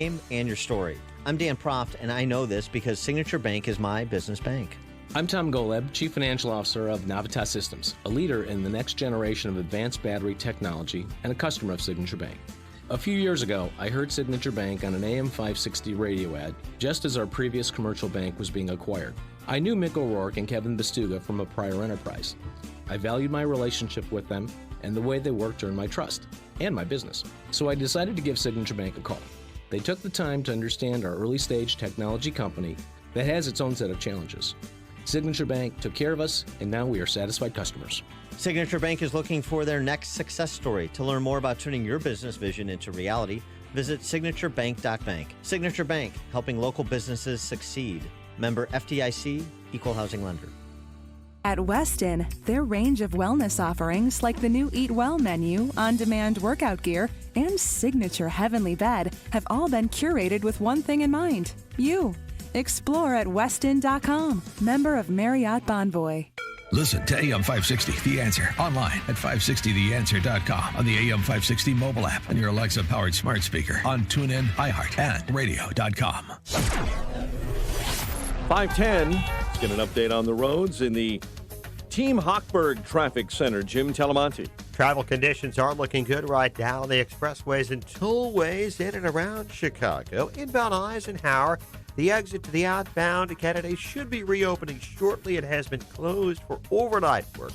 name and your story. I'm Dan Proft, and I know this because Signature Bank is my business bank. I'm Tom Goleb, Chief Financial Officer of Navitas Systems, a leader in the next generation of advanced battery technology and a customer of Signature Bank. A few years ago, I heard Signature Bank on an AM 560 radio ad just as our previous commercial bank was being acquired. I knew Mick O'Rourke and Kevin Bastuga from a prior enterprise. I valued my relationship with them and the way they worked earned my trust and my business. So I decided to give Signature Bank a call. They took the time to understand our early-stage technology company that has its own set of challenges. Signature Bank took care of us, and now we are satisfied customers. Signature Bank is looking for their next success story. To learn more about turning your business vision into reality, visit signaturebank.bank. Signature Bank, helping local businesses succeed. Member FDIC, Equal Housing Lender. At Westin, their range of wellness offerings like the new Eat Well menu, on-demand workout gear, and signature heavenly bed have all been curated with one thing in mind: you. Explore at westin.com. Member of Marriott Bonvoy. Listen to AM 560, The Answer, online at 560theanswer.com, on the AM 560 mobile app, on your Alexa-powered smart speaker, on TuneIn, iHeart, and radio.com. 5:10. Let's get an update on the roads in the Team Hochberg Traffic Center. Jim Talamonte. Travel conditions are looking good right now on the expressways and tollways in and around Chicago. Inbound Eisenhower, the exit to the outbound Kennedy should be reopening shortly. It has been closed for overnight work.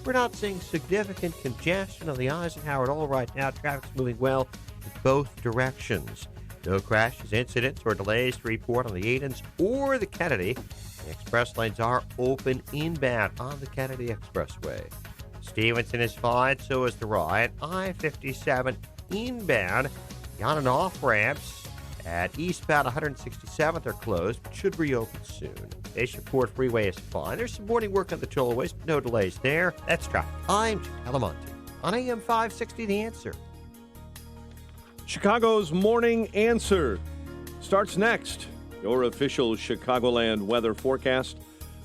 We're not seeing significant congestion on the Eisenhower at all right now. Traffic's moving well in both directions. No crashes, incidents, or delays to report on the Aidens or the Kennedy. The express lanes are open inbound on the Kennedy Expressway. Stevenson is fine, so is the ride. I-57 inbound. The on and off ramps at eastbound 167th are closed, but should reopen soon. Davenport Freeway is fine. There's some morning work on the tollways, but no delays there. That's traffic. I'm Jim Talamonte on AM 560 The Answer. Chicago's Morning Answer starts next. Your official Chicagoland weather forecast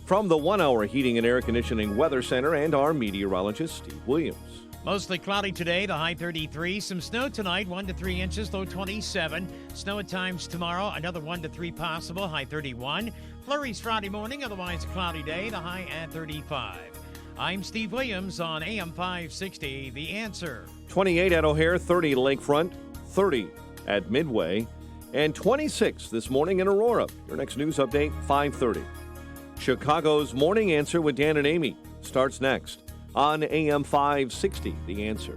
from the 1 Hour Heating and Air Conditioning Weather Center and our meteorologist, Steve Williams. Mostly cloudy today, the high 33. Some snow tonight, 1 to 3 inches, low 27. Snow at times tomorrow, another 1 to 3 possible, high 31. Flurries Friday morning, otherwise a cloudy day, the high at 35. I'm Steve Williams on AM 560, The Answer. 28 at O'Hare, 30 Lakefront, 30 at Midway, and 26 this morning in Aurora. Your next news update, 5:30. Chicago's Morning Answer with Dan and Amy starts next on AM 560, The Answer.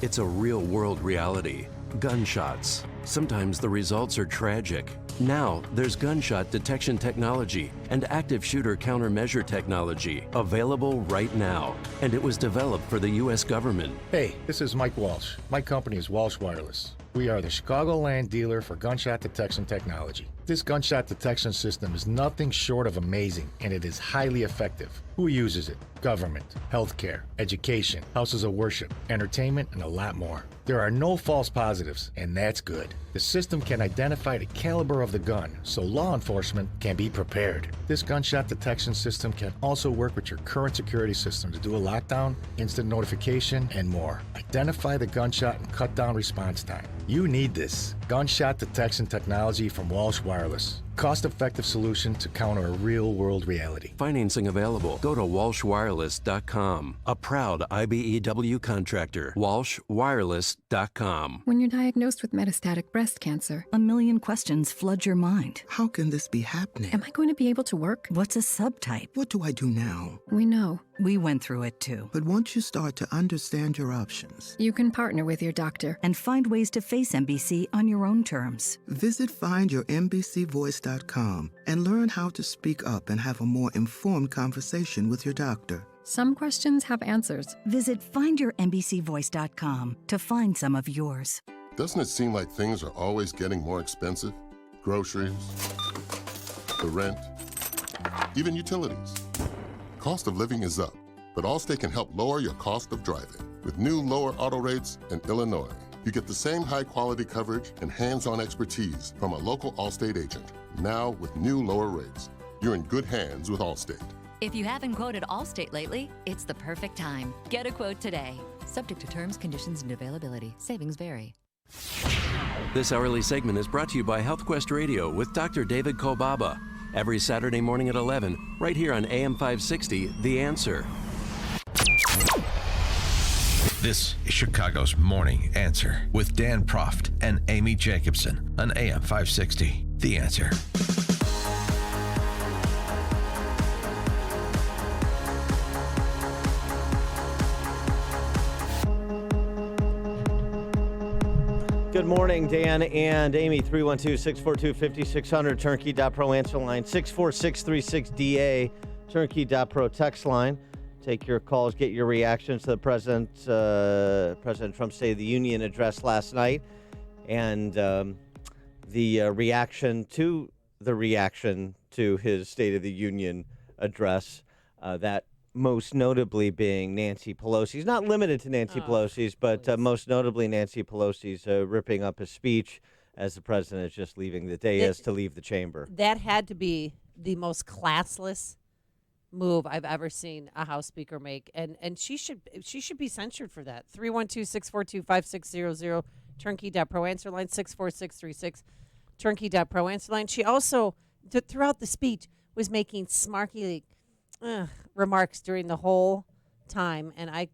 It's a real-world reality. Gunshots. Sometimes the results are tragic. Now, there's gunshot detection technology and active shooter countermeasure technology available right now. And it was developed for the U.S. government. Hey, this is Mike Walsh. My company is Walsh Wireless. We are the Chicagoland dealer for gunshot detection technology. This gunshot detection system is nothing short of amazing, and it is highly effective. Who uses it? Government, healthcare, education, houses of worship, entertainment, and a lot more. There are no false positives, and that's good. The system can identify the caliber of the gun, so law enforcement can be prepared. This gunshot detection system can also work with your current security system to do a lockdown, instant notification, and more. Identify the gunshot and cut down response time. You need this. Gunshot detection technology from Walsh Wireless. Cost-effective solution to counter a real-world reality. Financing available. Go to walshwireless.com. A proud IBEW contractor. walshwireless.com. When you're diagnosed with metastatic breast cancer, a million questions flood your mind. How can this be happening? Am I going to be able to work? What's a subtype? What do I do now? We know. We went through it too. But once you start to understand your options, you can partner with your doctor and find ways to face MBC on your own terms. Visit findyourmbcvoice.com and learn how to speak up and have a more informed conversation with your doctor. Some questions have answers. Visit findyourmbcvoice.com to find some of yours. Doesn't it seem like things are always getting more expensive? Groceries, the rent, even utilities. Cost of living is up, but Allstate can help lower your cost of driving. With new lower auto rates in Illinois, you get the same high-quality coverage and hands-on expertise from a local Allstate agent. Now with new lower rates, you're in good hands with Allstate. If you haven't quoted Allstate lately, it's the perfect time. Get a quote today. Subject to terms, conditions, and availability. Savings vary. This hourly segment is brought to you by HealthQuest Radio with Dr. David Kobaba. Every Saturday morning at 11, right here on AM 560, The Answer. This is Chicago's Morning Answer with Dan Proft and Amy Jacobson on AM 560, The Answer. Good morning, Dan and Amy. 312-642-5600, turnkey.pro answer line, 64636DA, turnkey.pro text line. Take your calls, get your reactions to the President Trump's State of the Union address last night, and the reaction to his State of the Union address, that most notably being Nancy Pelosi's, not limited to Nancy Pelosi's, but most notably Nancy Pelosi's ripping up his speech as the president is just leaving the dais to leave the chamber. That had to be the most classless move I've ever seen a House Speaker make, and she should be censured for that. 312-642-5600, turnkey.pro answer line, 64636, turnkey.pro answer line. She also, throughout the speech, was making smarky remarks during the whole time, and I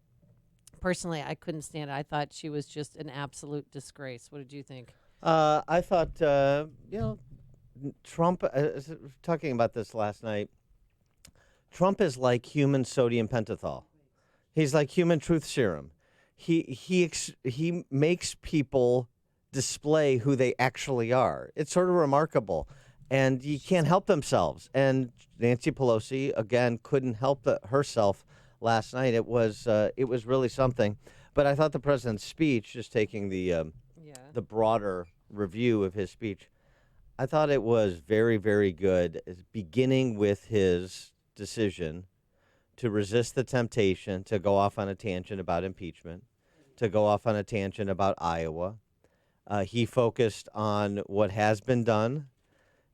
personally couldn't stand it. I thought she was just an absolute disgrace. What did you think? I thought, Trump, talking about this last night, Trump is like human sodium pentothal. He's like human truth serum. He makes people display who they actually are. It's sort of remarkable. And you can't help themselves. And Nancy Pelosi, again, couldn't help herself last night. It was really something. But I thought the president's speech, just taking the broader review of his speech, I thought it was very, very good, beginning with his decision to resist the temptation to go off on a tangent about impeachment, to go off on a tangent about Iowa. He focused on what has been done.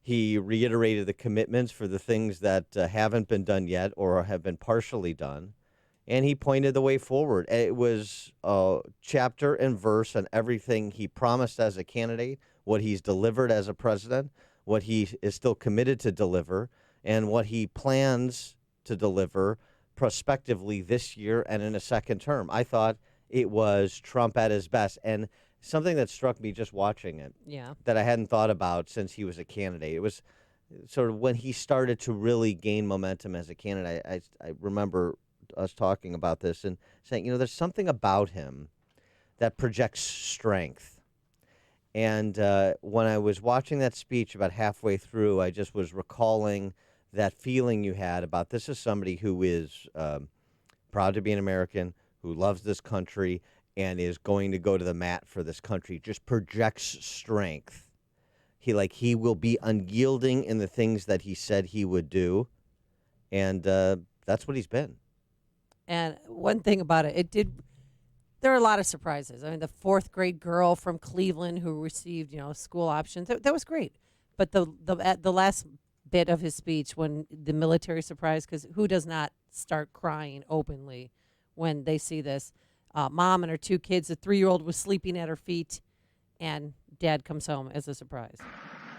He reiterated the commitments for the things that haven't been done yet or have been partially done. And he pointed the way forward. It was chapter and verse on everything he promised as a candidate, what he's delivered as a president, what he is still committed to deliver, and what he plans to deliver prospectively this year and in a second term. I thought it was Trump at his best. And something that struck me just watching it that I hadn't thought about since he was a candidate. It was sort of when he started to really gain momentum as a candidate. I remember us talking about this and saying, there's something about him that projects strength. And when I was watching that speech about halfway through, I just was recalling that feeling you had about this is somebody who is proud to be an American, who loves this country, and is going to go to the mat for this country, just projects strength. He will be unyielding in the things that he said he would do, and that's what he's been. And one thing about it, there are a lot of surprises. I mean, the fourth grade girl from Cleveland who received, school options, that was great. But the last bit of his speech, when the military surprise, because who does not start crying openly when they see this? Mom and her two kids, the 3-year-old was sleeping at her feet, and Dad comes home as a surprise.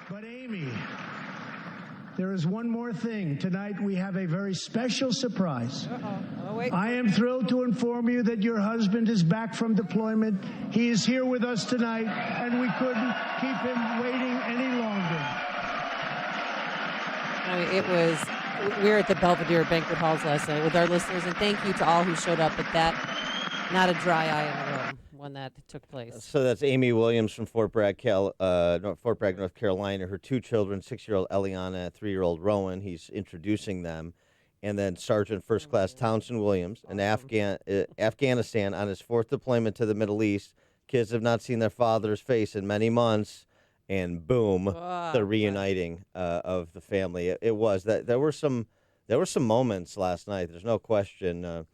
But Amy, there is one more thing. Tonight we have a very special surprise. Oh, wait. I am thrilled to inform you that your husband is back from deployment. He is here with us tonight, and we couldn't keep him waiting any longer. I mean, we were at the Belvedere Banquet Halls last night with our listeners, and thank you to all who showed up at that. Not a dry eye in the room when that took place. So that's Amy Williams from Fort Bragg, North Carolina. Her two children, 6-year-old Eliana, 3-year-old Rowan. He's introducing them. And then Sergeant First Class Townsend Williams in Afghanistan on his 4th deployment to the Middle East. Kids have not seen their father's face in many months. And boom, the reuniting of the family. It was that there were some moments last night. There's no question.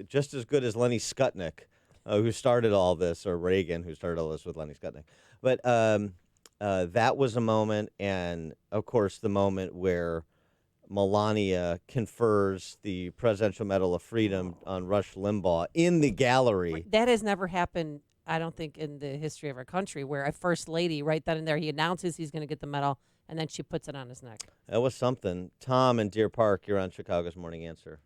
Just as good as Lenny Skutnik, who started all this, or Reagan, who started all this with Lenny Skutnik. But that was a moment, and, of course, the moment where Melania confers the Presidential Medal of Freedom on Rush Limbaugh in the gallery. That has never happened, I don't think, in the history of our country, where a first lady, right then and there, he announces he's going to get the medal, and then she puts it on his neck. That was something. Tom in Deer Park, you're on Chicago's Morning Answer.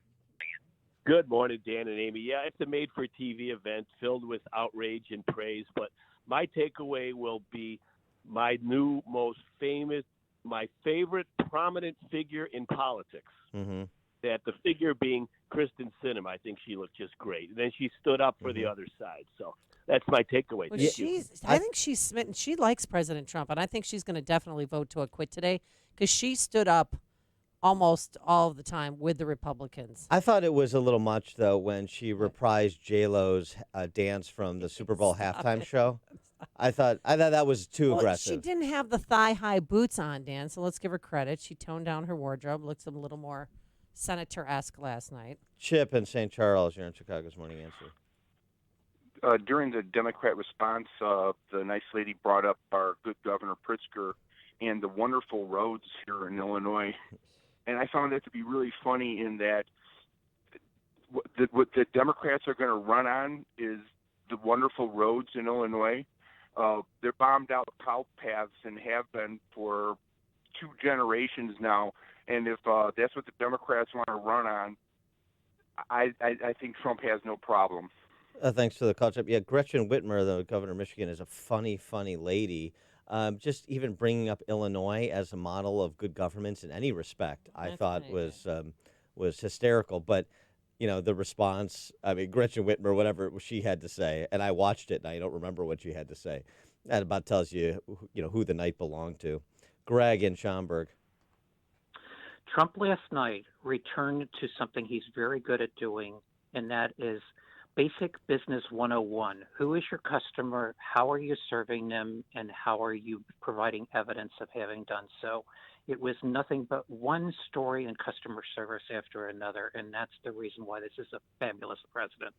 Good morning, Dan and Amy. Yeah, it's a made-for-TV event filled with outrage and praise, but my takeaway will be my favorite prominent figure in politics. Mm-hmm. That the figure being Kristen Sinema. I think she looked just great. And then she stood up for the Mm-hmm. other side. So that's my takeaway. Well, Thank you. I think she's smitten. She likes President Trump, and I think she's going to definitely vote to acquit today because she stood up almost all of the time with the Republicans. I thought it was a little much, though, when she reprised J-Lo's dance from the Super Bowl halftime show. I thought that was too aggressive. She didn't have the thigh-high boots on, Dan, so let's give her credit. She toned down her wardrobe, looked a little more senator-esque last night. Chip in St. Charles, you're on Chicago's Morning Answer. During the Democrat response, the nice lady brought up our good Governor Pritzker and the wonderful roads here in Illinois. And I found that to be really funny in that what the Democrats are going to run on is the wonderful roads in Illinois. They're bombed out cow paths and have been for 2 generations now. And if that's what the Democrats want to run on, I think Trump has no problem. Thanks for the call, Chip. Yeah, Gretchen Whitmer, the governor of Michigan, is a funny, funny lady. Just even bringing up Illinois as a model of good governance in any respect, I thought was hysterical. But, the response, Gretchen Whitmer, whatever she had to say, and I watched it, and I don't remember what she had to say. That about tells you, who the night belonged to. Greg in Schaumburg. Trump last night returned to something he's very good at doing, and that is Basic Business 101. Who is your customer? How are you serving them? And how are you providing evidence of having done so? It was nothing but one story in customer service after another, and that's the reason why this is a fabulous president.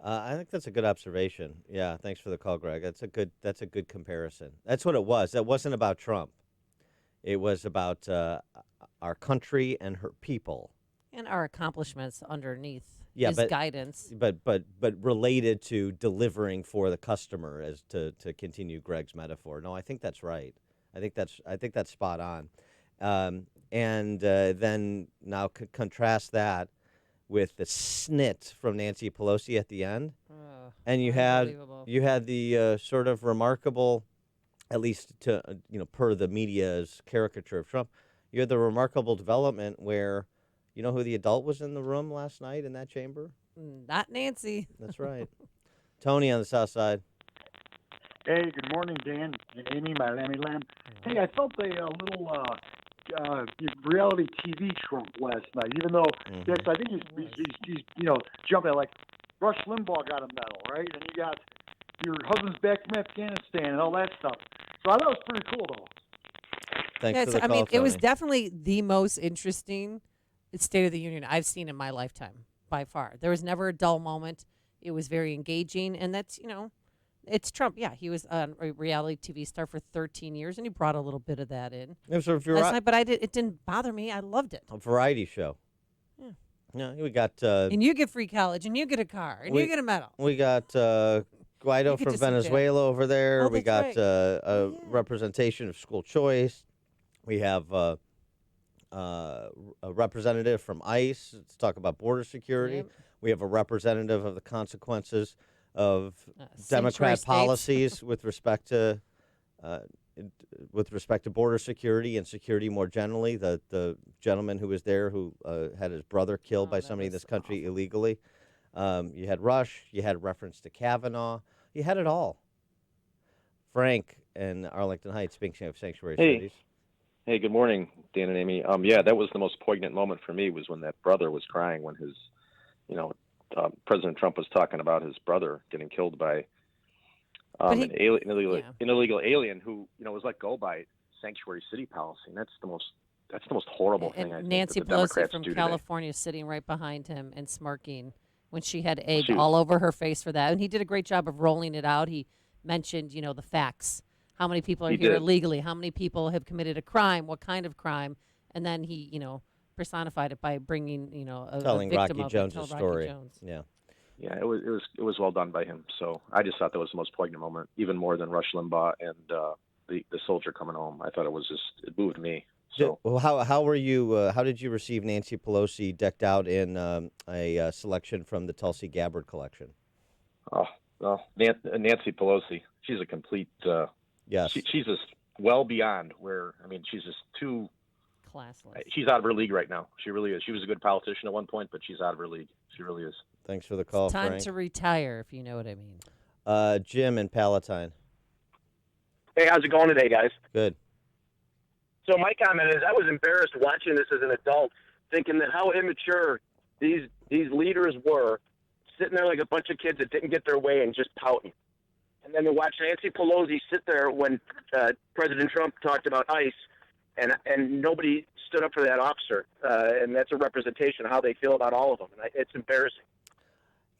I think that's a good observation. Yeah, thanks for the call, Greg. That's a good comparison. That's what it was. That wasn't about Trump. It was about our country and her people. And our accomplishments underneath Yeah, his guidance. But related to delivering for the customer, as to continue Greg's metaphor. No, I think that's right. I think that's spot on. And then now contrast that with the snit from Nancy Pelosi at the end, and you had the sort of remarkable, at least to per the media's caricature of Trump, you had the remarkable development where, you know who the adult was in the room last night in that chamber? Not Nancy. That's right. Tony on the south side. Hey, good morning, Dan and Amy, my Lammy Lamb. Hey, I felt a little reality TV Trump last night, even though yes, I think he's jumping like Rush Limbaugh got a medal, right? And you got your husband's back from Afghanistan and all that stuff. So I thought it was pretty cool, though. Thanks for the call, it was Tony. definitely the most interesting State of the Union I've seen in my lifetime, by far. There was never a dull moment. It was very engaging, and that's, it's Trump. Yeah, he was a reality TV star for 13 years, and he brought a little bit of that in. It was a last night, but it didn't bother me. I loved it. A variety show. Yeah. Yeah, we got. And you get free college, and you get a car, and you get a medal. We got Guaido from Venezuela over there. Oh, we got a representation of school choice. We have a representative from ICE to talk about border security. Yep. We have a representative of the consequences of Democrat policies with respect to border security and security more generally. The gentleman who was there who had his brother killed by somebody in this country illegally. You had Rush. You had reference to Kavanaugh. You had it all. Frank in Arlington Heights, speaking of sanctuary cities. Hey, good morning, Dan and Amy. Yeah, that was the most poignant moment for me, was when that brother was crying when his, President Trump was talking about his brother getting killed by an illegal alien who, was let go by sanctuary city policy. And that's the most horrible thing. I think Nancy that the Pelosi Democrats from do today. California sitting right behind him and smirking when she had egg all over her face for that. And he did a great job of rolling it out. He mentioned, the facts. How many people are here illegally? How many people have committed a crime? What kind of crime? And then he, personified it by bringing, a Telling victim Rocky of Jones' it, tell story. Rocky Jones. Yeah. Yeah, it was well done by him. So I just thought that was the most poignant moment, even more than Rush Limbaugh and the soldier coming home. I thought it moved me. So How were you? How did you receive Nancy Pelosi decked out in a selection from the Tulsi Gabbard collection? Oh, well, Nancy Pelosi, she's a complete. Yes. She's just well beyond where. I mean, she's just too classless. She's out of her league right now. She really is. She was a good politician at one point, but she's out of her league. She really is. Thanks for the call, It's time Frank. to retire, if you know what I mean. Jim in Palatine. Hey, how's it going today, guys? Good. So my comment is I was embarrassed watching this as an adult, thinking that how immature these leaders were, sitting there like a bunch of kids that didn't get their way and just pouting. And then to watch Nancy Pelosi sit there when President Trump talked about ICE, and nobody stood up for that officer. And that's a representation of how they feel about all of them. And it's embarrassing.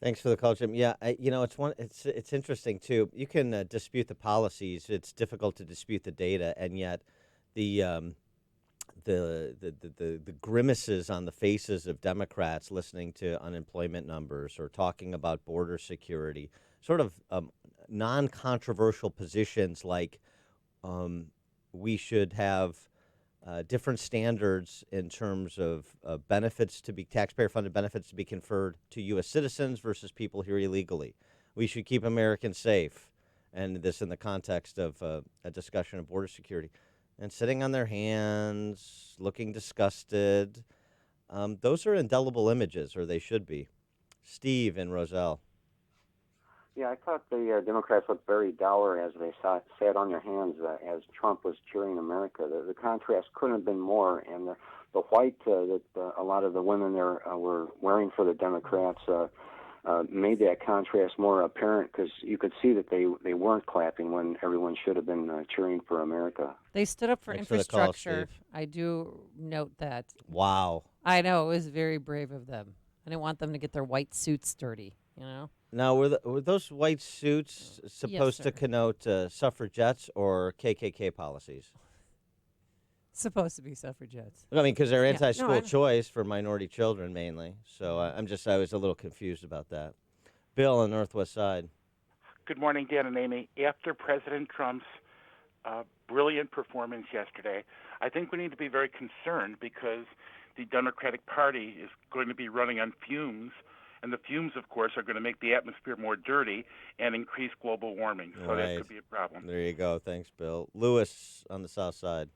Thanks for the call, Jim. Yeah, it's interesting too. You can dispute the policies. It's difficult to dispute the data, and yet the grimaces on the faces of Democrats listening to unemployment numbers or talking about border security, sort of non-controversial positions like we should have different standards in terms of benefits to be taxpayer-funded benefits to be conferred to U.S. citizens versus people here illegally. We should keep Americans safe, and this in the context of a discussion of border security. And sitting on their hands, looking disgusted, those are indelible images, or they should be. Steve in Roselle. Yeah, I thought the Democrats looked very dour as they sat on their hands as Trump was cheering America. The contrast couldn't have been more, and the white that a lot of the women there were wearing for the Democrats made that contrast more apparent because you could see that they weren't clapping when everyone should have been cheering for America. They stood up for Thanks for the call, infrastructure. Steve. I do note that. Wow. I know, it was very brave of them. I didn't want them to get their white suits dirty, Now, were those white suits supposed to sir. connote suffragettes or KKK policies? Supposed to be suffragettes. I mean, because they're Yeah. anti-school No, I- choice for minority children mainly. So I was a little confused about that. Bill on Northwest Side. Good morning, Dan and Amy. After President Trump's brilliant performance yesterday, I think we need to be very concerned because the Democratic Party is going to be running on fumes, and the fumes, of course, are going to make the atmosphere more dirty and increase global warming. So that Right. could be a problem. There you go. Thanks, Bill. Lewis on the South Side.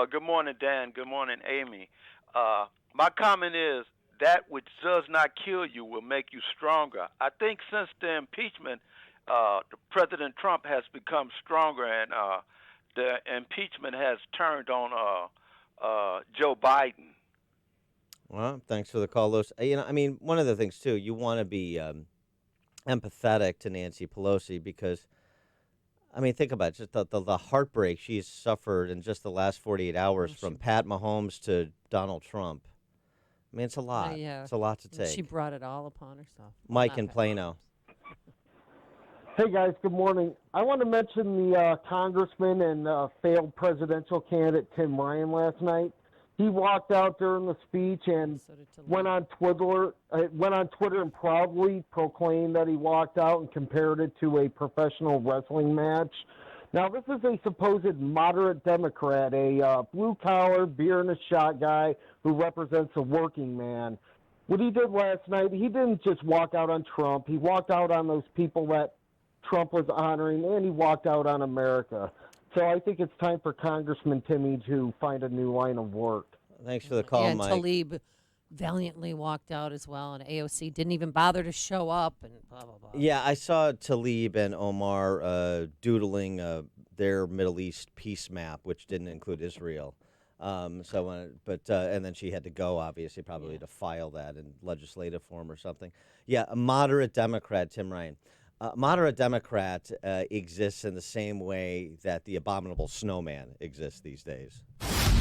Good morning, Dan. Good morning, Amy. My comment is that which does not kill you will make you stronger. I think since the impeachment, President Trump has become stronger, and the impeachment has turned on Joe Biden. Well, thanks for the call, Lewis. I mean, one of the things, too, you want to be empathetic to Nancy Pelosi because, I mean, think about it, just the heartbreak she's suffered in just the last 48 hours from Pat Mahomes to Donald Trump. I mean, it's a lot. Yeah. It's a lot to take. She brought it all upon herself. Mike Not in Pat Plano. Hey guys, good morning. I want to mention the congressman and failed presidential candidate Tim Ryan last night. He walked out during the speech and went on Twitter and proudly proclaimed that he walked out and compared it to a professional wrestling match. Now, this is a supposed moderate Democrat, a blue-collar, beer-in-a-shot guy who represents a working man. What he did last night, he didn't just walk out on Trump. He walked out on those people that Trump was honoring, and he walked out on America. So I think it's time for Congressman Timmy to find a new line of work. Thanks for the call, and Mike. Tlaib valiantly walked out as well, and AOC didn't even bother to show up, and blah, blah, blah. Yeah, I saw Tlaib and Omar doodling their Middle East peace map, which didn't include Israel. And then she had to go, obviously, probably to file that in legislative form or something. Yeah, a moderate Democrat, Tim Ryan. Moderate Democrat exists in the same way that the abominable snowman exists these days.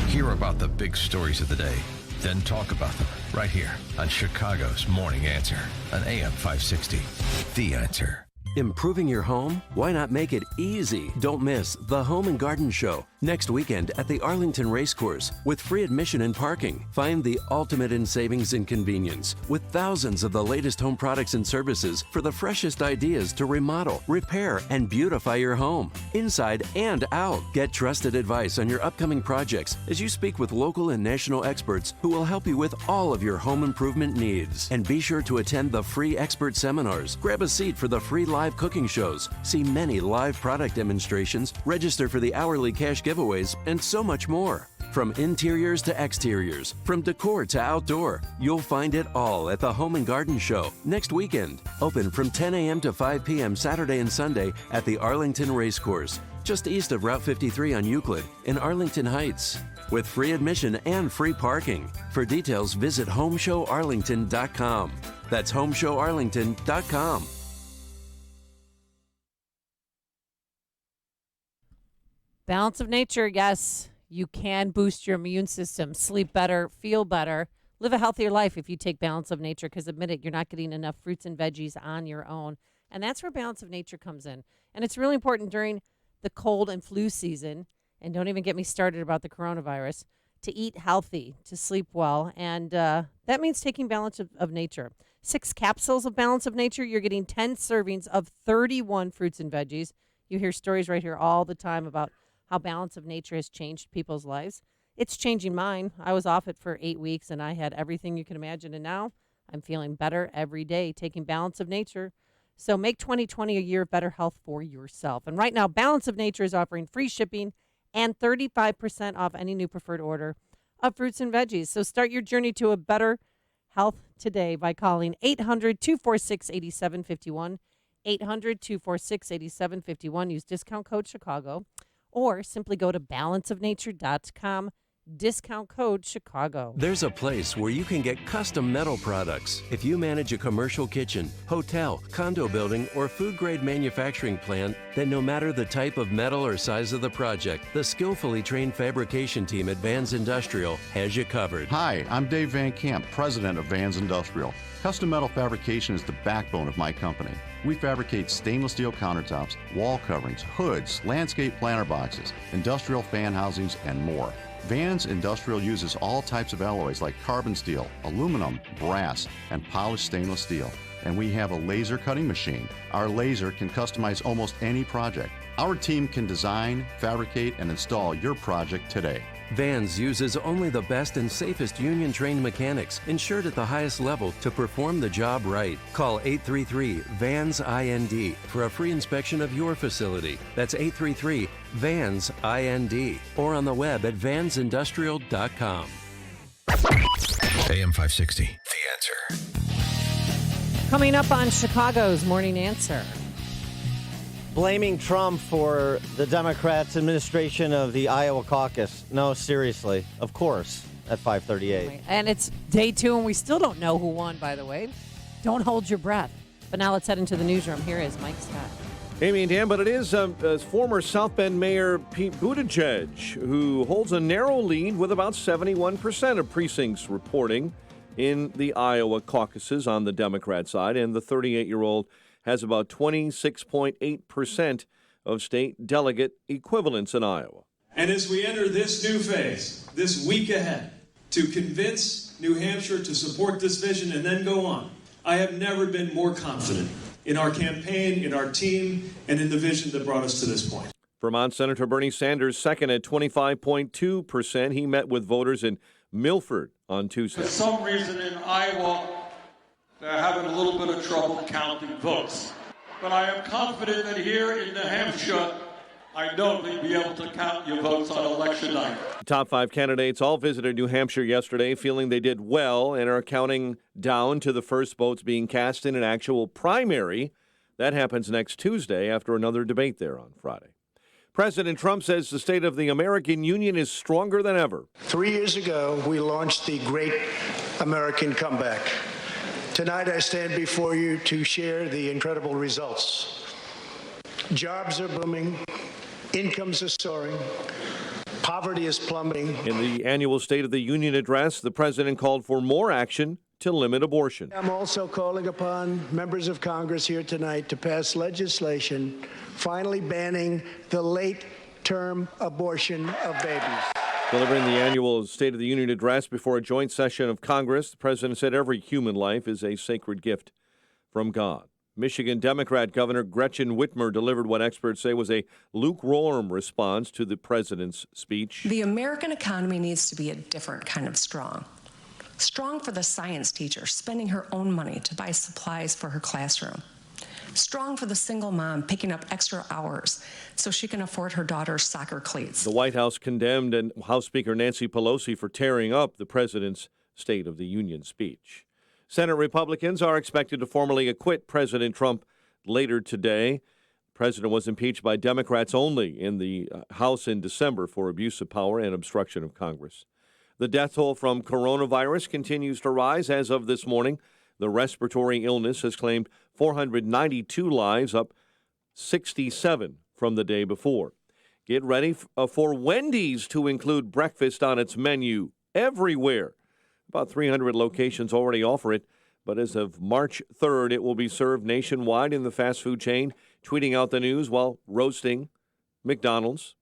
Hear about the big stories of the day, then talk about them right here on Chicago's Morning Answer on AM 560. The Answer. Improving your home? Why not make it easy? Don't miss the Home and Garden Show next weekend at the Arlington Racecourse with free admission and parking. Find the ultimate in savings and convenience with thousands of the latest home products and services for the freshest ideas to remodel, repair, and beautify your home, inside and out. Get trusted advice on your upcoming projects as you speak with local and national experts who will help you with all of your home improvement needs. And be sure to attend the free expert seminars. Grab a seat for the free live cooking shows, see many live product demonstrations, register for the hourly cash giveaways, and so much more. From interiors to exteriors, from decor to outdoor, you'll find it all at the Home and Garden Show next weekend. Open from 10 a.m. to 5 p.m. Saturday and Sunday at the Arlington Racecourse, just east of Route 53 on Euclid in Arlington Heights, with free admission and free parking. For details, visit homeshowarlington.com. That's homeshowarlington.com. Balance of nature, yes. You can boost your immune system, sleep better, feel better, live a healthier life if you take Balance of Nature, because admit it, you're not getting enough fruits and veggies on your own. And that's where Balance of Nature comes in. And it's really important during the cold and flu season, and don't even get me started about the coronavirus, to eat healthy, to sleep well. And that means taking Balance of Nature. 6 capsules of Balance of Nature, you're getting 10 servings of 31 fruits and veggies. You hear stories right here all the time about how Balance of Nature has changed people's lives. It's changing mine. I was off it for 8 weeks, and I had everything you can imagine. And now I'm feeling better every day, taking Balance of Nature. So make 2020 a year of better health for yourself. And right now, Balance of Nature is offering free shipping and 35% off any new preferred order of fruits and veggies. So start your journey to a better health today by calling 800-246-8751, 800-246-8751. Use discount code Chicago. Or simply go to balanceofnature.com, discount code Chicago. There's a place where you can get custom metal products. If you manage a commercial kitchen, hotel, condo building, or food-grade manufacturing plant, then no matter the type of metal or size of the project, the skillfully trained fabrication team at Vans Industrial has you covered. Hi, I'm Dave Van Camp, president of Vans Industrial. Custom metal fabrication is the backbone of my company. We fabricate stainless steel countertops, wall coverings, hoods, landscape planter boxes, industrial fan housings, and more. Vans Industrial uses all types of alloys like carbon steel, aluminum, brass, and polished stainless steel. And we have a laser cutting machine. Our laser can customize almost any project. Our team can design, fabricate, and install your project today. Vans uses only the best and safest union-trained mechanics, insured at the highest level, to perform the job right. Call 833-VANS-IND for a free inspection of your facility. That's 833-VANS-IND, or on the web at vansindustrial.com. AM 560, The Answer. Coming up on Chicago's Morning Answer. Blaming Trump for the Democrats' administration of the Iowa caucus. No, seriously. Of course, at 5:38. And it's day 2, and we still don't know who won, by the way. Don't hold your breath. But now let's head into the newsroom. Here is Mike Scott. Amy and Dan, but it is former South Bend Mayor Pete Buttigieg, who holds a narrow lead with about 71% of precincts reporting in the Iowa caucuses on the Democrat side, and the 38-year-old has about 26.8% of state delegate equivalents in Iowa. And as we enter this new phase, this week ahead, to convince New Hampshire to support this vision and then go on, I have never been more confident in our campaign, in our team, and in the vision that brought us to this point. Vermont Senator Bernie Sanders second at 25.2%. He met with voters in Milford on Tuesday. For some reason in Iowa, they're having a little bit of trouble counting votes. But I am confident that here in New Hampshire, I know they'll be able to count your votes on election night. The top 5 candidates all visited New Hampshire yesterday, feeling they did well and are counting down to the first votes being cast in an actual primary. That happens next Tuesday after another debate there on Friday. President Trump says the state of the American Union is stronger than ever. 3 years ago, we launched the Great American Comeback. Tonight, I stand before you to share the incredible results. Jobs are booming, incomes are soaring, poverty is plummeting. In the annual State of the Union address, the president called for more action to limit abortion. I'm also calling upon members of Congress here tonight to pass legislation finally banning the late-term abortion of babies. Delivering the annual State of the Union address before a joint session of Congress, the president said every human life is a sacred gift from God. Michigan Democrat Governor Gretchen Whitmer delivered what experts say was a lukewarm response to the president's speech. The American economy needs to be a different kind of strong. Strong for the science teacher spending her own money to buy supplies for her classroom. Strong for the single mom picking up extra hours so she can afford her daughter's soccer cleats. The White House condemned House Speaker Nancy Pelosi for tearing up the president's State of the Union speech. Senate Republicans are expected to formally acquit President Trump later today. The president was impeached by Democrats only in the House in December for abuse of power and obstruction of Congress. The death toll from coronavirus continues to rise. As of this morning, the respiratory illness has claimed 492 lives, up 67 from the day before. Get ready for Wendy's to include breakfast on its menu everywhere. About 300 locations already offer it, but as of March 3rd, it will be served nationwide in the fast food chain, tweeting out the news while roasting McDonald's.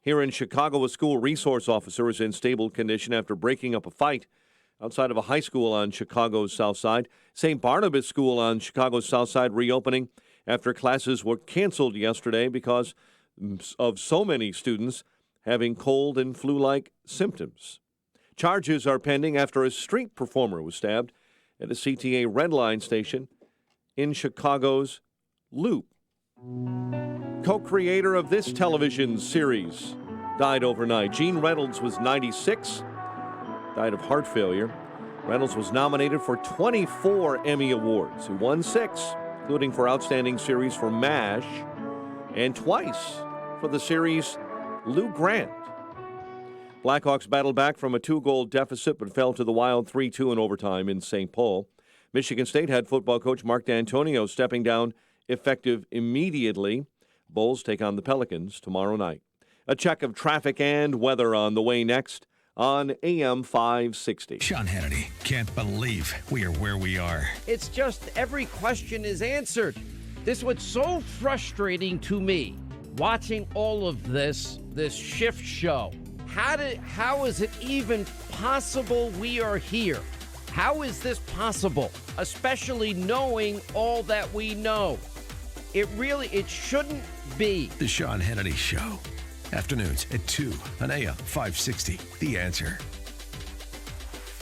Here in Chicago, a school resource officer is in stable condition after breaking up a fight outside of a high school on Chicago's South Side. St. Barnabas School on Chicago's South Side reopening after classes were canceled yesterday because of so many students having cold and flu-like symptoms. Charges are pending after a street performer was stabbed at a CTA Red Line station in Chicago's Loop. Co-creator of this television series died overnight. Gene Reynolds was 96, died of heart failure. Reynolds was nominated for 24 Emmy Awards. He won 6, including for Outstanding Series for MASH and twice for the series Lou Grant. Blackhawks battled back from a 2-goal deficit but fell to the Wild 3-2 in overtime in St. Paul. Michigan State head football coach Mark D'Antonio stepping down effective immediately. Bulls take on the Pelicans tomorrow night. A check of traffic and weather on the way next on AM 560. Sean Hannity can't believe we are where we are. It's just every question is answered. This was so frustrating to me, watching all of this shift show. How is it even possible we are here? How is this possible? Especially knowing all that we know. It shouldn't be. The Sean Hannity Show. Afternoons at 2 on AM 560. The Answer.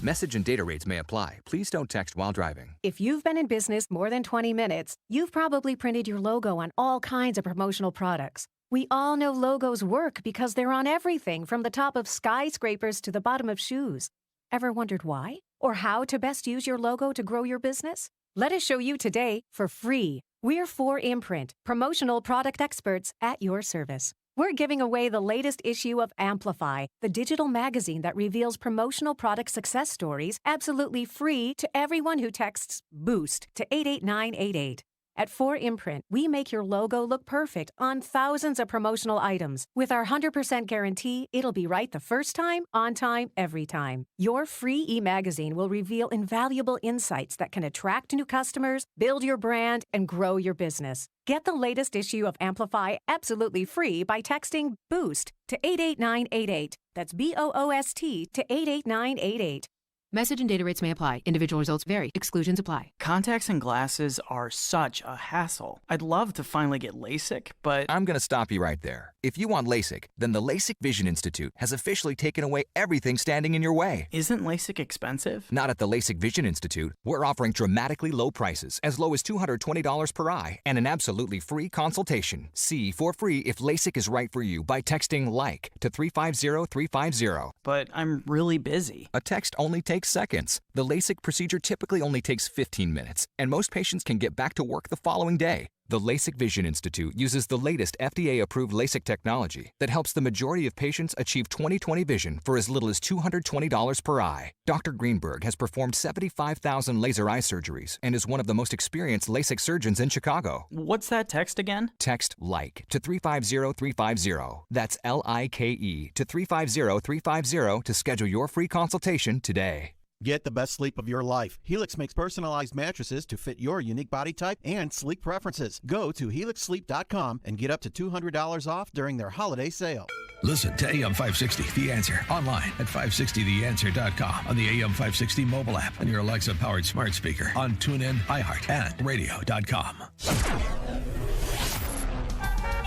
Message and data rates may apply. Please don't text while driving. If you've been in business more than 20 minutes, you've probably printed your logo on all kinds of promotional products. We all know logos work because they're on everything from the top of skyscrapers to the bottom of shoes. Ever wondered why? Or how to best use your logo to grow your business? Let us show you today for free. We're 4imprint, promotional product experts at your service. We're giving away the latest issue of Amplify, the digital magazine that reveals promotional product success stories absolutely free to everyone who texts BOOST to 88988. At 4imprint, we make your logo look perfect on thousands of promotional items. With our 100% guarantee, it'll be right the first time, on time, every time. Your free e-magazine will reveal invaluable insights that can attract new customers, build your brand, and grow your business. Get the latest issue of Amplify absolutely free by texting BOOST to 88988. That's BOOST to 88988. Message and data rates may apply. Individual results vary. Exclusions apply. Contacts and glasses are such a hassle. I'd love to finally get LASIK, but I'm going to stop you right there. If you want LASIK, then the LASIK Vision Institute has officially taken away everything standing in your way. Isn't LASIK expensive? Not at the LASIK Vision Institute. We're offering dramatically low prices, as low as $220 per eye, and an absolutely free consultation. See for free if LASIK is right for you by texting LIKE to 350350. But I'm really busy. A text only takes seconds. The LASIK procedure typically only takes 15 minutes, and most patients can get back to work the following day. The LASIK Vision Institute uses the latest FDA-approved LASIK technology that helps the majority of patients achieve 20/20 vision for as little as $220 per eye. Dr. Greenberg has performed 75,000 laser eye surgeries and is one of the most experienced LASIK surgeons in Chicago. What's that text again? Text LIKE to 350350. That's LIKE to 350350 to schedule your free consultation today. Get the best sleep of your life. Helix makes personalized mattresses to fit your unique body type and sleep preferences. Go to helixsleep.com and get up to $200 off during their holiday sale. Listen to AM 560, The Answer, online at 560theanswer.com, on the AM 560 mobile app, and your Alexa-powered smart speaker, on TuneIn, iHeart, and radio.com.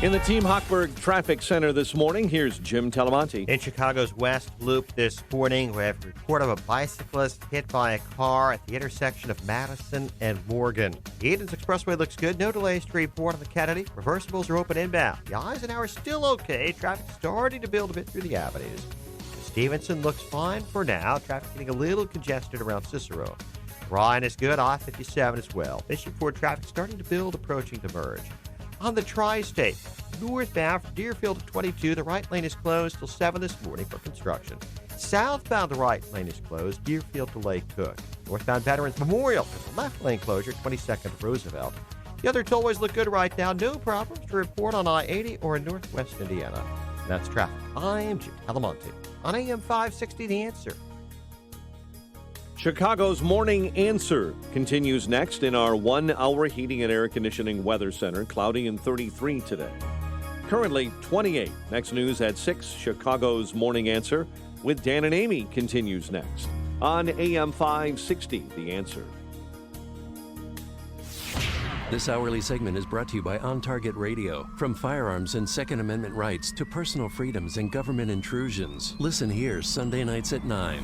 In the Team Hochberg Traffic Center this morning, here's Jim Talamonte. In Chicago's West Loop this morning, we have a report of a bicyclist hit by a car at the intersection of Madison and Morgan. The Edens Expressway looks good. No delays to report on the Kennedy. Reversibles are open inbound. The Eisenhower is still okay. Traffic starting to build a bit through the avenues. Stevenson looks fine for now. Traffic getting a little congested around Cicero. Ryan is good. I-57 as well. Bishopford traffic starting to build, approaching the merge. On the Tri-State, northbound from Deerfield to 22, the right lane is closed till 7 this morning for construction. Southbound, the right lane is closed, Deerfield to Lake Cook. Northbound Veterans Memorial, there's a left lane closure, 22nd to Roosevelt. The other tollways look good right now. No problems to report on I-80 or in northwest Indiana. And that's traffic. I am Jim Talamonte on AM 560, The Answer. Chicago's Morning Answer continues next in our 1-hour heating and air conditioning weather center. Cloudy and 33 today. Currently 28. Next news at 6. Chicago's Morning Answer with Dan and Amy continues next on AM 560, The Answer. This hourly segment is brought to you by On Target Radio. From firearms and Second Amendment rights to personal freedoms and government intrusions. Listen here Sunday nights at 9.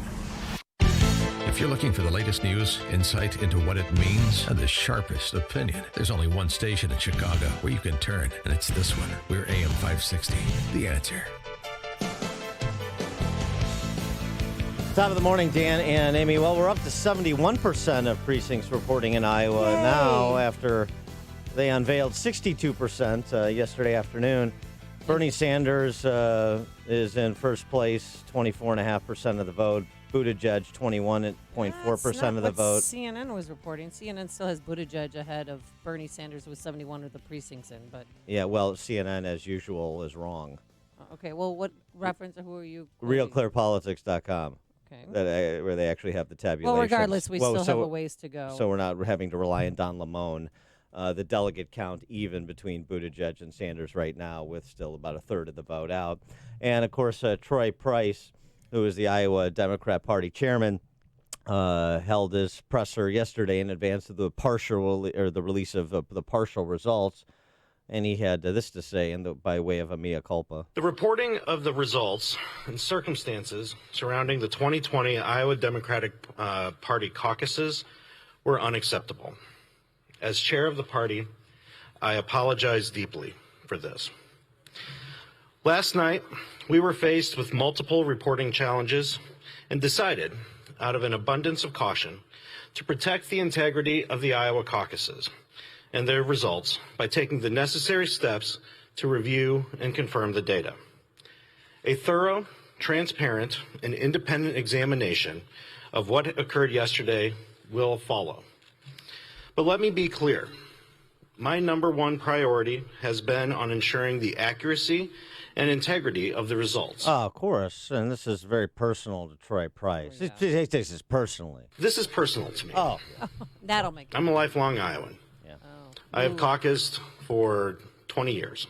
If you're looking for the latest news, insight into what it means, and the sharpest opinion, there's only one station in Chicago where you can turn, and it's this one. We're AM 560, The Answer. Top of the morning, Dan and Amy. Well, we're up to 71% of precincts reporting in Iowa now after they unveiled 62% yesterday afternoon. Bernie Sanders is in first place, 24.5% of the vote. Buttigieg, 21.4% of the vote. CNN was reporting. CNN still has Buttigieg ahead of Bernie Sanders with 71 of the precincts in, but... Yeah, well, CNN, as usual, is wrong. Okay, well, what reference, or who are you... RealClearPolitics.com. Okay. Where they actually have the tabulations. Well, regardless, we still have a ways to go. So we're not having to rely on Don Lemon. The delegate count even between Buttigieg and Sanders right now, with still about a third of the vote out. And, of course, Troy Price, who is the Iowa Democrat Party chairman, held his presser yesterday in advance of the release of the partial results, and he had this to say by way of a mea culpa. The reporting of the results and circumstances surrounding the 2020 Iowa Democratic Party caucuses were unacceptable. As chair of the party, I apologize deeply for this. Last night, we were faced with multiple reporting challenges and decided, out of an abundance of caution, to protect the integrity of the Iowa caucuses and their results by taking the necessary steps to review and confirm the data. A thorough, transparent, and independent examination of what occurred yesterday will follow. But let me be clear. My number one priority has been on ensuring the accuracy and integrity of the results. Oh, of course. And this is very personal to Troy Price. He takes this personally. This is personal to me. Oh. That'll make it. I'm a lifelong Iowan. Yeah. I have caucused for 20 years.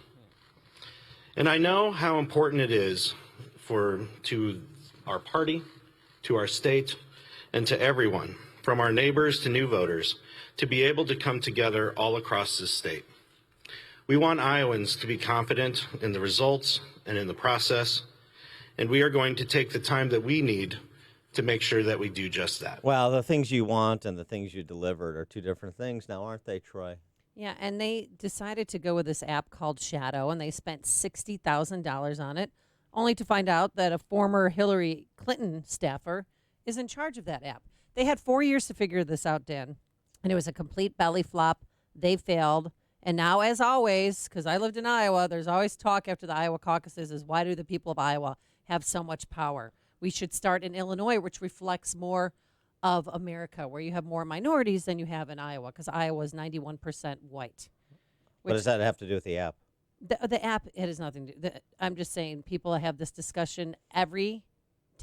And I know how important it is to our party, to our state, and to everyone, from our neighbors to new voters, to be able to come together all across this state. We want Iowans to be confident in the results and in the process, and we are going to take the time that we need to make sure that we do just that. Well, the things you want and the things you delivered are two different things now, aren't they, Troy? Yeah, and they decided to go with this app called Shadow, and they spent $60,000 on it, only to find out that a former Hillary Clinton staffer is in charge of that app. They had 4 years to figure this out, Dan, and it was a complete belly flop. They failed. And now, as always, because I lived in Iowa, there's always talk after the Iowa caucuses is, why do the people of Iowa have so much power? We should start in Illinois, which reflects more of America, where you have more minorities than you have in Iowa, because Iowa is 91% white. What does that have to do with the app? The app, it has nothing to do. I'm just saying people have this discussion every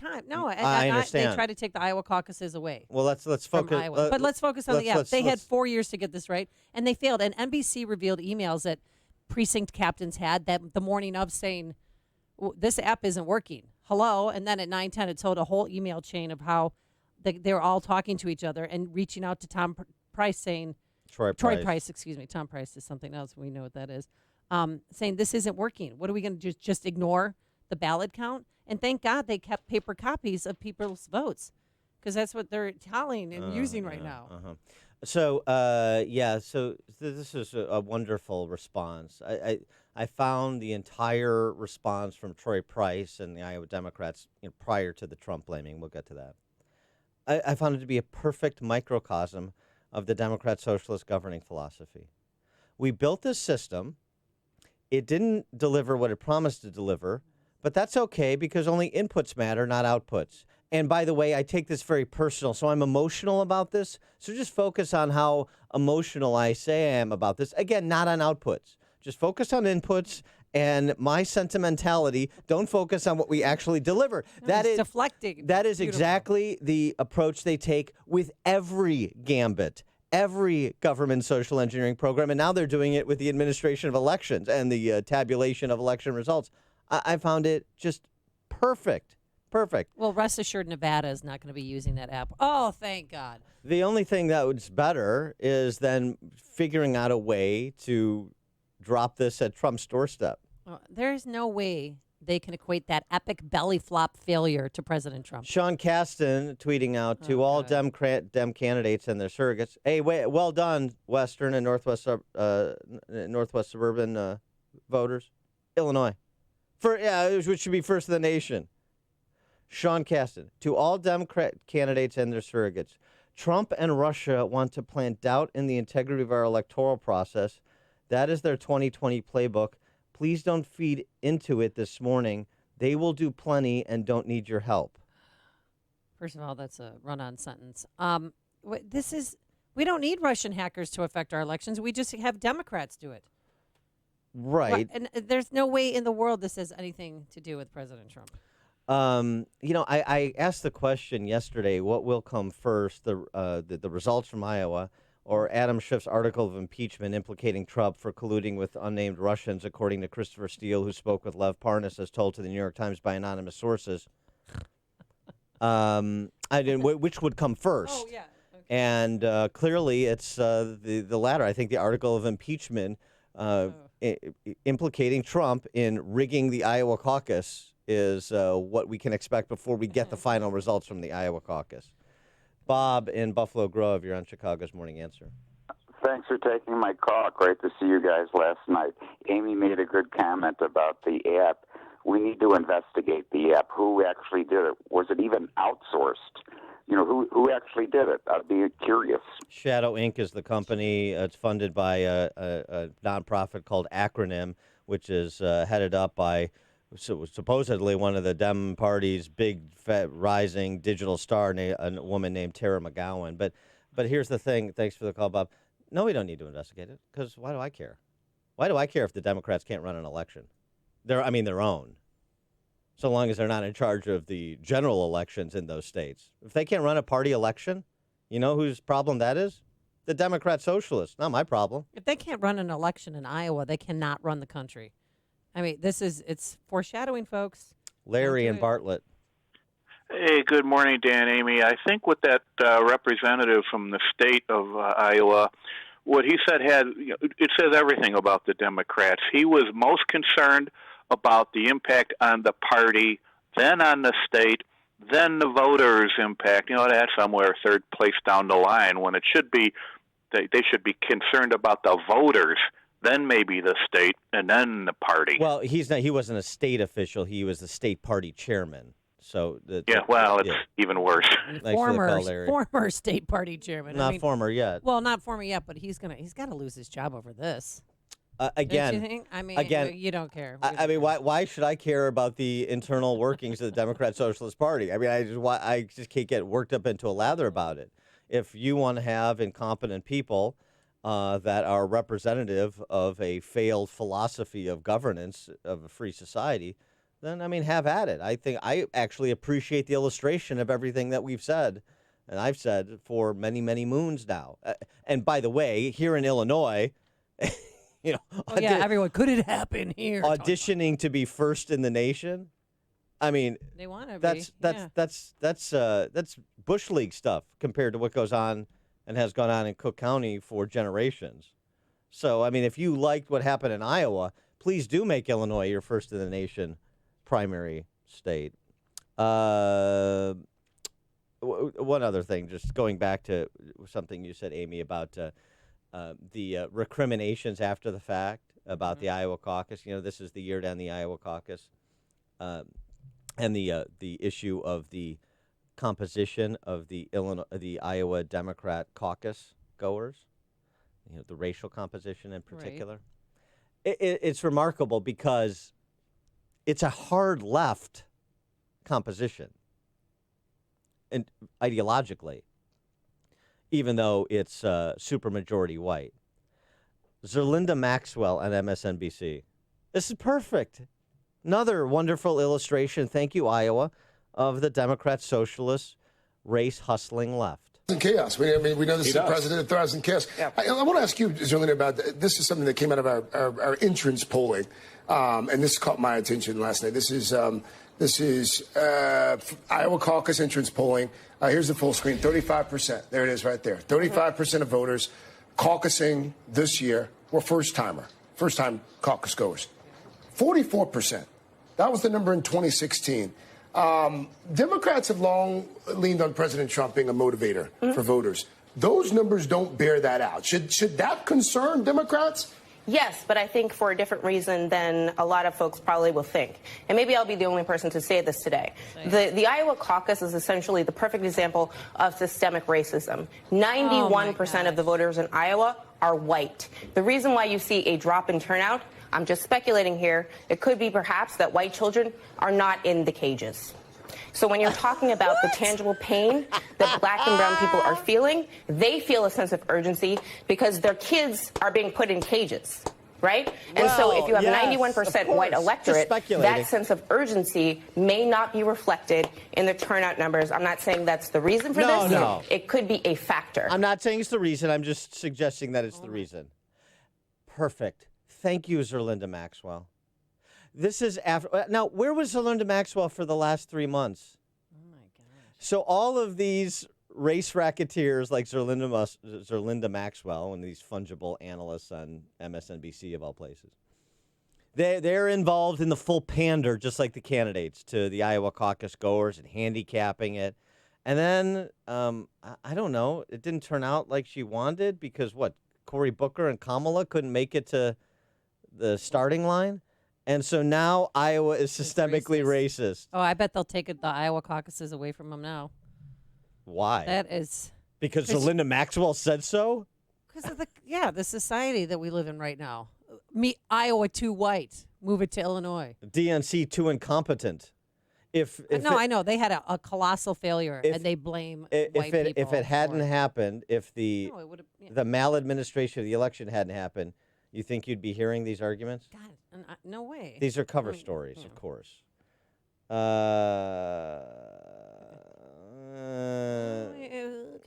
time. No, I understand. They try to take the Iowa caucuses away. Well, let's focus. Iowa. But let's focus on the app. They had 4 years to get this right, and they failed. And NBC revealed emails that precinct captains had that the morning of saying, this app isn't working. Hello. And then at 9:10, it told a whole email chain of how they were all talking to each other and reaching out to Tom Price saying, Troy Price, excuse me. Tom Price is something else. We know what that is. Saying this isn't working. What are we going to just ignore the ballot count? And thank God they kept paper copies of people's votes, because that's what they're tallying and using right now. So, so this is a wonderful response. I found the entire response from Troy Price and the Iowa Democrats prior to the Trump blaming. We'll get to that. I found it to be a perfect microcosm of the Democrat socialist governing philosophy. We built this system. It didn't deliver what it promised to deliver, but that's okay because only inputs matter, not outputs. And by the way, I take this very personal, so I'm emotional about this. So just focus on how emotional I say I am about this. Again, not on outputs. Just focus on inputs and my sentimentality. Don't focus on what we actually deliver. That is deflecting. That is exactly the approach they take with every gambit, every government social engineering program, and now they're doing it with the administration of elections and the tabulation of election results. I found it just perfect. Perfect. Well, rest assured, Nevada is not going to be using that app. Oh, thank God. The only thing that was better is then figuring out a way to drop this at Trump's doorstep. There's no way they can equate that epic belly flop failure to President Trump. Sean Casten tweeting out to all Dem candidates and their surrogates, hey, well done, Western and Northwest suburban voters. Illinois. Which should be first in the nation. Sean Casten, to all Democrat candidates and their surrogates, Trump and Russia want to plant doubt in the integrity of our electoral process. That is their 2020 playbook. Please don't feed into it this morning. They will do plenty and don't need your help. First of all, that's a run-on sentence. We don't need Russian hackers to affect our elections. We just have Democrats do it. Right. And there's no way in the world this has anything to do with President Trump. I asked the question yesterday, what will come first, the results from Iowa or Adam Schiff's article of impeachment implicating Trump for colluding with unnamed Russians, according to Christopher Steele, who spoke with Lev Parnas, as told to the New York Times by anonymous sources. Which would come first? Oh, yeah. Okay. And clearly it's the latter. I think the article of impeachment implicating Trump in rigging the Iowa caucus is what we can expect before we get the final results from the Iowa caucus. Bob in Buffalo Grove, you're on Chicago's Morning Answer. Thanks for taking my call. Great to see you guys last night. Amy made a good comment about the app. We need to investigate the app. Who actually did it? Was it even outsourced? Who actually did it? I'd be curious. Shadow Inc. is the company. It's funded by a nonprofit called Acronym, which is headed up by supposedly one of the Dem Party's big, fat, rising digital star, a woman named Tara McGowan. But here's the thing. Thanks for the call, Bob. No, we don't need to investigate it, because why do I care? Why do I care if the Democrats can't run an election? Their own. So long as they're not in charge of the general elections in those states. If they can't run a party election, you know whose problem that is? The Democrat socialists. Not my problem. If they can't run an election in Iowa, they cannot run the country. I mean, it's foreshadowing, folks. Larry and Bartlett. Hey, good morning, Dan, Amy. I think what that representative from the state of Iowa, what he said it says everything about the Democrats. He was most concerned about the impact on the party, then on the state, then the voters' impact. That's somewhere third place down the line, when it should be they should be concerned about the voters, then maybe the state, and then the party. Well, he wasn't a state official. He was the state party chairman. So it's even worse. Former state party chairman. Not former yet. Well, not former yet, but he's got to lose his job over this. Again, don't you think? I mean, you don't care. Why should I care about the internal workings of the Democrat Socialist Party? I mean, I just can't get worked up into a lather about it. If you want to have incompetent people that are representative of a failed philosophy of governance of a free society, then, I mean, have at it. I think I actually appreciate the illustration of everything that we've said, and I've said for many, many moons now. And by the way, here in Illinois, you know, everyone, could it happen here? Auditioning to be first in the nation. I mean, they want to be. That's Bush League stuff compared to what goes on and has gone on in Cook County for generations. So, I mean, if you liked what happened in Iowa, please do make Illinois your first in the nation primary state. One other thing, just going back to something you said, Amy, about the recriminations after the fact about the Iowa caucus. You know, this is the year to end the Iowa caucus. And the issue of the composition of the Iowa Democrat caucus goers, you know, the racial composition in particular. Right. It's remarkable because it's a hard left composition, and ideologically, even though it's supermajority white. Zerlinda Maxwell on MSNBC. This is perfect. Another wonderful illustration, thank you, Iowa, of the Democrat socialist race hustling left. Chaos. We know this is a president that thrives in chaos. Yeah. I want to ask you, Zerlinda, about this is something that came out of our entrance polling, and this caught my attention last night. This is Iowa caucus entrance polling. Here's the full screen, 35%. There it is right there. 35% of voters caucusing this year were first-time caucus goers. 44%. That was the number in 2016. Democrats have long leaned on President Trump being a motivator for voters. Those numbers don't bear that out. Should that concern Democrats? Yes, but I think for a different reason than a lot of folks probably will think. And maybe I'll be the only person to say this today. The Iowa caucus is essentially the perfect example of systemic racism. 91% of the voters in Iowa are white. The reason why you see a drop in turnout, I'm just speculating here, it could be perhaps that white children are not in the cages. So when you're talking about the tangible pain that black and brown people are feeling, they feel a sense of urgency because their kids are being put in cages, right? And so if you have 91% white electorate, that sense of urgency may not be reflected in the turnout numbers. I'm not saying that's the reason for this. No. It could be a factor. I'm not saying it's the reason. I'm just suggesting that it's the reason. Perfect. Thank you, Zerlinda Maxwell. This is after. Now, where was Zerlinda Maxwell for the last 3 months? Oh, my gosh. So all of these race racketeers like Zerlinda Maxwell and these fungible analysts on MSNBC of all places, they're involved in the full pander, just like the candidates, to the Iowa caucus goers and handicapping it. And then, I don't know, it didn't turn out like she wanted because, Cory Booker and Kamala couldn't make it to the starting line. And so now Iowa is systemically racist. Oh, I bet they'll take the Iowa caucuses away from them now. Why? That is because Zerlinda Maxwell said so? Because of the society that we live in right now. Iowa too white. Move it to Illinois. DNC too incompetent. I know they had a colossal failure, and they blame white people. If it hadn't happened, if the maladministration of the election hadn't happened, you think you'd be hearing these arguments? God, no way. These are cover stories, of course. Can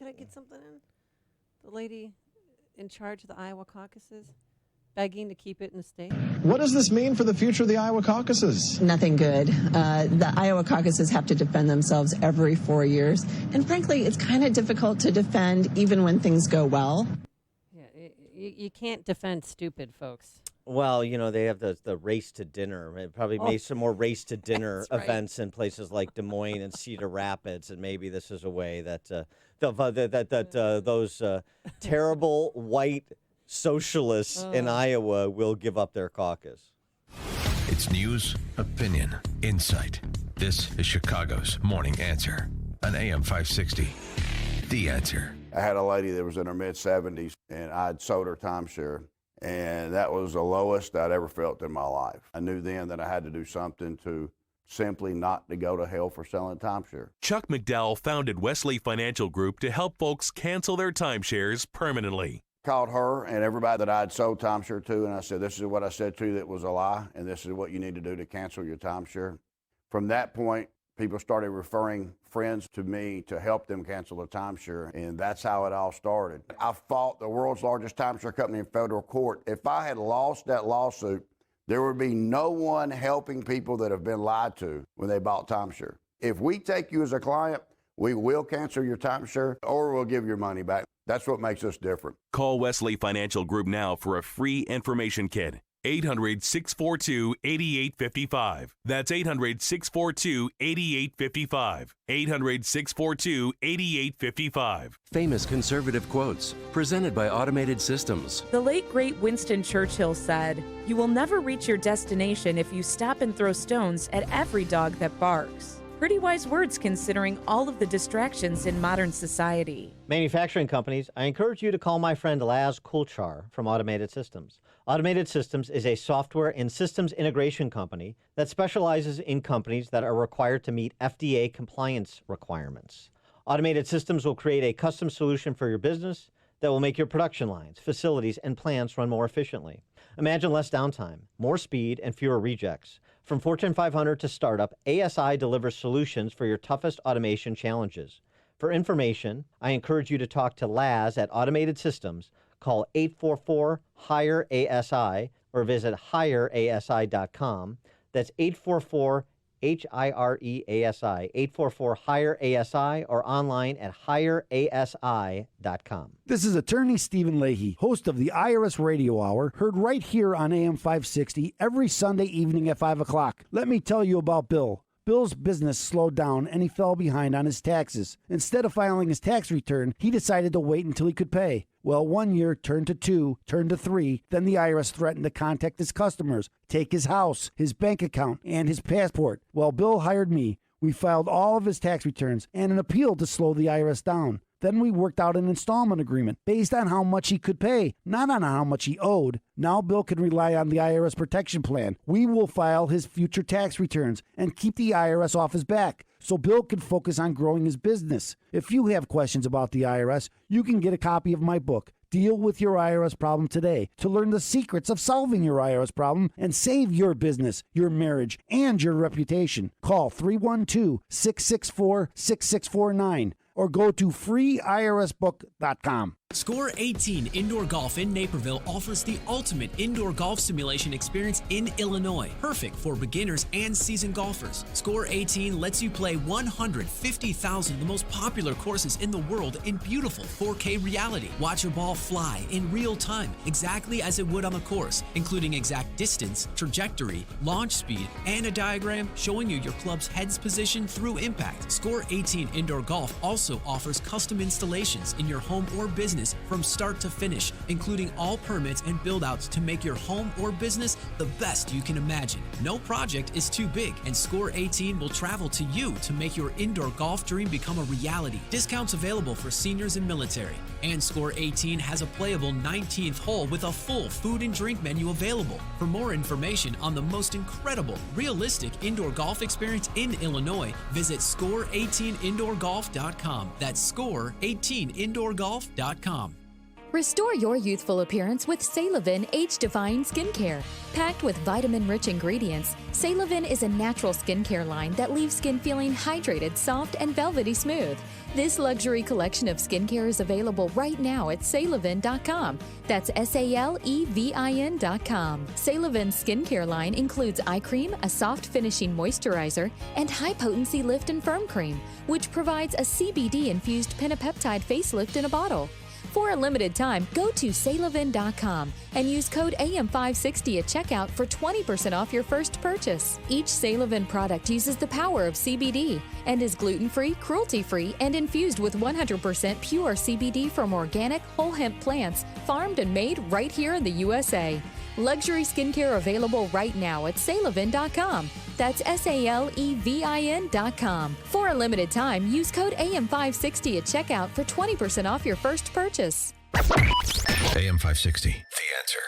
I get something in? The lady in charge of the Iowa caucuses begging to keep it in the state. What does this mean for the future of the Iowa caucuses? Nothing good. The Iowa caucuses have to defend themselves every 4 years. And frankly, it's kind of difficult to defend even when things go well. You can't defend stupid folks. Well, they have the race to dinner. It probably made some more race to dinner events in places like Des Moines and Cedar Rapids, and maybe this is a way that those terrible white socialists in Iowa will give up their caucus. It's news, opinion, insight. This is Chicago's Morning Answer on AM 560. The Answer. I had a lady that was in her mid-70s, and I'd sold her timeshare, and that was the lowest I'd ever felt in my life. I knew then that I had to do something to simply not to go to hell for selling timeshare. Chuck McDowell founded Wesley Financial Group to help folks cancel their timeshares permanently. called her and everybody that I had sold timeshare to, and I said, this is what I said to you that was a lie, and this is what you need to do to cancel your timeshare. From that point, people started referring friends to me to help them cancel the timeshare, and that's how it all started. I fought the world's largest timeshare company in federal court. If I had lost that lawsuit, there would be no one helping people that have been lied to when they bought timeshare. If we take you as a client, we will cancel your timeshare or we'll give your money back. That's what makes us different. Call Wesley Financial Group now for a free information kit. 800-642-8855. That's 800-642-8855. 800-642-8855. Famous conservative quotes presented by Automated Systems. The late great Winston Churchill said, "You will never reach your destination if you stop and throw stones at every dog that barks." Pretty wise words considering all of the distractions in modern society. Manufacturing companies, I encourage you to call my friend Laz Kulchar from Automated Systems. Automated Systems is a software and systems integration company that specializes in companies that are required to meet FDA compliance requirements. Automated Systems will create a custom solution for your business that will make your production lines, facilities, and plants run more efficiently. Imagine less downtime, more speed, and fewer rejects. From Fortune 500 to startup, ASI delivers solutions for your toughest automation challenges. For information, I encourage you to talk to Laz at Automated Systems. Call 844-HIRE-ASI or visit hireasi.com. That's 844-HIRE-ASI, 844-HIRE-ASI, or online at hireasi.com. This is attorney Stephen Leahy, host of the IRS Radio Hour, heard right here on AM 560 every Sunday evening at 5 o'clock. Let me tell you about Bill. Bill's business slowed down and he fell behind on his taxes. Instead of filing his tax return, he decided to wait until he could pay. Well, 1 year turned to 2, turned to 3. Then the IRS threatened to contact his customers, take his house, his bank account, and his passport. Well, Bill hired me. We filed all of his tax returns and an appeal to slow the IRS down. Then we worked out an installment agreement based on how much he could pay, not on how much he owed. Now Bill can rely on the IRS protection plan. We will file his future tax returns and keep the IRS off his back so Bill can focus on growing his business. If you have questions about the IRS, you can get a copy of my book, Deal with Your IRS Problem Today, to learn the secrets of solving your IRS problem and save your business, your marriage, and your reputation. Call 312-664-6649 or go to freeirsbook.com. Score 18 Indoor Golf in Naperville offers the ultimate indoor golf simulation experience in Illinois, perfect for beginners and seasoned golfers. Score 18 lets you play 150,000 of the most popular courses in the world in beautiful 4K reality. Watch your ball fly in real time, exactly as it would on the course, including exact distance, trajectory, launch speed, and a diagram showing you your club's head's position through impact. Score 18 Indoor Golf also offers custom installations in your home or business from start to finish, including all permits and build-outs to make your home or business the best you can imagine. No project is too big, and Score 18 will travel to you to make your indoor golf dream become a reality. Discounts available for seniors and military. And Score 18 has a playable 19th hole with a full food and drink menu available. For more information on the most incredible, realistic indoor golf experience in Illinois, visit score18indoorgolf.com. That's score18indoorgolf.com. Restore your youthful appearance with Salovin Age-Defying Skincare. Packed with vitamin-rich ingredients, Salovin is a natural skincare line that leaves skin feeling hydrated, soft, and velvety smooth. This luxury collection of skincare is available right now at Salovin.com. That's SALEVIN.com. Salovin's skincare line includes eye cream, a soft finishing moisturizer, and high-potency lift and firm cream, which provides a CBD-infused pentapeptide facelift in a bottle. For a limited time, go to Salovin.com and use code AM560 at checkout for 20% off your first purchase. Each Salovin product uses the power of CBD and is gluten-free, cruelty-free, and infused with 100% pure CBD from organic, whole hemp plants, farmed and made right here in the USA. Luxury skincare available right now at Salovin.com. That's SALEVIN.com. For a limited time, use code AM560 at checkout for 20% off your first purchase. AM 560, The Answer.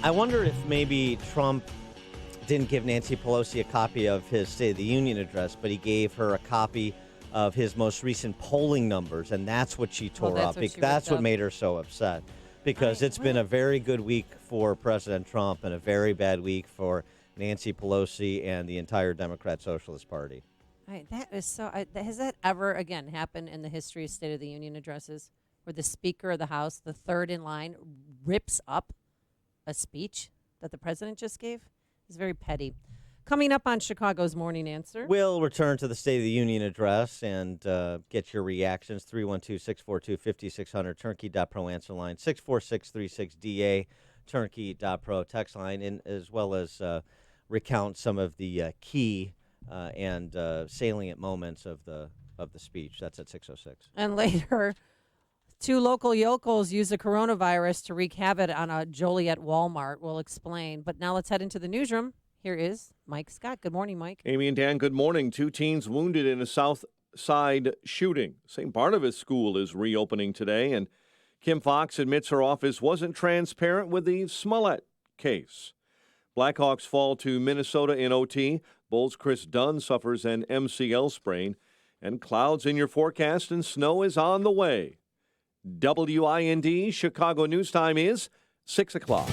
I wonder if maybe Trump didn't give Nancy Pelosi a copy of his State of the Union address, but he gave her a copy of his most recent polling numbers, and that's what she tore that's up. what she That's ripped what up. made her so upset, because it's been a very good week for President Trump and a very bad week for Nancy Pelosi and the entire Democrat Socialist Party. That is so. Has that ever again happened in the history of State of the Union addresses, where the Speaker of the House, the third in line, rips up a speech that the president just gave? It's very petty. Coming up on Chicago's Morning Answer. We'll return to the State of the Union address and get your reactions. 312-642-5600, turnkey.pro answer line, 64636DA, turnkey.pro text line, and as well as recount some of the key and salient moments of the speech. That's at 606. And later, two local yokels use the coronavirus to wreak havoc on a Joliet Walmart. We'll explain. But now let's head into the newsroom. Here is Mike Scott. Good morning, Mike. Amy and Dan, good morning. 2 teens wounded in a South Side shooting. St. Barnabas School is reopening today, and Kim Foxx admits her office wasn't transparent with the Smollett case. Blackhawks fall to Minnesota in OT. Bulls' Chris Dunn suffers an MCL sprain. And clouds in your forecast, and snow is on the way. WIND Chicago News Time is 6 o'clock.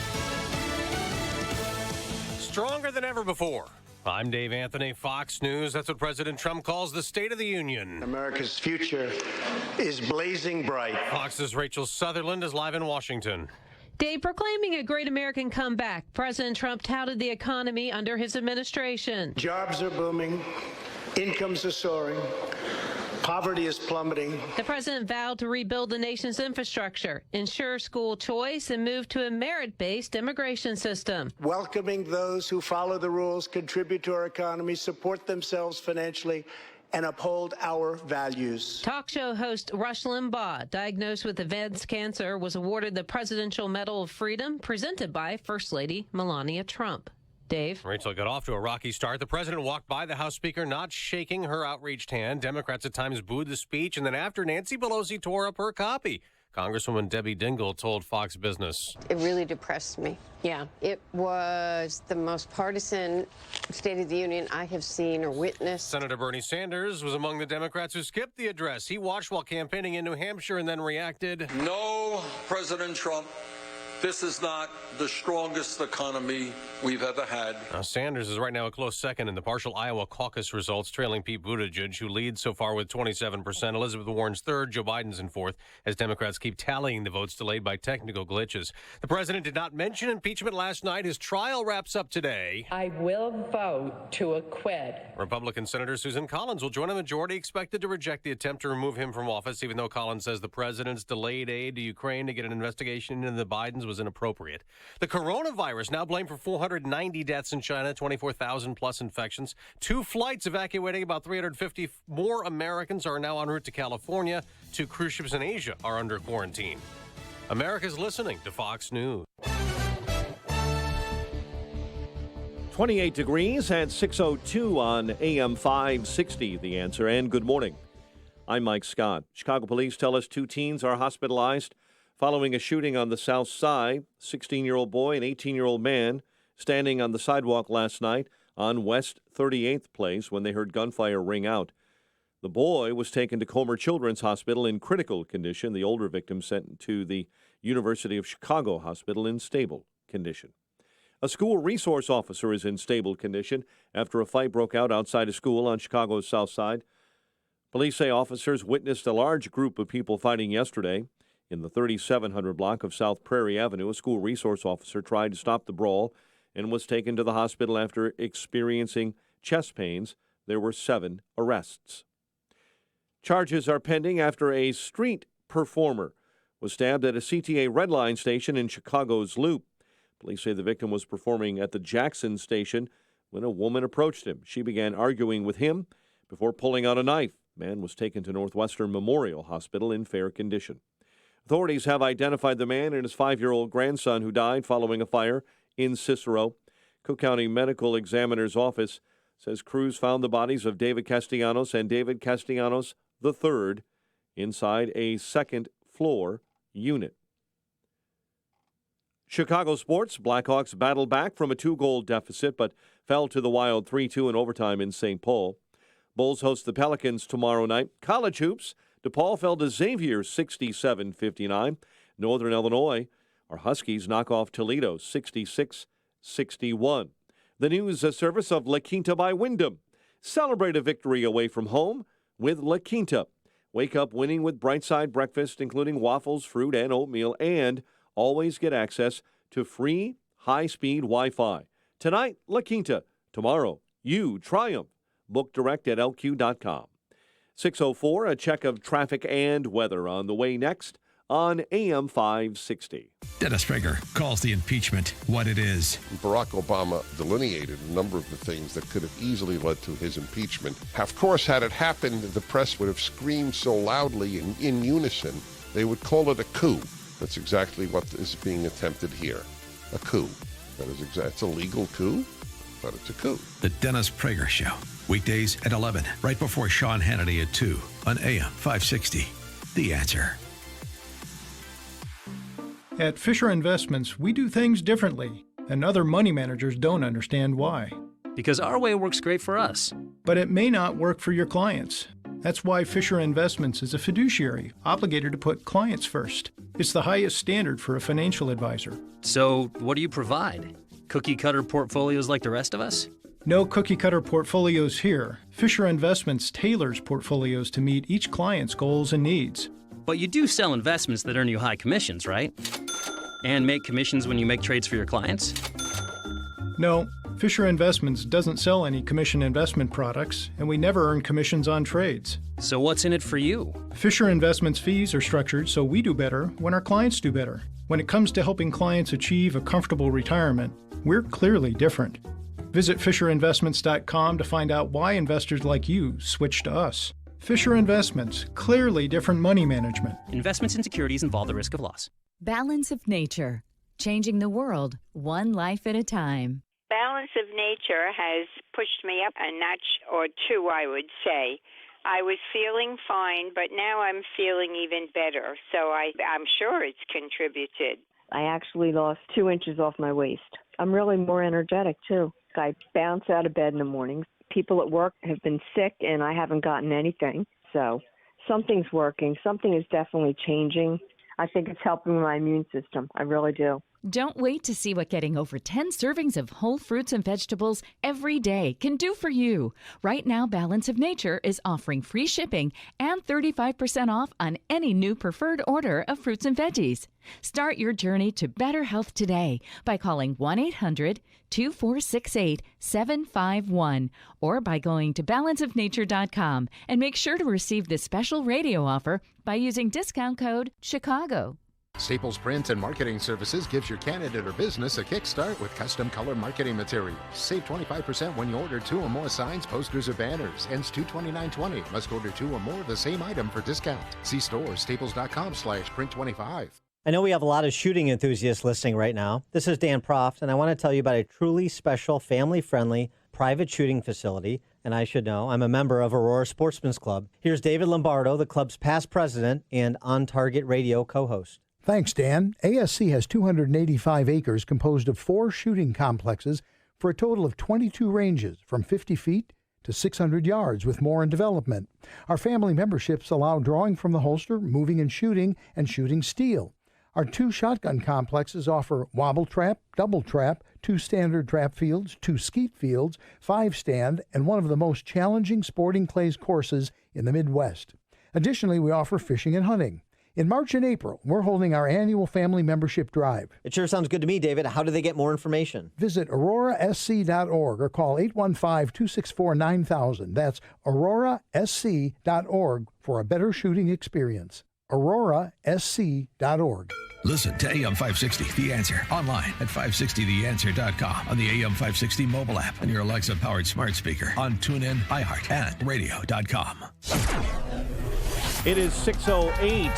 Stronger than ever before. I'm Dave Anthony, Fox News. That's what President Trump calls the State of the Union. America's future is blazing bright. Fox's Rachel Sutherland is live in Washington. Dave, proclaiming a great American comeback, President Trump touted the economy under his administration. Jobs are booming. Incomes are soaring. Poverty is plummeting. The president vowed to rebuild the nation's infrastructure, ensure school choice, and move to a merit-based immigration system. Welcoming those who follow the rules, contribute to our economy, support themselves financially, and uphold our values. Talk show host Rush Limbaugh, diagnosed with advanced cancer, was awarded the Presidential Medal of Freedom presented by First Lady Melania Trump. Dave? Rachel got off to a rocky start. The president walked by the House Speaker, not shaking her outreached hand. Democrats at times booed the speech, and then after, Nancy Pelosi tore up her copy. Congresswoman Debbie Dingell told Fox Business. It really depressed me. Yeah, it was the most partisan State of the Union I have seen or witnessed. Senator Bernie Sanders was among the Democrats who skipped the address. He watched while campaigning in New Hampshire and then reacted. No, President Trump. This is not the strongest economy we've ever had. Now, Sanders is right now a close second in the partial Iowa caucus results, trailing Pete Buttigieg, who leads so far with 27%. Elizabeth Warren's third, Joe Biden's in fourth, as Democrats keep tallying the votes delayed by technical glitches. The president did not mention impeachment last night. His trial wraps up today. I will vote to acquit. Republican Senator Susan Collins will join a majority expected to reject the attempt to remove him from office, even though Collins says the president's delayed aid to Ukraine to get an investigation into the Bidens was inappropriate. The coronavirus now blamed for 490 deaths in China, 24,000 plus infections. 2 flights evacuating about 350 more Americans are now en route to California. 2 cruise ships in Asia are under quarantine. America's listening to Fox News. 28 degrees at 6:02 on AM 560, The Answer, and good morning. I'm Mike Scott. Chicago police tell us 2 teens are hospitalized following a shooting on the South Side. 16-year-old boy and 18-year-old man standing on the sidewalk last night on West 38th Place when they heard gunfire ring out. The boy was taken to Comer Children's Hospital in critical condition. The older victim sent to the University of Chicago Hospital in stable condition. A school resource officer is in stable condition after a fight broke out outside a school on Chicago's South Side. Police say officers witnessed a large group of people fighting yesterday. In the 3700 block of South Prairie Avenue, a school resource officer tried to stop the brawl and was taken to the hospital after experiencing chest pains. There were 7 arrests. Charges are pending after a street performer was stabbed at a CTA Red Line station in Chicago's Loop. Police say the victim was performing at the Jackson station when a woman approached him. She began arguing with him before pulling out a knife. The man was taken to Northwestern Memorial Hospital in fair condition. Authorities have identified the man and his 5-year-old grandson who died following a fire in Cicero. Cook County Medical Examiner's Office says crews found the bodies of David Castellanos and David Castellanos III inside a second-floor unit. Chicago sports, Blackhawks battled back from a 2-goal deficit but fell to the Wild 3-2 in overtime in St. Paul. Bulls host the Pelicans tomorrow night. College hoops, DePaul fell to Xavier 67-59. Northern Illinois, our Huskies knock off Toledo 66-61. The news service of La Quinta by Wyndham. Celebrate a victory away from home with La Quinta. Wake up winning with Brightside breakfast, including waffles, fruit, and oatmeal, and always get access to free high-speed Wi-Fi. Tonight, La Quinta. Tomorrow, you triumph. Book direct at lq.com. 6:04, a check of traffic and weather on the way next on AM 560. Dennis Prager calls the impeachment what it is. Barack Obama delineated a number of the things that could have easily led to his impeachment. Of course, had it happened, the press would have screamed so loudly in unison, they would call it a coup. That's exactly what is being attempted here. A coup. That is it's a legal coup, but it's a coup. The Dennis Prager Show. Weekdays at 11, right before Sean Hannity at 2 on AM 560. The Answer. At Fisher Investments, we do things differently, and other money managers don't understand why. Because our way works great for us. But it may not work for your clients. That's why Fisher Investments is a fiduciary, obligated to put clients first. It's the highest standard for a financial advisor. So, what do you provide? Cookie-cutter portfolios like the rest of us? No cookie-cutter portfolios here. Fisher Investments tailors portfolios to meet each client's goals and needs. But you do sell investments that earn you high commissions, right? And make commissions when you make trades for your clients? No, Fisher Investments doesn't sell any commission investment products, and we never earn commissions on trades. So what's in it for you? Fisher Investments fees are structured so we do better when our clients do better. When it comes to helping clients achieve a comfortable retirement, we're clearly different. Visit FisherInvestments.com to find out why investors like you switch to us. Fisher Investments, clearly different money management. Investments in securities involve the risk of loss. Balance of Nature, changing the world one life at a time. Balance of Nature has pushed me up a notch or two, I would say. I was feeling fine, but now I'm feeling even better, so I'm sure it's contributed. I actually lost 2 inches off my waist. I'm really more energetic, too. I bounce out of bed in the mornings. People at work have been sick, and I haven't gotten anything. So something's working. Something is definitely changing. I think it's helping my immune system. I really do. Don't wait to see what getting over 10 servings of whole fruits and vegetables every day can do for you. Right now, Balance of Nature is offering free shipping and 35% off on any new preferred order of fruits and veggies. Start your journey to better health today by calling 1-800-2468-751 or by going to balanceofnature.com and make sure to receive this special radio offer by using discount code CHICAGO. Staples Print and Marketing Services gives your candidate or business a kickstart with custom color marketing materials. Save 25% when you order 2 or more signs, posters, or banners. Ends 2/29/20. Must order 2 or more of the same item for discount. See store staples.com/print25. I know we have a lot of shooting enthusiasts listening right now. This is Dan Proft, and I want to tell you about a truly special, family-friendly, private shooting facility. And I should know, I'm a member of Aurora Sportsman's Club. Here's David Lombardo, the club's past president and On Target Radio co-host. Thanks, Dan. ASC has 285 acres composed of 4 shooting complexes for a total of 22 ranges from 50 feet to 600 yards with more in development. Our family memberships allow drawing from the holster, moving and shooting steel. Our 2 shotgun complexes offer wobble trap, double trap, 2 standard trap fields, 2 skeet fields, 5 stand, and one of the most challenging sporting clays courses in the Midwest. Additionally, we offer fishing and hunting. In March and April, we're holding our annual family membership drive. It sure sounds good to me, David. How do they get more information? Visit aurorasc.org or call 815-264-9000. That's aurorasc.org for a better shooting experience. aurorasc.org. Listen to AM 560, The Answer, online at 560theanswer.com, on the AM 560 mobile app, and your Alexa-powered smart speaker, on TuneIn, iHeart, and radio.com. It is 6:08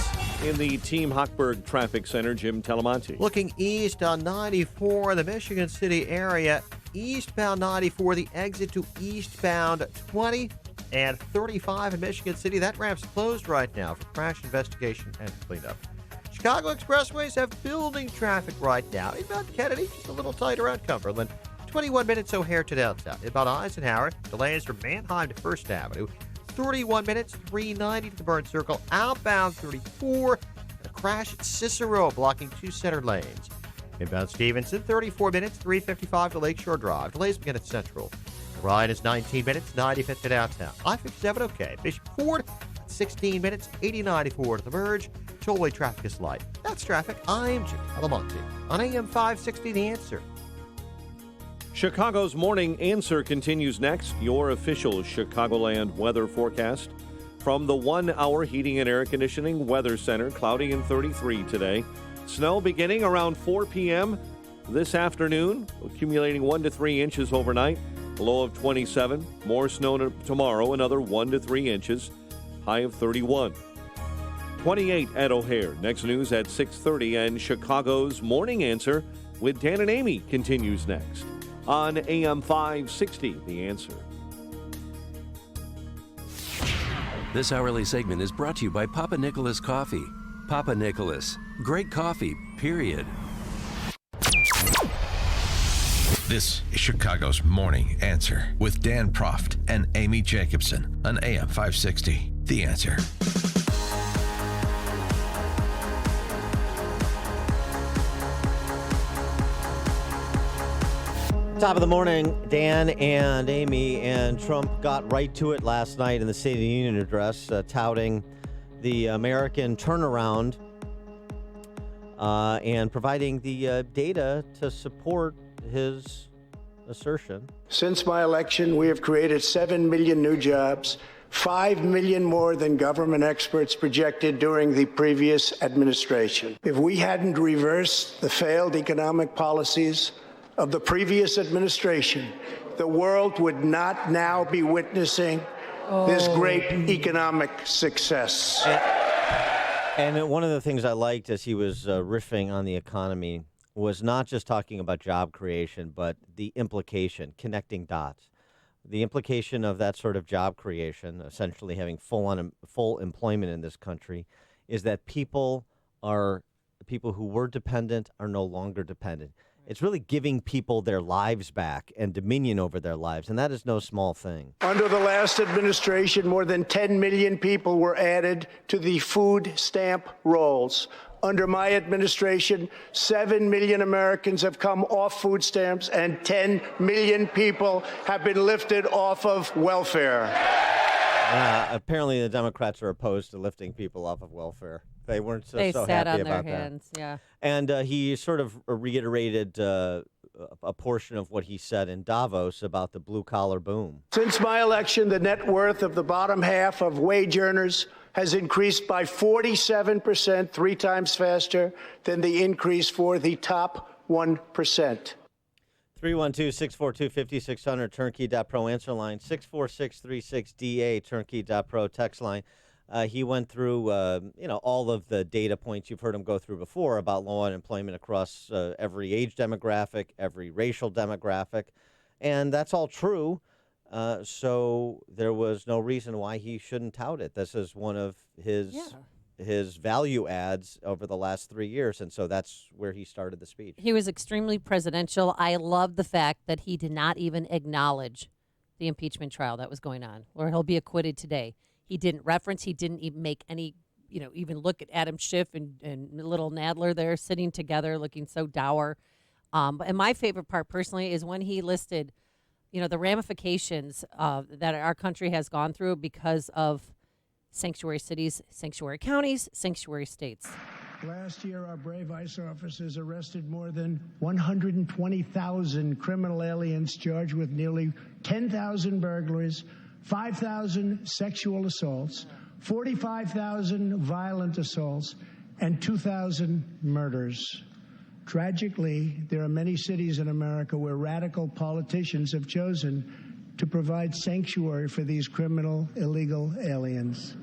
in the Team Hochberg Traffic Center. Jim Telemonte. Looking east on 94, the Michigan City area, eastbound 94, the exit to eastbound 20 and 35 in Michigan City. That ramp's closed right now for crash investigation and cleanup. Chicago expressways have building traffic right now. Eastbound Kennedy, just a little tight around Cumberland. 21 minutes O'Hare to downtown. Inbound Eisenhower, delays from Manheim to First Avenue. 31 minutes, 390 to the Burn Circle. Outbound 34. A crash at Cicero, blocking 2 center lanes. Inbound Stevenson, 34 minutes, 355 to Lakeshore Drive. Delays begin at Central. Ryan is 19 minutes, 95 to downtown. I-57 okay. Bishop Ford, 16 minutes, 80-94 to the merge. Tollway traffic is light. That's traffic. I'm Jim Alamonte on AM 560, The Answer. Chicago's Morning Answer continues next. Your official Chicagoland weather forecast from the 1-hour heating and air conditioning weather center. Cloudy and 33 today. Snow beginning around 4 p.m. this afternoon, accumulating 1 to 3 inches overnight. A low of 27. More snow tomorrow, another 1 to 3 inches. High of 31. 28 at O'Hare. Next news at 6:30, and Chicago's Morning Answer with Dan and Amy continues next on AM 560, The Answer. This hourly segment is brought to you by Papa Nicholas Coffee. Papa Nicholas. Great coffee, period. This is Chicago's Morning Answer with Dan Proft and Amy Jacobson on AM 560. The Answer. Top of the morning, Dan and Amy, and Trump got right to it last night in the State of the Union address, touting the American turnaround and providing the data to support his assertion. Since my election, we have created 7 million new jobs, 5 million more than government experts projected during the previous administration. If we hadn't reversed the failed economic policies of the previous administration, the world would not now be witnessing this great economic success. And one of the things I liked as he was riffing on the economy was not just talking about job creation, but the implication, connecting dots. The implication of that sort of job creation, essentially having full employment in this country, is that people who were dependent are no longer dependent. It's really giving people their lives back and dominion over their lives, and that is no small thing. Under the last administration, more than 10 million people were added to the food stamp rolls. Under my administration, 7 million Americans have come off food stamps, and 10 million people have been lifted off of welfare. Apparently, the Democrats are opposed to lifting people off of welfare. They weren't so sat happy on about their hands, that. yeah. And he sort of reiterated a portion of what he said in Davos about the blue-collar boom. Since my election, the net worth of the bottom half of wage earners has increased by 47%, 3 times faster than the increase for the top 1%. 312-642-5600, turnkey.pro answer line, 64636DA, turnkey.pro text line. He went through, all of the data points you've heard him go through before about low unemployment across every age demographic, every racial demographic, and that's all true. So there was no reason why he shouldn't tout it. This is one of his value adds over the last 3 years, and so that's where he started the speech. He was extremely presidential. I love the fact that he did not even acknowledge the impeachment trial that was going on, where he'll be acquitted today. He didn't reference, he didn't even make any, even look at Adam Schiff and little Nadler there sitting together looking so dour. And my favorite part personally is when he listed, the ramifications that our country has gone through because of sanctuary cities, sanctuary counties, sanctuary states. Last year, our brave ICE officers arrested more than 120,000 criminal aliens charged with nearly 10,000 burglaries, 5,000 sexual assaults, 45,000 violent assaults, and 2,000 murders. Tragically, there are many cities in America where radical politicians have chosen to provide sanctuary for these criminal, illegal aliens.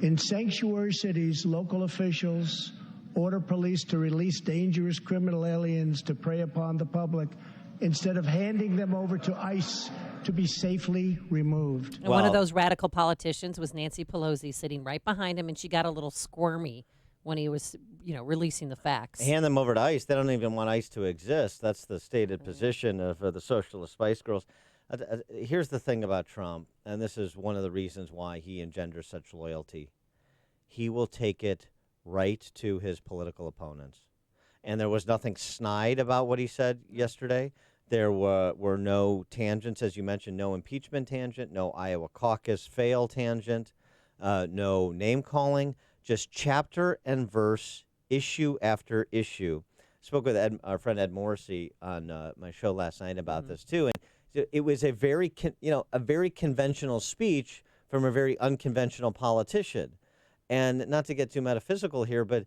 In sanctuary cities, local officials order police to release dangerous criminal aliens to prey upon the public instead of handing them over to ICE to be safely removed. And one of those radical politicians was Nancy Pelosi, sitting right behind him, and she got a little squirmy when he was, releasing the facts. Hand them over to ICE. They don't even want ICE to exist. That's the stated position of the Socialist Spice Girls. Here's the thing about Trump, and this is one of the reasons why he engenders such loyalty. He will take it right to his political opponents. And there was nothing snide about what he said yesterday. There were no tangents, as you mentioned, no impeachment tangent, no Iowa caucus fail tangent, no name-calling, just chapter and verse, issue after issue. Spoke with our friend Ed Morrissey on my show last night about this, too, and it was a very conventional speech from a very unconventional politician. And not to get too metaphysical here, but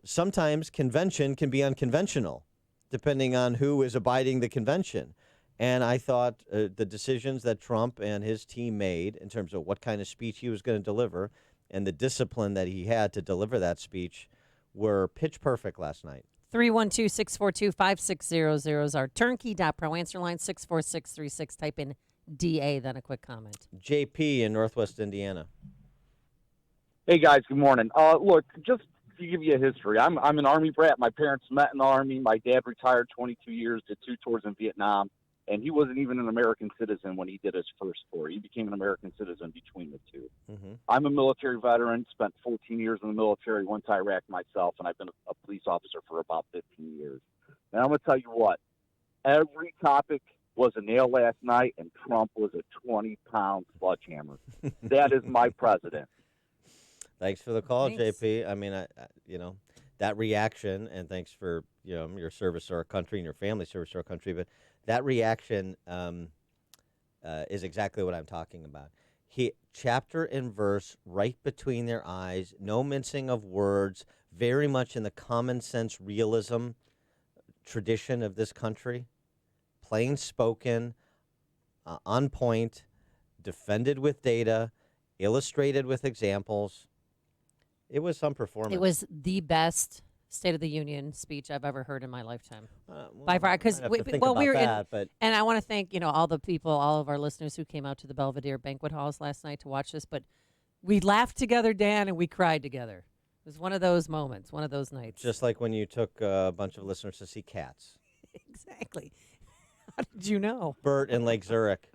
sometimes convention can be unconventional, depending on who is abiding the convention. And I thought the decisions that Trump and his team made in terms of what kind of speech he was going to deliver and the discipline that he had to deliver that speech were pitch perfect last night. 312-642-5600 is our turnkey.pro answer line, 64636. Type in DA, then a quick comment. JP in Northwest Indiana. Hey, guys, good morning. Look, just to give you a history, I'm an Army brat. My parents met in the Army. My dad retired 22 years, did 2 tours in Vietnam, and he wasn't even an American citizen when he did his first tour. He became an American citizen between the two. Mm-hmm. I'm a military veteran, spent 14 years in the military, went to Iraq myself, and I've been a police officer for about 15 years. And I'm going to tell you what, every topic was a nail last night, and Trump was a 20-pound sledgehammer. That is my president. Thanks for the call, Thanks. JP. I mean, that reaction, and thanks for your service to our country and your family's service to our country, but that reaction is exactly what I'm talking about. He chapter and verse right between their eyes, no mincing of words, very much in the common sense realism tradition of this country, plain spoken, on point, defended with data, illustrated with examples. It was some performance. It was the best State of the Union speech I've ever heard in my lifetime, by far. Because but and I want to thank all the people, all of our listeners who came out to the Belvedere banquet halls last night to watch this. But we laughed together, Dan, and we cried together. It was one of those moments, one of those nights. Just like when you took a bunch of listeners to see Cats. Exactly. How did you know? Bert in Lake Zurich.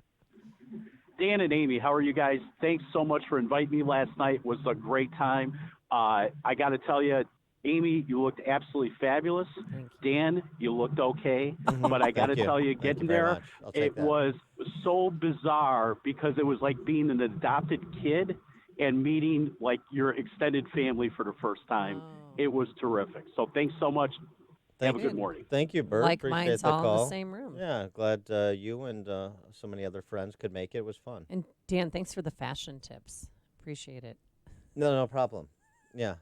Dan and Amy, how are you guys? Thanks so much for inviting me last night. It was a great time. I got to tell you, Amy, you looked absolutely fabulous. Dan, you looked okay. But I got to tell you, getting there, it was so bizarre because it was like being an adopted kid and meeting like your extended family for the first time. It was terrific. So thanks so much. Have a good morning. Thank you, Bert. Like Appreciate mine's the all call. in the same room. Yeah, glad you and so many other friends could make it. It was fun. And Dan, thanks for the fashion tips. Appreciate it. No problem. Yeah.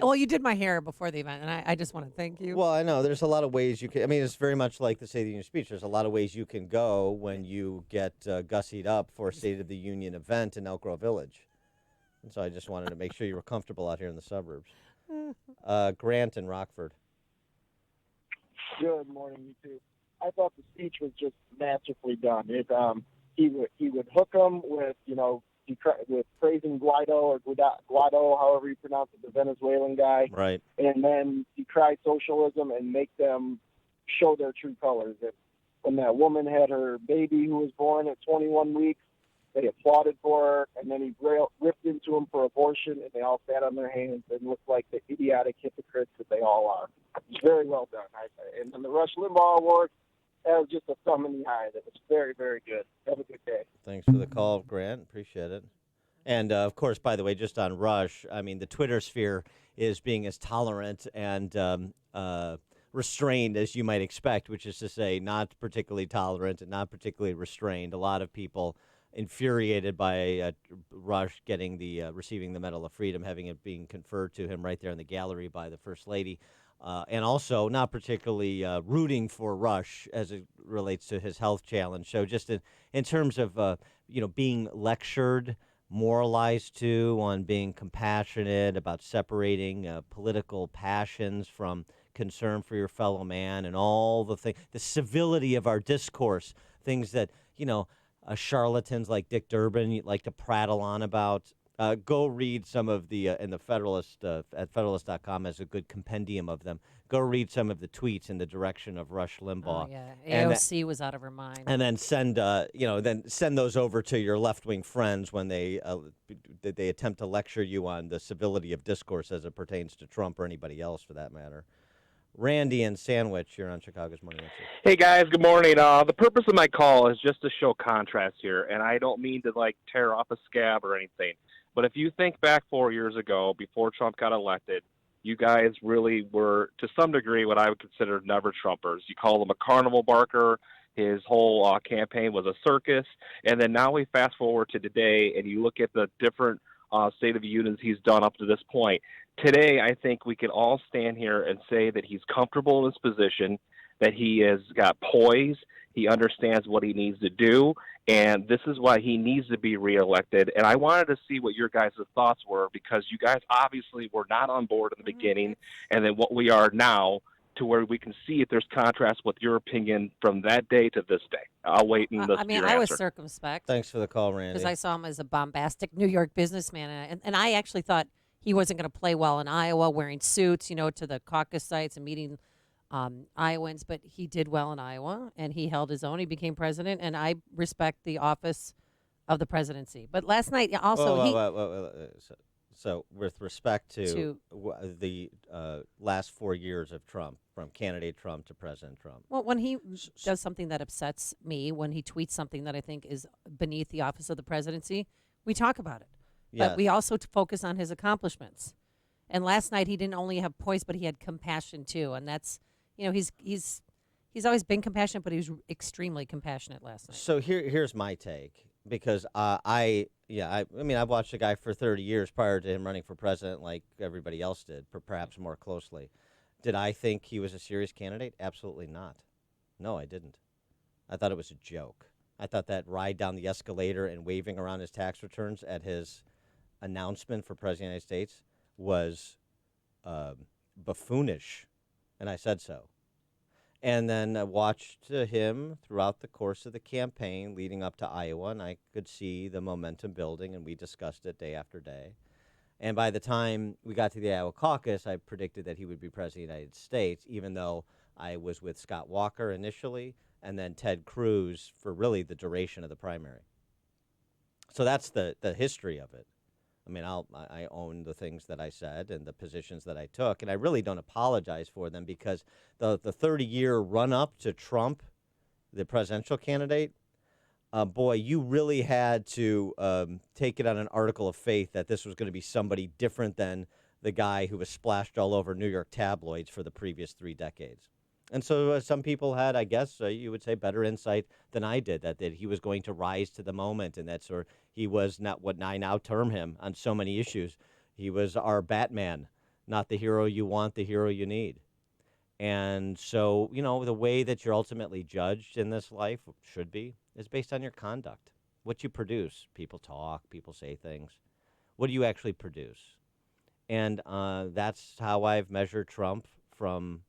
Well, you did my hair before the event, and I just want to thank you. Well, I know there's a lot of ways you can. I mean, it's very much like the State of the Union speech. There's a lot of ways you can go when you get gussied up for a State of the Union event in Elk Grove Village. And so I just wanted to make sure you were comfortable out here in the suburbs. Grant in Rockford. Good morning, you two. I thought the speech was just masterfully done. He would hook them with with praising Guaido or Guaido, however you pronounce it, the Venezuelan guy, right? And then decry socialism and make them show their true colors. When that woman had her baby who was born at 21 weeks, they applauded for her, and then he ripped into them for abortion, and they all sat on their hands and looked like the idiotic hypocrites that they all are. It's very well done. And then the Rush Limbaugh Award, that was just a thumb in the eye. That was very, very good. Have a good day. Thanks for the call, Grant. Appreciate it. And, of course, by the way, just on Rush, I mean, the Twitter sphere is being as tolerant and restrained as you might expect, which is to say not particularly tolerant and not particularly restrained. A lot of people infuriated by Rush getting receiving the Medal of Freedom, having it being conferred to him right there in the gallery by the First Lady. And also not particularly rooting for Rush as it relates to his health challenge. So just in terms of, being lectured, moralized to on being compassionate about separating political passions from concern for your fellow man and all the things, the civility of our discourse, things that, charlatans like Dick Durbin like to prattle on about. Go read some of the, and the Federalist at Federalist.com has a good compendium of them. Go read some of the tweets in the direction of Rush Limbaugh. Oh, yeah. And AOC was out of her mind. And then send those over to your left-wing friends when they attempt to lecture you on the civility of discourse as it pertains to Trump or anybody else for that matter. Randy and Sandwich, you're on Chicago's Morning Answer. Hey guys, good morning. The purpose of my call is just to show contrast here, and I don't mean to tear off a scab or anything. But if you think back 4 years ago, before Trump got elected, you guys really were, to some degree, what I would consider never Trumpers. You call him a carnival barker. His whole campaign was a circus. And then now we fast forward to today, and you look at the different State of the Unions he's done up to this point. Today, I think we can all stand here and say that he's comfortable in his position, that he has got poise, he understands what he needs to do, and this is why he needs to be reelected. And I wanted to see what your guys' thoughts were, because you guys obviously were not on board in the beginning, and then what we are now, to where we can see if there's contrast with your opinion from that day to this day. I'll wait and listen to your I was answer. circumspect. Thanks for the call, Randy. Because I saw him as a bombastic New York businessman, and I actually thought he wasn't going to play well in Iowa, wearing suits, to the caucus sites and meeting Iowans, but he did well in Iowa, and he held his own. He became president, and I respect the office of the presidency. But last night, also, So with respect to the last 4 years of Trump, from candidate Trump to President Trump. Well, when he does something that upsets me, when he tweets something that I think is beneath the office of the presidency, we talk about it. Yes. But we also focus on his accomplishments. And last night, he didn't only have poise, but he had compassion too. And that's, he's always been compassionate, but he was extremely compassionate last night. So here's my take, because I've watched the guy for 30 years prior to him running for president, like everybody else did, perhaps more closely. Did I think he was a serious candidate? Absolutely not. No, I didn't. I thought it was a joke. I thought that ride down the escalator and waving around his tax returns at his announcement for president of the United States was buffoonish, and I said so. And then I watched him throughout the course of the campaign leading up to Iowa, and I could see the momentum building, and we discussed it day after day. And by the time we got to the Iowa caucus, I predicted that he would be president of the United States, even though I was with Scott Walker initially and then Ted Cruz for really the duration of the primary. So that's the history of it. I mean, I own the things that I said and the positions that I took, and I really don't apologize for them, because the 30-year run-up to Trump, the presidential candidate, boy, you really had to take it on an article of faith that this was going to be somebody different than the guy who was splashed all over New York tabloids for the previous 3 decades. And so some people had, I guess, you would say, better insight than I did, that he was going to rise to the moment, and that he was not what I now term him on so many issues. He was our Batman, not the hero you want, the hero you need. And so, the way that you're ultimately judged in this life should be is based on your conduct, what you produce. People talk, people say things. What do you actually produce? And that's how I've measured Trump from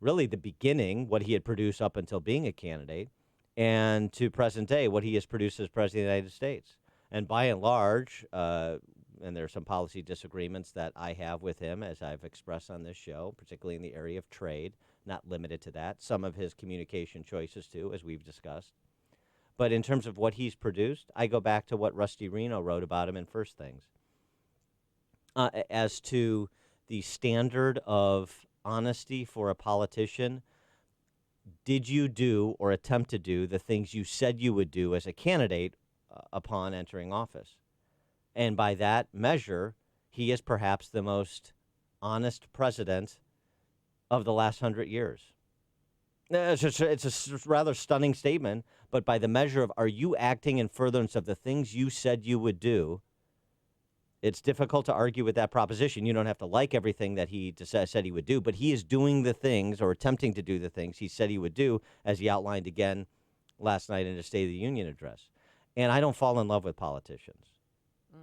really the beginning, what he had produced up until being a candidate, and to present day, what he has produced as president of the United States. And by and large, and there are some policy disagreements that I have with him, as I've expressed on this show, particularly in the area of trade, not limited to that. Some of his communication choices, too, as we've discussed. But in terms of what he's produced, I go back to what Rusty Reno wrote about him in First Things. As to the standard of honesty for a politician, did you do or attempt to do the things you said you would do as a candidate upon entering office? And by that measure, he is perhaps the most honest president of the last 100 years. It's a rather stunning statement, but by the measure of, are you acting in furtherance of the things you said you would do, it's difficult to argue with that proposition. You don't have to like everything that he said he would do, but he is doing the things, or attempting to do the things he said he would do, as he outlined again last night in his State of the Union address. And I don't fall in love with politicians.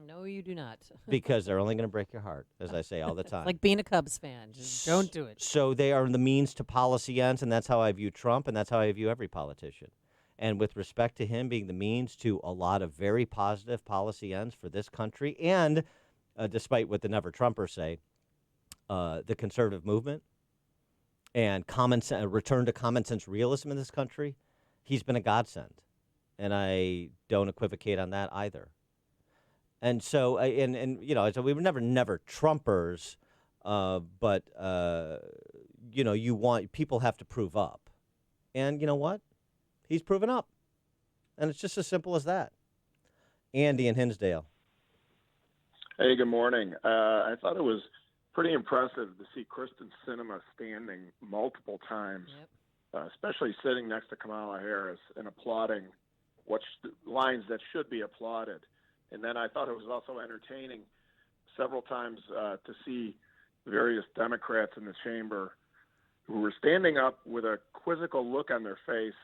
No, you do not. Because they're only going to break your heart, as I say all the time. Like being a Cubs fan. Just don't do it. So they are the means to policy ends, and that's how I view Trump, and that's how I view every politician. And with respect to him being the means to a lot of very positive policy ends for this country, and despite what the Never Trumpers say, the conservative movement and return to common sense realism in this country, he's been a godsend. And I don't equivocate on that either. And so, so we were never Trumpers, but people have to prove up. And you know what? He's proven up. And it's just as simple as that. Andy in Hinsdale. Hey, good morning. I thought it was pretty impressive to see Kristen Sinema standing multiple times, especially sitting next to Kamala Harris and applauding lines that should be applauded. And then I thought it was also entertaining several times to see various Democrats in the chamber who were standing up with a quizzical look on their face,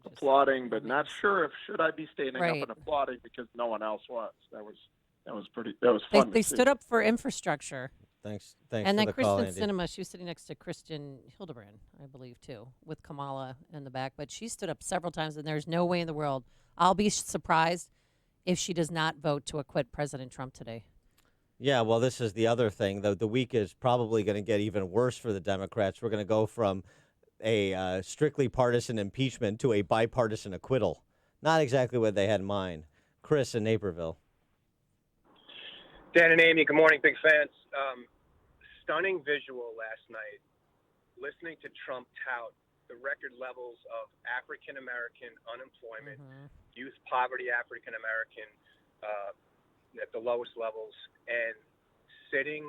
applauding, but not sure if should I be standing up and applauding because no one else was. That was fun. They stood up for infrastructure. Thanks. And then for the call, Kristen Andy. Sinema, she was sitting next to Kristen Hildebrand, I believe, too, with Kamala in the back. But she stood up several times, and there's no way in the world. I'll be surprised if she does not vote to acquit President Trump today. Yeah, well, this is the other thing. The week is probably going to get even worse for the Democrats. We're going to go from a strictly partisan impeachment to a bipartisan acquittal. Not exactly what they had in mind. Chris in Naperville. Dan and Amy, good morning, big fans. Stunning visual last night, listening to Trump tout the record levels of African-American unemployment, youth poverty, African-American at the lowest levels, and sitting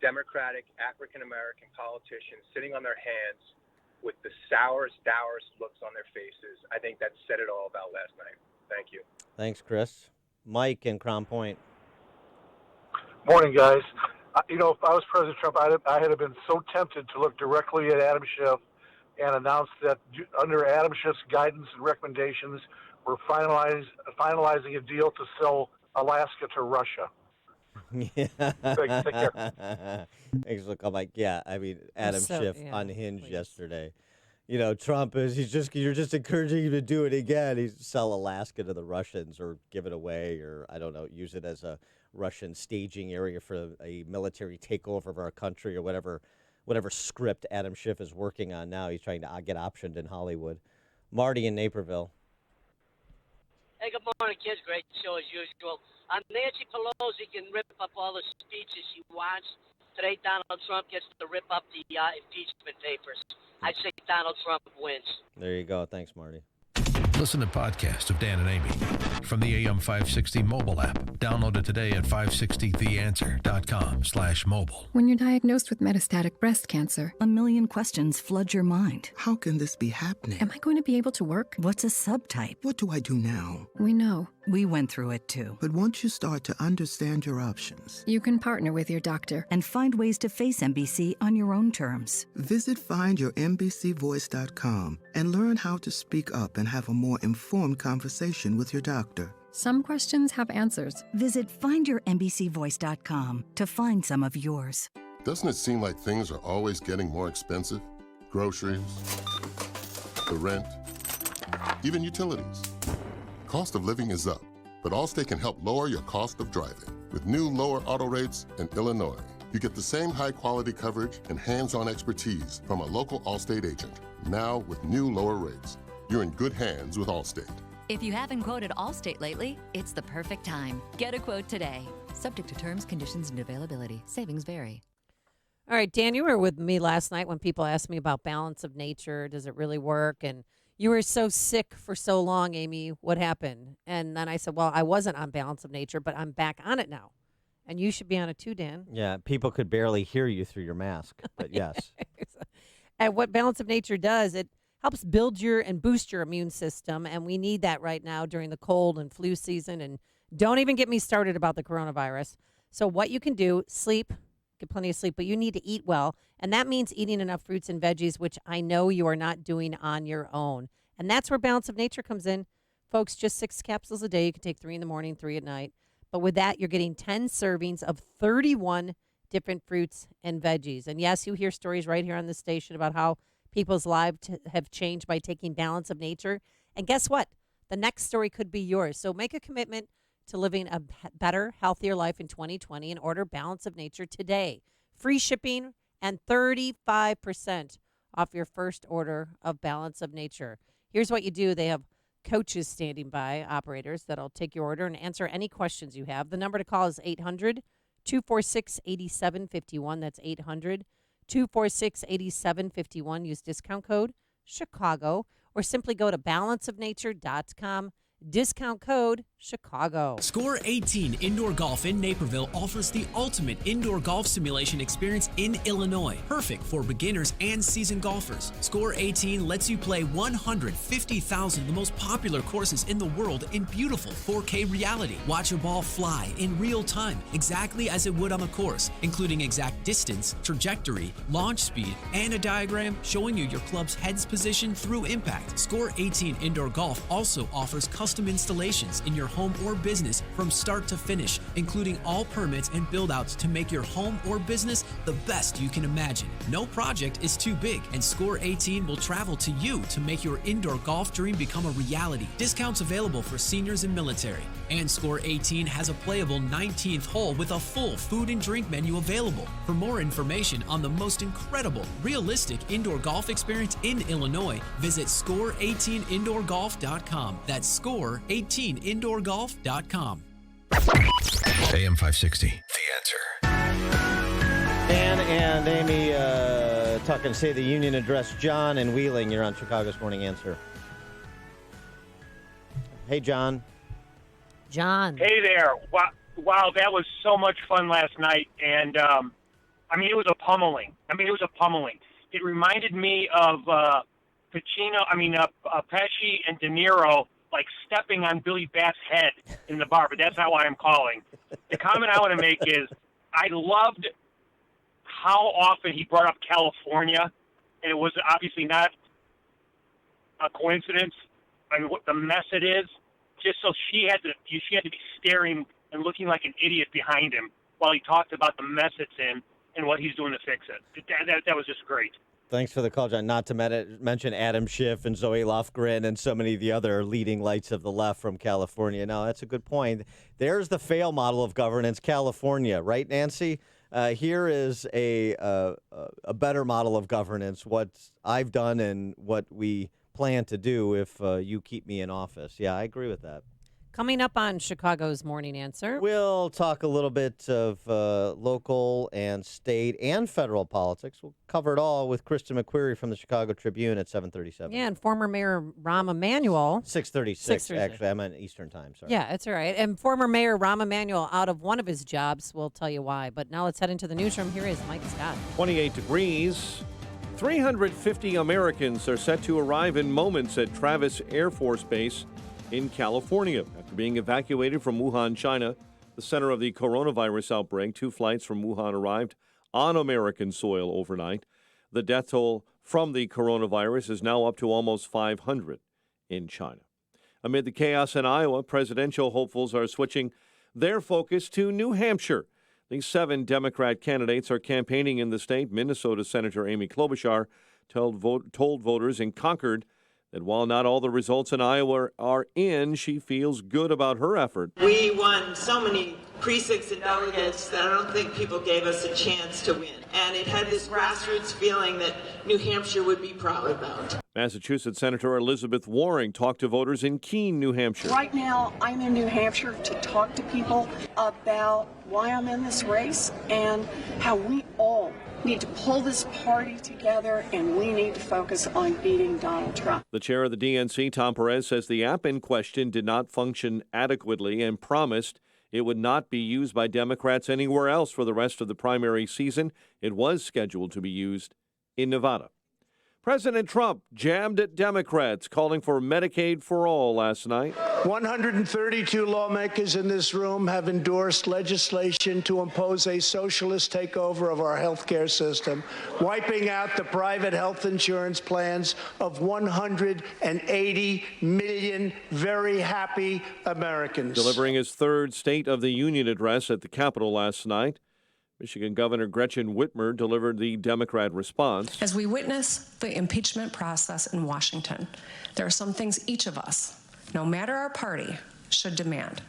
Democratic African-American politicians sitting on their hands with the sourest, dourest looks on their faces. I think that said it all about last night. Thank you. Thanks, Chris. Mike in Crown Point. Morning, guys. If I was President Trump, I had been so tempted to look directly at Adam Schiff and announce that under Adam Schiff's guidance and recommendations, we're finalizing a deal to sell Alaska to Russia. Yeah. Take care. Thanks for calling, Mike. Yeah, I mean, Adam Schiff unhinged yesterday. Trump you're just encouraging him to do it again. He's sell Alaska to the Russians or give it away or, I don't know, use it as a Russian staging area for a military takeover of our country or whatever script Adam Schiff is working on now. He's trying to get optioned in Hollywood. Marty in Naperville. Hey, good morning, kids. Great show as usual. Nancy Pelosi can rip up all the speeches she wants. Today, Donald Trump gets to rip up the impeachment papers. I say Donald Trump wins. There you go. Thanks, Marty. Listen to podcasts of Dan and Amy from the AM 560 mobile app. Download it today at 560theanswer.com/mobile. When you're diagnosed with metastatic breast cancer, a million questions flood your mind. How can this be happening? Am I going to be able to work? What's a subtype? What do I do now? We know. We went through it too. But once you start to understand your options, you can partner with your doctor and find ways to face MBC on your own terms. Visit findyourmbcvoice.com and learn how to speak up and have a more informed conversation with your doctor. Some questions have answers. Visit findyourmbcvoice.com to find some of yours. Doesn't it seem like things are always getting more expensive? Groceries, the rent, even utilities. Cost of living is up, but Allstate can help lower your cost of driving. With new lower auto rates in Illinois, you get the same high-quality coverage and hands-on expertise from a local Allstate agent. Now with new lower rates, you're in good hands with Allstate. If you haven't quoted Allstate lately, it's the perfect time. Get a quote today. Subject to terms, conditions, and availability. Savings vary. All right, Dan, you were with me last night when people asked me about balance of nature. Does it really work? And you were so sick for so long, Amy. What happened? And then I said, well, I wasn't on balance of nature, but I'm back on it now. And you should be on it too, Dan. Yeah, people could barely hear you through your mask, but yes. And what balance of nature does, it helps build and boost your immune system, and we need that right now during the cold and flu season. And don't even get me started about the coronavirus. So what you can do, sleep, get plenty of sleep, but you need to eat well, and that means eating enough fruits and veggies, which I know you are not doing on your own. And that's where balance of nature comes in. Folks, just 6 capsules a day. You can take 3 in the morning, 3 at night. But with that, you're getting 10 servings of 31 different fruits and veggies. And yes, you hear stories right here on the station about how People's lives have changed by taking balance of nature. And guess what? The next story could be yours. So make a commitment to living a better, healthier life in 2020 and order Balance of Nature today. Free shipping and 35% off your first order of Balance of Nature. Here's what you do. They have coaches standing by, operators, that'll take your order and answer any questions you have. The number to call is 800-246-8751. That's 800-246-8751. Use discount code Chicago or simply go to balanceofnature.com. Discount code Chicago. Score 18 Indoor Golf in Naperville offers the ultimate indoor golf simulation experience in Illinois. Perfect for beginners and seasoned golfers. Score 18 lets you play 150,000 of the most popular courses in the world in beautiful 4K reality. Watch a ball fly in real time, exactly as it would on the course, including exact distance, trajectory, launch speed, and a diagram showing you your club's head's position through impact. Score 18 Indoor Golf also offers custom installations in your home or business from start to finish, including all permits and build-outs to make your home or business the best you can imagine. No project is too big, and Score 18 will travel to you to make your indoor golf dream become a reality. Discounts available for seniors and military. And Score 18 has a playable 19th hole with a full food and drink menu available. For more information on the most incredible, realistic indoor golf experience in Illinois, visit score18indoorgolf.com. That's score18indoorgolf.com. AM 560, The Answer. Dan and Amy talking State of the Union address. John and Wheeling, you're on Chicago's Morning Answer. Hey, John. John. Hey there. Wow, that was so much fun last night. And, it was a pummeling. It reminded me of Pesci and De Niro, like stepping on Billy Bat's head in the bar, but that's not why I'm calling. The comment I want to make is I loved how often he brought up California, and it was obviously not a coincidence. What the mess it is, just so she had to be staring and looking like an idiot behind him while he talked about the mess it's in and what he's doing to fix it. That was just great. Thanks for the call, John. Not to mention Adam Schiff and Zoe Lofgren and so many of the other leading lights of the left from California. No, that's a good point. There's the fail model of governance, California, right, Nancy? Here is a better model of governance, what I've done and what we plan to do if you keep me in office. Yeah, I agree with that. Coming up on Chicago's Morning Answer, we'll talk a little bit of local and state and federal politics. We'll cover it all with Kristen McQuarrie from the Chicago Tribune at 7:37. Yeah, and former Mayor Rahm Emanuel. 6:36, actually. I'm on Eastern time, sorry. Yeah, it's all right. And former Mayor Rahm Emanuel out of one of his jobs. We'll tell you why. But now let's head into the newsroom. Here is Mike Scott. 28 degrees. 350 Americans are set to arrive in moments at Travis Air Force Base in California after being evacuated from Wuhan, China, the center of the coronavirus outbreak. 2 flights from Wuhan arrived on American soil overnight. The death toll from the coronavirus is now up to almost 500 in China. Amid the chaos in Iowa, presidential hopefuls are switching their focus to New Hampshire. These 7 Democrat candidates are campaigning in the state. Minnesota Senator Amy Klobuchar told voters in Concord that while not all the results in Iowa are in, she feels good about her effort. We won so many precincts and delegates that I don't think people gave us a chance to win. And it had this grassroots feeling that New Hampshire would be proud about. Massachusetts Senator Elizabeth Warren talked to voters in Keene, New Hampshire. Right now, I'm in New Hampshire to talk to people about why I'm in this race and how we all need to pull this party together, and we need to focus on beating Donald Trump. The chair of the DNC, Tom Perez, says the app in question did not function adequately and promised it would not be used by Democrats anywhere else for the rest of the primary season. It was scheduled to be used in Nevada. President Trump jabbed at Democrats, calling for Medicaid for all last night. 132 lawmakers in this room have endorsed legislation to impose a socialist takeover of our health care system, wiping out the private health insurance plans of 180 million very happy Americans. Delivering his 3rd State of the Union address at the Capitol last night, Michigan Governor Gretchen Whitmer delivered the Democrat response. As we witness the impeachment process in Washington, there are some things each of us, no matter our party, should demand.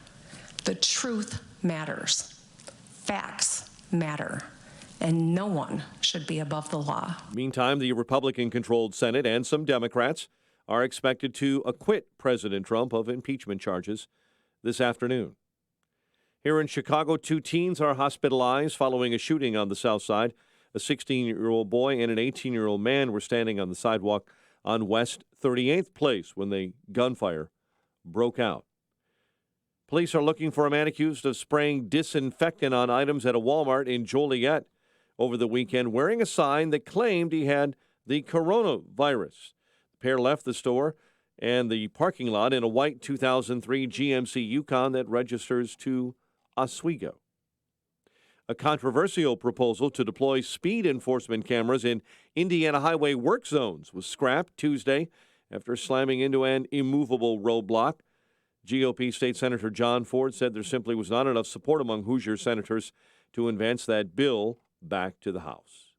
The truth matters. Facts matter. And no one should be above the law. Meantime, the Republican-controlled Senate and some Democrats are expected to acquit President Trump of impeachment charges this afternoon. Here in Chicago, 2 teens are hospitalized following a shooting on the South Side. A 16-year-old boy and an 18-year-old man were standing on the sidewalk on West 38th Place when the gunfire broke out. Police are looking for a man accused of spraying disinfectant on items at a Walmart in Joliet over the weekend, wearing a sign that claimed he had the coronavirus. The pair left the store and the parking lot in a white 2003 GMC Yukon that registers to Oswego. A controversial proposal to deploy speed enforcement cameras in Indiana highway work zones was scrapped Tuesday after slamming into an immovable roadblock. GOP State Senator John Ford said there simply was not enough support among Hoosier senators to advance that bill back to the House.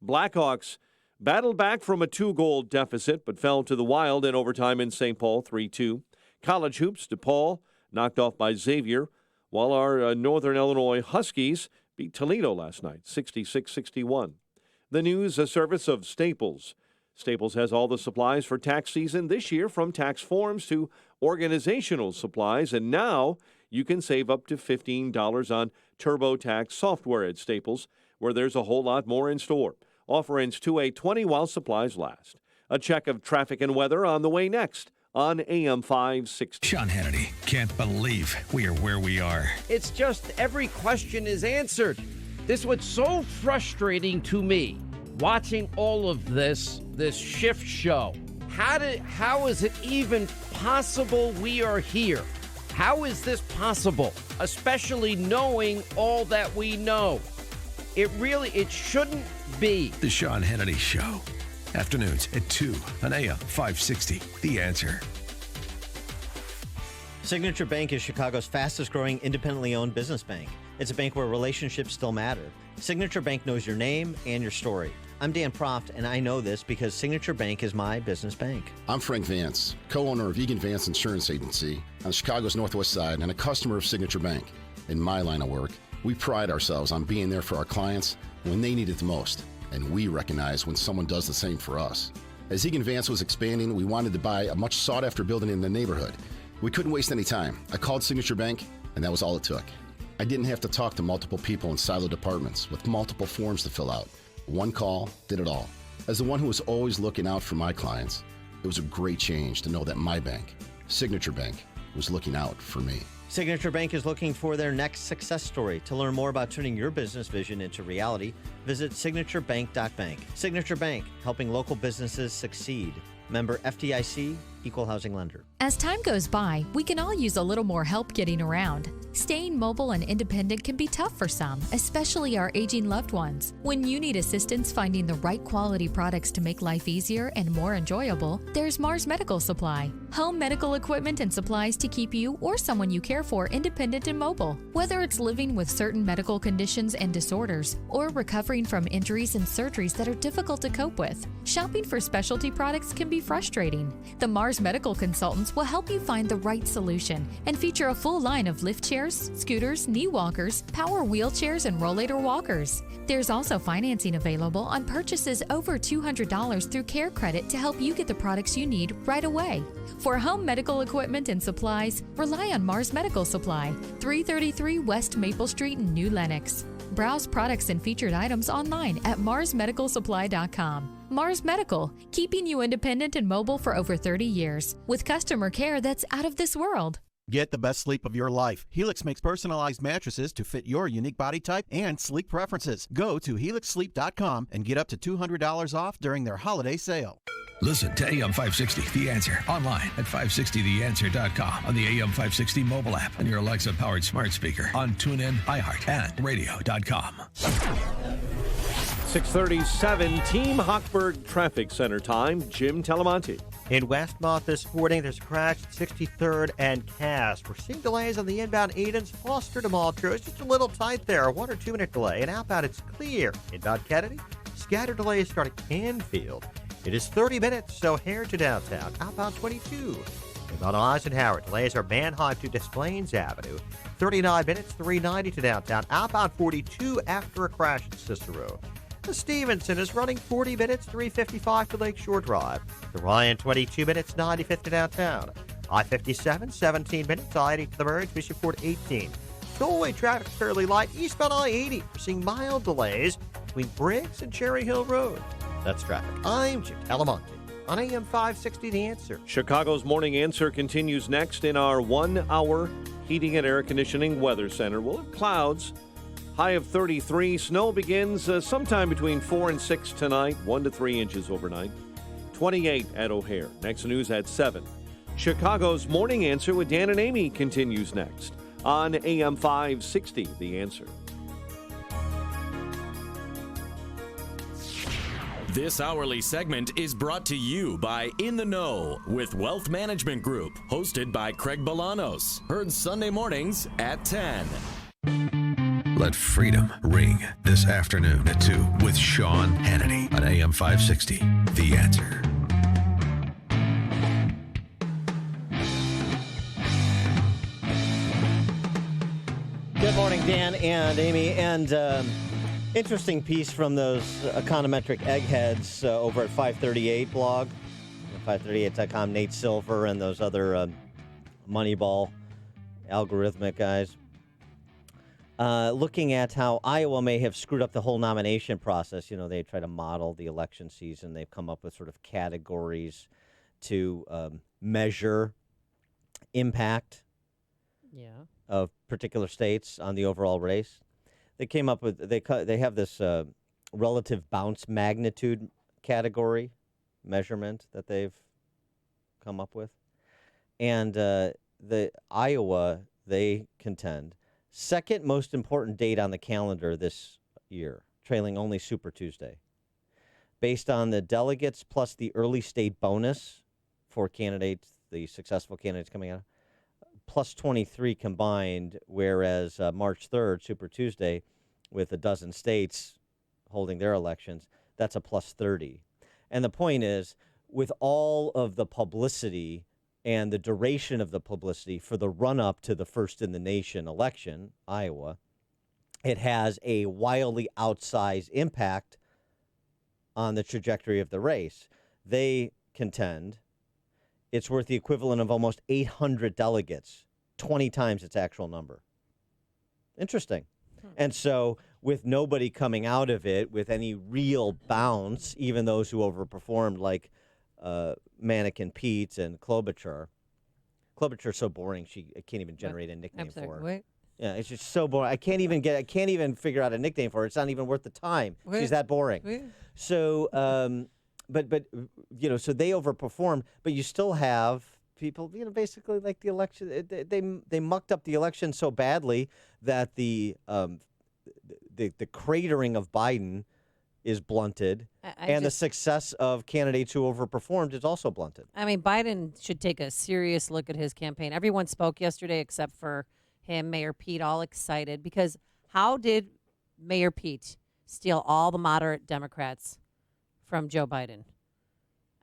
Blackhawks battled back from a 2-goal deficit but fell to the Wild in overtime in St. Paul 3-2. College hoops, DePaul knocked off by Xavier, while our Northern Illinois Huskies beat Toledo last night, 66-61. The news, a service of Staples. Staples has all the supplies for tax season this year, from tax forms to organizational supplies, and now you can save up to $15 on TurboTax software at Staples, where there's a whole lot more in store. Offer ends 2/8/20 while supplies last. A check of traffic and weather on the way next on AM 560. Sean Hannity can't believe we are where we are. It's just every question is answered. This was so frustrating to me, watching all of this shift show. How is it even possible we are here? How is this possible? Especially knowing all that we know. It shouldn't be. The Sean Hannity Show. Afternoons at 2 on AM 560. The Answer. Signature Bank is Chicago's fastest-growing independently owned business bank. It's a bank where relationships still matter. Signature Bank knows your name and your story. I'm Dan Proft, and I know this because Signature Bank is my business bank. I'm Frank Vance, co-owner of Egan Vance Insurance Agency on Chicago's Northwest Side and a customer of Signature Bank. In my line of work, we pride ourselves on being there for our clients when they need it the most, and we recognize when someone does the same for us. As Egan Vance was expanding, we wanted to buy a much sought-after building in the neighborhood. We couldn't waste any time. I called Signature Bank, and that was all it took. I didn't have to talk to multiple people in silo departments with multiple forms to fill out. One call did it all. As the one who was always looking out for my clients, it was a great change to know that my bank, Signature Bank, was looking out for me. Signature Bank is looking for their next success story. To learn more about turning your business vision into reality, visit signaturebank.bank. Signature Bank, helping local businesses succeed. Member FDIC, Equal Housing Lender. As time goes by, we can all use a little more help getting around. Staying mobile and independent can be tough for some, especially our aging loved ones. When you need assistance finding the right quality products to make life easier and more enjoyable, there's Mars Medical Supply. Home medical equipment and supplies to keep you or someone you care for independent and mobile. Whether it's living with certain medical conditions and disorders, or recovering from injuries and surgeries that are difficult to cope with, shopping for specialty products can be frustrating. The Mars Medical Consultants will help you find the right solution and feature a full line of lift chairs, scooters, knee walkers, power wheelchairs, and rollator walkers. There's also financing available on purchases over $200 through Care Credit to help you get the products you need right away. For home medical equipment and supplies, rely on Mars Medical Supply, 333 West Maple Street in New Lenox. Browse products and featured items online at marsmedicalsupply.com. Mars Medical, keeping you independent and mobile for over 30 years, with customer care that's out of this world. Get the best sleep of your life. Helix makes personalized mattresses to fit your unique body type and sleep preferences. Go to helixsleep.com and get up to $200 off during their holiday sale. Listen to AM 560, The Answer, online at 560theanswer.com, on the AM 560 mobile app, and your Alexa-powered smart speaker, on TuneIn, iHeart, and radio.com. 6:37, Team Hochberg Traffic Center time. Jim Talamonte. In Westmouth this morning, there's a crash at 63rd and Cass. We're seeing delays on the inbound Edens Foster to Maltro. It's just a little tight there, a 1 or 2 minute delay. And outbound, it's clear. Inbound Kennedy, scattered delays start at Canfield. It is 30 minutes, so O'Hare to downtown. Outbound 22. Inbound Eisenhower, delays are Manheim to Des Plaines Avenue. 39 minutes, 390 to downtown. Outbound 42 after a crash at Cicero. The Stevenson is running 40 minutes, 355 to Lakeshore Drive. The Ryan, 22 minutes, 95th to downtown. I-57, 17 minutes, I-80 to the Merge, Bishopford 18. Tollway traffic fairly light. Eastbound I-80, we're seeing mild delays between Briggs and Cherry Hill Road. That's traffic. I'm Jim Talamonte on AM 560, The Answer. Chicago's Morning Answer continues next in our 1-hour heating and air conditioning weather center. We'll have clouds, high of 33. Snow begins sometime between 4 and 6 tonight, 1 to 3 inches overnight. 28 at O'Hare. Next news at 7. Chicago's Morning Answer with Dan and Amy continues next on AM 560, The Answer. This hourly segment is brought to you by In the Know with Wealth Management Group, hosted by Craig Bolanos. Heard Sunday mornings at 10. Let freedom ring this afternoon at 2 with Sean Hannity on AM 560, The Answer. Good morning, Dan and Amy. And interesting piece from those econometric eggheads over at 538 blog, 538.com, Nate Silver and those other Moneyball algorithmic guys. Looking at how Iowa may have screwed up the whole nomination process. You know, they try to model the election season. They've come up with sort of categories to measure impact of particular states on the overall race. They came up with, they have this relative bounce magnitude category measurement that they've come up with. And the Iowa, they contend, second most important date on the calendar this year, trailing only Super Tuesday. Based on the delegates plus the early state bonus for candidates, the successful candidates coming out, plus 23 combined, whereas March 3rd, Super Tuesday, with a dozen states holding their elections, that's a plus 30. And the point is, with all of the publicity and the duration of the publicity for the run-up to the first-in-the-nation election, Iowa, it has a wildly outsized impact on the trajectory of the race. They contend it's worth the equivalent of almost 800 delegates, 20 times its actual number. Interesting. And so with nobody coming out of it with any real bounce, even those who overperformed like Mannequin Pete and Klobuchar. Klobuchar's so boring, I can't even generate a nickname for her. Wait. Yeah, it's just so boring. I can't even figure out a nickname for her. It's not even worth the time. Wait. She's that boring. Wait. So, but you know, so they overperformed, but you still have people, you know, basically like the election. They mucked up the election so badly that the cratering of Biden is blunted, and the success of candidates who overperformed is also blunted. I mean, Biden should take a serious look at his campaign. Everyone spoke yesterday except for him, Mayor Pete, all excited because how did Mayor Pete steal all the moderate Democrats from Joe Biden?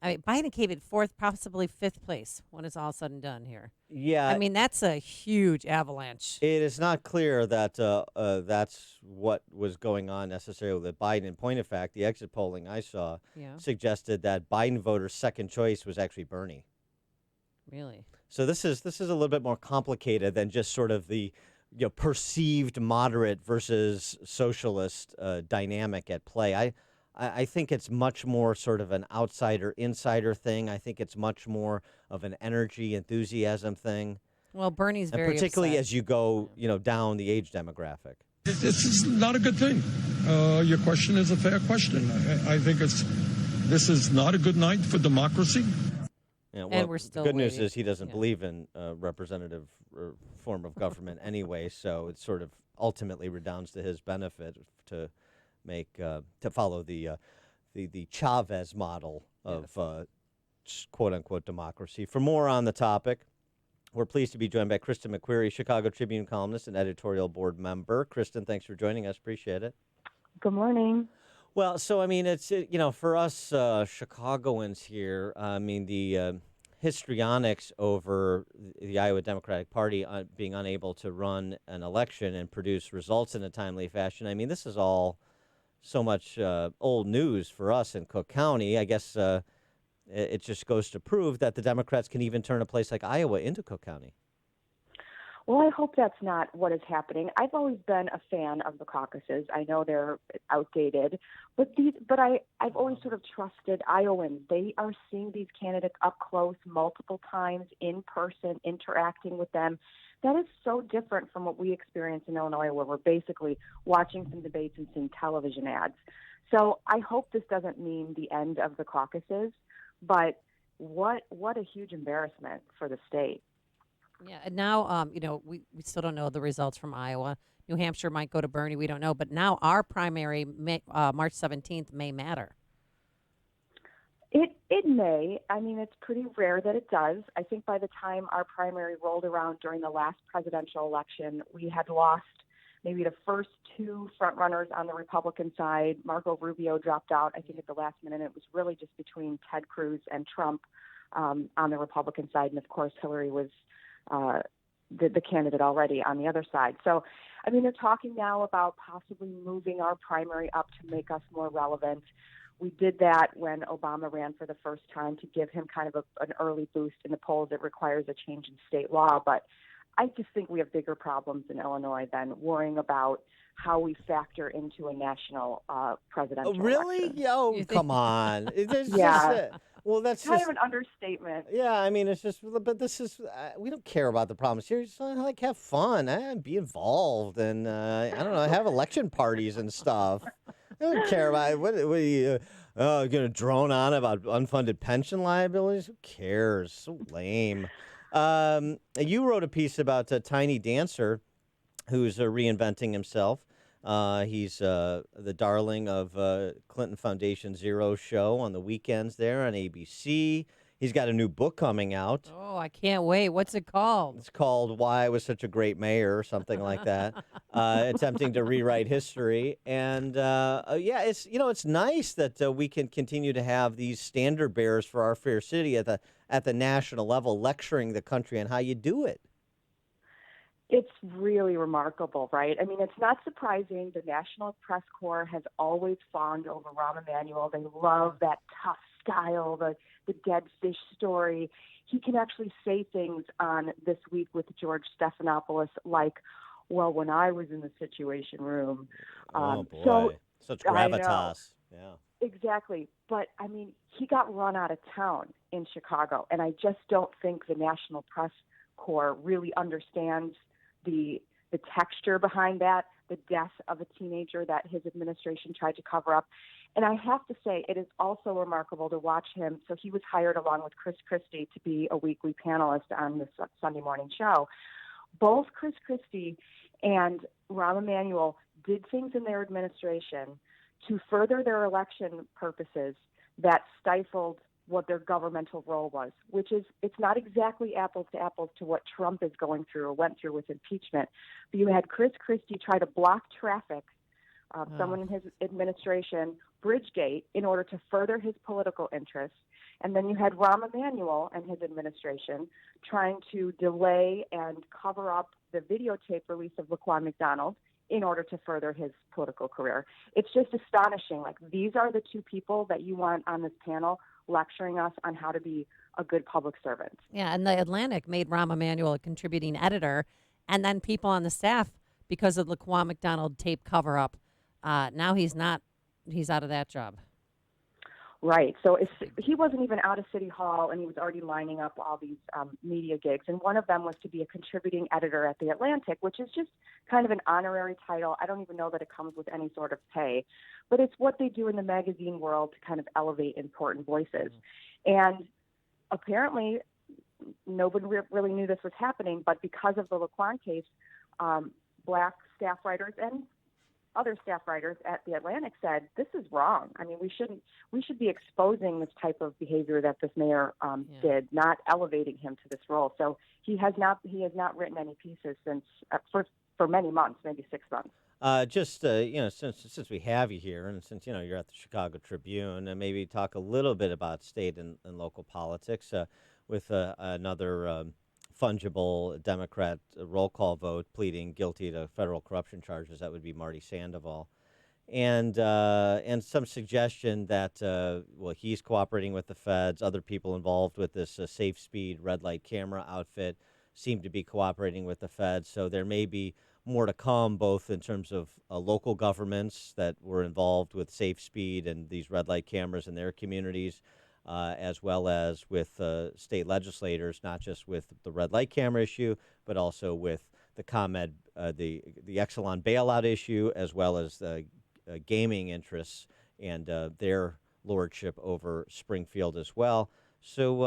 I mean, Biden came in fourth, possibly fifth place when it's all said and done here. Yeah. I mean, that's a huge avalanche. It is not clear that that's what was going on necessarily with Biden. In point of fact, the exit polling I saw suggested that Biden voters' second choice was actually Bernie. Really? So this is a little bit more complicated than just sort of the perceived moderate versus socialist dynamic at play. I think it's much more sort of an outsider-insider thing. I think it's much more of an energy, enthusiasm thing. Well, Bernie's and very particularly upset. as you go, down the age demographic. This is not a good thing. Your question is a fair question. I think this is not a good night for democracy. Yeah, well, and we're still the good news waiting. is he doesn't believe in representative form of government anyway, so it sort of ultimately redounds to his benefit to make to follow the Chavez model of quote-unquote democracy. For more on the topic, we're pleased to be joined by Kristen McQuarrie, Chicago Tribune columnist and editorial board member. Kristen, thanks for joining us. Appreciate it. Good morning. Well, so, I mean, it's, for us Chicagoans here, I mean, the histrionics over the Iowa Democratic Party being unable to run an election and produce results in a timely fashion, I mean, this is all so much old news for us in Cook County. I guess it just goes to prove that the Democrats can even turn a place like Iowa into Cook County. Well, I hope that's not what is happening. I've always been a fan of the caucuses. I know they're outdated, but I've always sort of trusted Iowans. They are seeing these candidates up close multiple times in person, interacting with them. That is so different from what we experience in Illinois, where we're basically watching some debates and seeing television ads. So I hope this doesn't mean the end of the caucuses, but what a huge embarrassment for the state. Yeah, and now, we still don't know the results from Iowa. New Hampshire might go to Bernie. We don't know. But now our primary, March 17th, may matter. It may. I mean, it's pretty rare that it does. I think by the time our primary rolled around during the last presidential election, we had lost maybe the first two frontrunners on the Republican side. Marco Rubio dropped out, I think, at the last minute. It was really just between Ted Cruz and Trump on the Republican side. And, of course, Hillary was the candidate already on the other side. So, I mean, they're talking now about possibly moving our primary up to make us more relevant. We did that when Obama ran for the first time to give him kind of an early boost in the polls. It requires a change in state law. But I just think we have bigger problems in Illinois than worrying about how we factor into a national presidential really? election. Yo, come on. Yeah. Well, that's kind just of an understatement. Yeah, I mean, it's just, but this is, we don't care about the problems here. Just like have fun, be involved, and I don't know, have election parties and stuff. I don't care about what are you going to drone on about unfunded pension liabilities? Who cares? So lame. You wrote a piece about Tiny Dancer, who's reinventing himself. He's the darling of Clinton Foundation Zero show on the weekends there on ABC. He's got a new book coming out. Oh, I can't wait. What's it called? It's called Why I Was Such a Great Mayor or something like that. Attempting to rewrite history. And it's nice that we can continue to have these standard bearers for our fair city at the national level lecturing the country on how you do it. It's really remarkable, right? I mean, it's not surprising. The National Press Corps has always fawned over Rahm Emanuel. They love that tough style, the dead fish story. He can actually say things on This Week with George Stephanopoulos like, well, when I was in the Situation Room. Oh, boy. So, such gravitas. Yeah. Exactly. But, I mean, he got run out of town in Chicago, and I just don't think the National Press Corps really understands the texture behind that, the death of a teenager that his administration tried to cover up. And I have to say, it is also remarkable to watch him. So he was hired along with Chris Christie to be a weekly panelist on this Sunday morning show. Both Chris Christie and Rahm Emanuel did things in their administration to further their election purposes that stifled what their governmental role was, which is it's not exactly apples to apples to what Trump is going through or went through with impeachment. But you had Chris Christie try to block traffic, someone in his administration, Bridgegate, in order to further his political interests. And then you had Rahm Emanuel and his administration trying to delay and cover up the videotape release of Laquan McDonald in order to further his political career. It's just astonishing. Like, these are the two people that you want on this panel lecturing us on how to be a good public servant. Yeah, and the Atlantic made Rahm Emanuel a contributing editor, and then people on the staff, because of the Laquan McDonald tape cover-up, now he's not. He's out of that job. Right. So he wasn't even out of City Hall, and he was already lining up all these media gigs. And one of them was to be a contributing editor at The Atlantic, which is just kind of an honorary title. I don't even know that it comes with any sort of pay. But it's what they do in the magazine world to kind of elevate important voices. And apparently, nobody really knew this was happening. But because of the Laquan case, black staff writers and other staff writers at The Atlantic said, this is wrong. I mean, we should be exposing this type of behavior that this mayor did, not elevating him to this role. So he has not written any pieces since for many months, maybe 6 months. Since we have you here, and since you're at the Chicago Tribune, and maybe talk a little bit about state and local politics with another fungible Democrat roll call vote pleading guilty to federal corruption charges. That would be Marty Sandoval, and some suggestion that he's cooperating with the feds. Other people involved with this Safe Speed red light camera outfit seem to be cooperating with the feds. So there may be more to come, both in terms of local governments that were involved with Safe Speed and these red light cameras in their communities, as well as with state legislators, not just with the red light camera issue, but also with the ComEd, the Exelon bailout issue, as well as the gaming interests and their lordship over Springfield as well. So,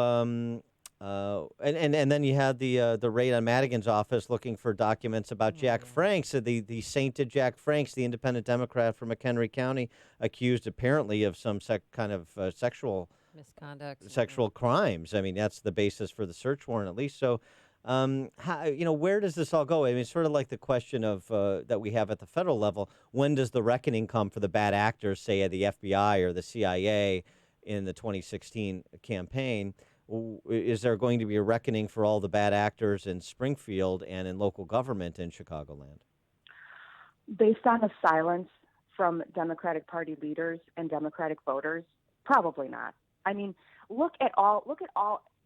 and then you had the raid on Madigan's office looking for documents about Jack Franks, the sainted Jack Franks, the independent Democrat from McHenry County, accused apparently of some kind of sexual misconduct, sexual crimes. I mean, that's the basis for the search warrant, at least. So, where does this all go? I mean, it's sort of like the question of that we have at the federal level. When does the reckoning come for the bad actors, say at the FBI or the CIA in the 2016 campaign? Is there going to be a reckoning for all the bad actors in Springfield and in local government in Chicagoland? Based on the silence from Democratic Party leaders and Democratic voters, probably not. I mean, look at all.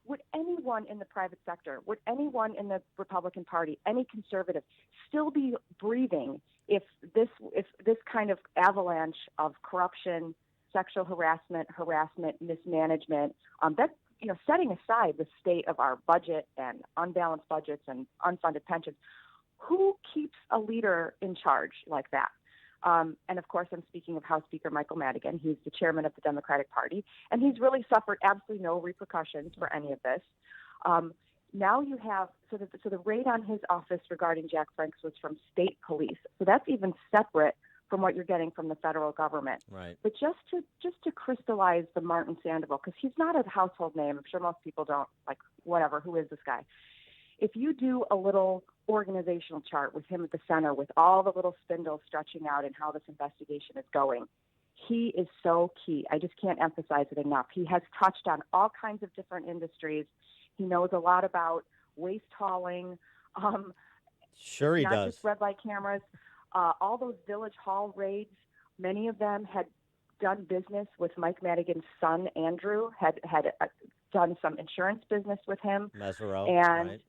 Would anyone in the private sector, would anyone in the Republican Party, any conservative, still be breathing if this kind of avalanche of corruption, sexual harassment, mismanagement, setting aside the state of our budget and unbalanced budgets and unfunded pensions, who keeps a leader in charge like that? And of course, I'm speaking of House Speaker Michael Madigan. He's the chairman of the Democratic Party, and he's really suffered absolutely no repercussions for any of this. Now you have, so the raid on his office regarding Jack Franks was from state police. So that's even separate from what you're getting from the federal government. Right. But just to crystallize the Martin Sandoval, because he's not a household name. I'm sure most people don't, whatever, who is this guy? If you do a little organizational chart with him at the center, with all the little spindles stretching out and how this investigation is going, he is so key. I just can't emphasize it enough. He has touched on all kinds of different industries. He knows a lot about waste hauling. Sure he not does. Just red light cameras. All those Village Hall raids, many of them had done business with Mike Madigan's son, Andrew, had done some insurance business with him. Mesereau, and right.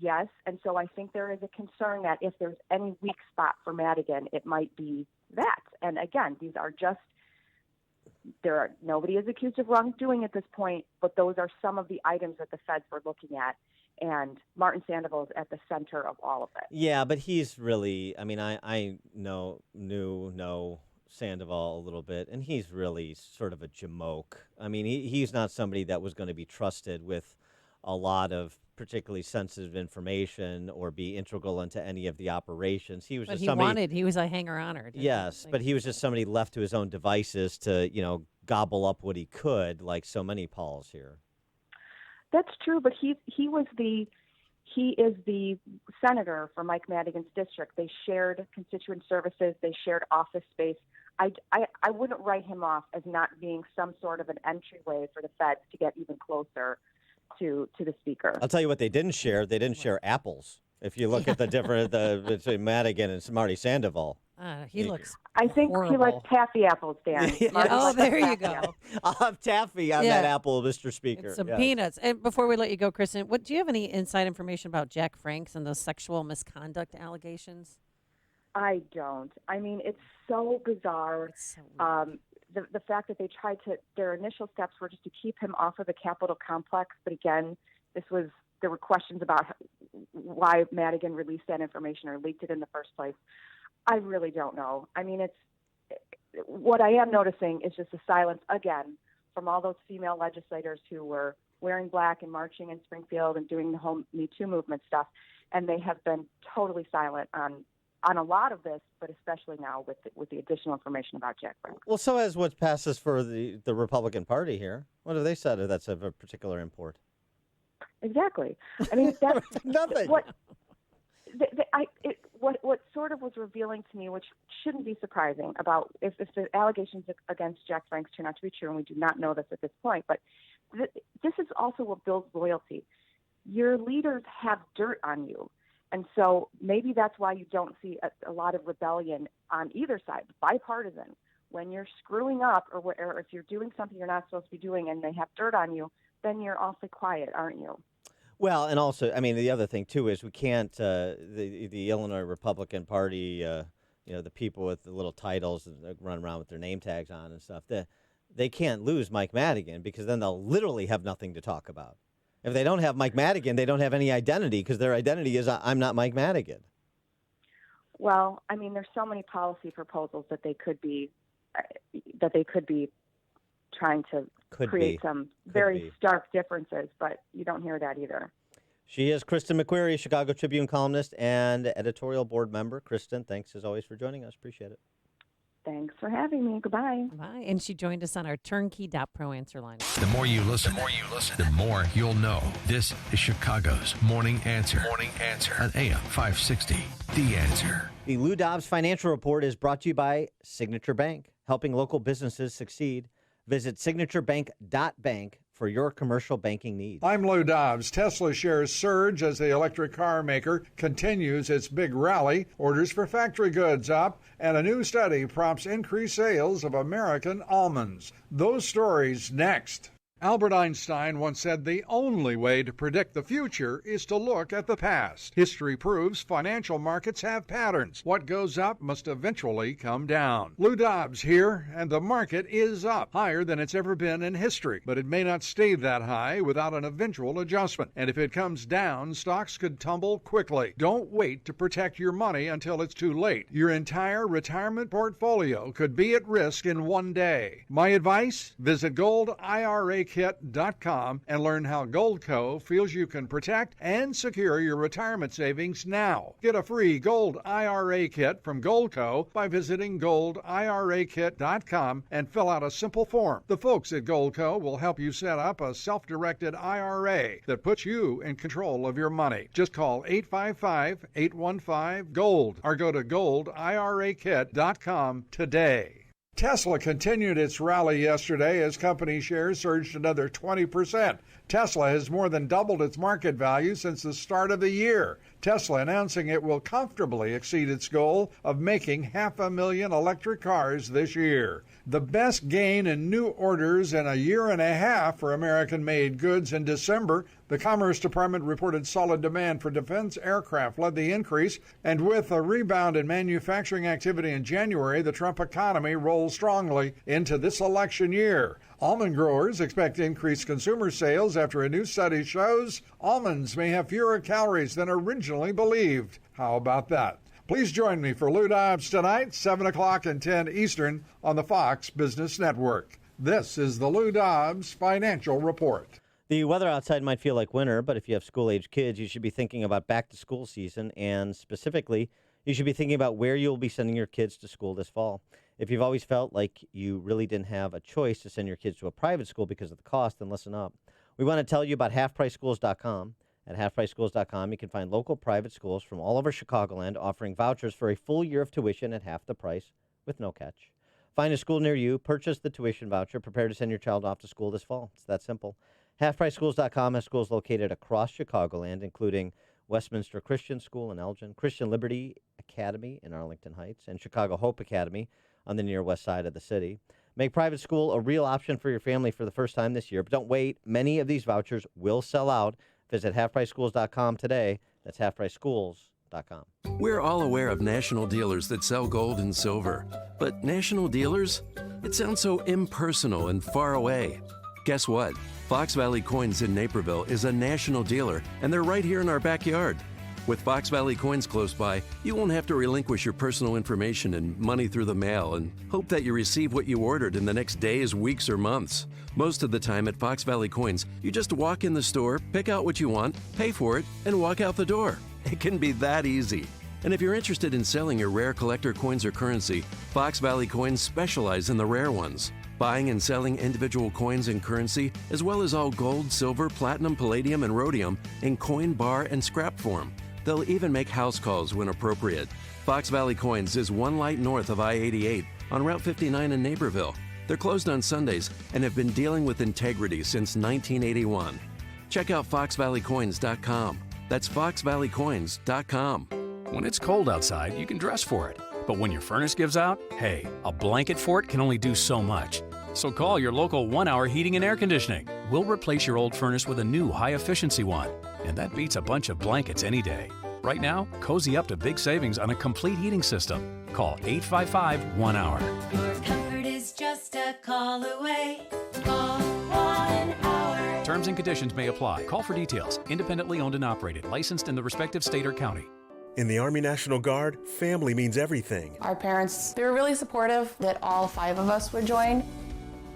Yes, and so I think there is a concern that if there's any weak spot for Madigan, it might be that. And again, these are nobody is accused of wrongdoing at this point, but those are some of the items that the feds were looking at. And Martin Sandoval is at the center of all of it. Yeah, but he's really, I mean, I know Sandoval a little bit, and he's really sort of a jamoke. I mean, he's not somebody that was going to be trusted with a lot of particularly sensitive information or be integral into any of the operations. He was but just he somebody. he was a hanger-oner. Yes, but he was just somebody left to his own devices to, gobble up what he could, like so many Pauls here. That's true, but he is the senator for Mike Madigan's district. They shared constituent services. They shared office space. I wouldn't write him off as not being some sort of an entryway for the feds to get even closer to the speaker. I'll tell you what they didn't share. They didn't share apples. If you look at the different between Madigan and Marty Sandoval. He looks I think horrible. he likes taffy apples, Dan. Oh, there you go. I'll have taffy on that apple, Mr. Speaker. And some Yes. peanuts. And before we let you go, Kristen, do you have any inside information about Jack Franks and those sexual misconduct allegations? I don't. I mean, it's so bizarre. It's so weird. The fact that they tried their initial steps were just to keep him off of the Capitol complex. But again, there were questions about why Madigan released that information or leaked it in the first place. I really don't know. I mean, what I am noticing is just the silence again from all those female legislators who were wearing black and marching in Springfield and doing the whole Me Too movement stuff. And they have been totally silent on on a lot of this, but especially now with the additional information about Jack Frank. Well, so has what passes for the Republican Party here. What have they said that's of a particular import? Exactly. I mean, that's nothing. What sort of was revealing to me, which shouldn't be surprising, about if the allegations against Jack Frank turn out to be true, and we do not know this at this point, but this is also what builds loyalty. Your leaders have dirt on you, and so maybe that's why you don't see a lot of rebellion on either side, bipartisan. When you're screwing up, or if you're doing something you're not supposed to be doing, and they have dirt on you, then you're awfully quiet, aren't you? Well, and also, I mean, the other thing, too, is we can't, the Illinois Republican Party, the people with the little titles and run around with their name tags on and stuff, they can't lose Mike Madigan because then they'll literally have nothing to talk about. If they don't have Mike Madigan, they don't have any identity because their identity is, I'm not Mike Madigan. Well, I mean, there's so many policy proposals that they could be trying to create some very stark differences, but you don't hear that either. She is Kristen McQuarrie, Chicago Tribune columnist and editorial board member. Kristen, thanks as always for joining us. Appreciate it. Thanks for having me. Goodbye. Bye. And she joined us on our turnkey.pro answer line. The more you listen, the more you'll know. This is Chicago's Morning Answer. Morning Answer on AM 560. The Answer. The Lou Dobbs Financial Report is brought to you by Signature Bank, helping local businesses succeed. Visit signaturebank.bank for your commercial banking needs. I'm Lou Dobbs. Tesla shares surge as the electric car maker continues its big rally. Orders for factory goods up, and a new study prompts increased sales of American almonds. Those stories next. Albert Einstein once said the only way to predict the future is to look at the past. History proves financial markets have patterns. What goes up must eventually come down. Lou Dobbs here, and the market is up, higher than it's ever been in history. But it may not stay that high without an eventual adjustment. And if it comes down, stocks could tumble quickly. Don't wait to protect your money until it's too late. Your entire retirement portfolio could be at risk in one day. My advice? Visit GoldIRA.com and learn how Goldco feels you can protect and secure your retirement savings now. Get a free Gold IRA kit from Goldco by visiting GoldIRAkit.com and fill out a simple form. The folks at Goldco will help you set up a self-directed IRA that puts you in control of your money. Just call 855-815-GOLD or go to GoldIRAkit.com today. Tesla continued its rally yesterday as company shares surged another 20%. Tesla has more than doubled its market value since the start of the year. Tesla announcing it will comfortably exceed its goal of making 500,000 electric cars this year. The best gain in new orders in a year and a half for American-made goods in December. The Commerce Department reported solid demand for defense aircraft led the increase, and with a rebound in manufacturing activity in January, the Trump economy rolls strongly into this election year. Almond growers expect increased consumer sales after a new study shows almonds may have fewer calories than originally believed. How about that? Please join me for Lou Dobbs tonight, 7 o'clock and 10 Eastern on the Fox Business Network. This is the Lou Dobbs Financial Report. The weather outside might feel like winter, but if you have school-age kids, you should be thinking about back-to-school season, and specifically, you should be thinking about where you'll be sending your kids to school this fall. If you've always felt like you really didn't have a choice to send your kids to a private school because of the cost, then listen up. We want to tell you about halfpriceschools.com. At halfpriceschools.com, you can find local private schools from all over Chicagoland offering vouchers for a full year of tuition at half the price with no catch. Find a school near you, purchase the tuition voucher, prepare to send your child off to school this fall. It's that simple. Halfpriceschools.com has schools located across Chicagoland, including Westminster Christian School in Elgin, Christian Liberty Academy in Arlington Heights, and Chicago Hope Academy on the near west side of the city. Make private school a real option for your family for the first time this year, but don't wait. Many of these vouchers will sell out. Visit halfpriceschools.com today. That's halfpriceschools.com. We're all aware of national dealers that sell gold and silver. But national dealers? It sounds so impersonal and far away. Guess what? Fox Valley Coins in Naperville is a national dealer, and they're right here in our backyard. With Fox Valley Coins close by, you won't have to relinquish your personal information and money through the mail and hope that you receive what you ordered in the next days, weeks, or months. Most of the time at Fox Valley Coins, you just walk in the store, pick out what you want, pay for it, and walk out the door. It can be that easy. And if you're interested in selling your rare collector coins or currency, Fox Valley Coins specialize in the rare ones. Buying and selling individual coins and currency, as well as all gold, silver, platinum, palladium, and rhodium in coin, bar, and scrap form. They'll even make house calls when appropriate. Fox Valley Coins is one light north of I-88 on Route 59 in Naperville. They're closed on Sundays and have been dealing with integrity since 1981. Check out foxvalleycoins.com. That's foxvalleycoins.com. When it's cold outside, you can dress for it. But when your furnace gives out, hey, a blanket fort can only do so much. So call your local 1 Hour Heating and Air Conditioning. We'll replace your old furnace with a new high-efficiency one. And that beats a bunch of blankets any day. Right now, cozy up to big savings on a complete heating system. Call 855-1-HOUR. Your comfort is just a call away. Call 1 Hour. Terms and conditions may apply. Call for details. Independently owned and operated. Licensed in the respective state or county. In the Army National Guard, family means everything. Our parents, they were really supportive that all 5 of us would join.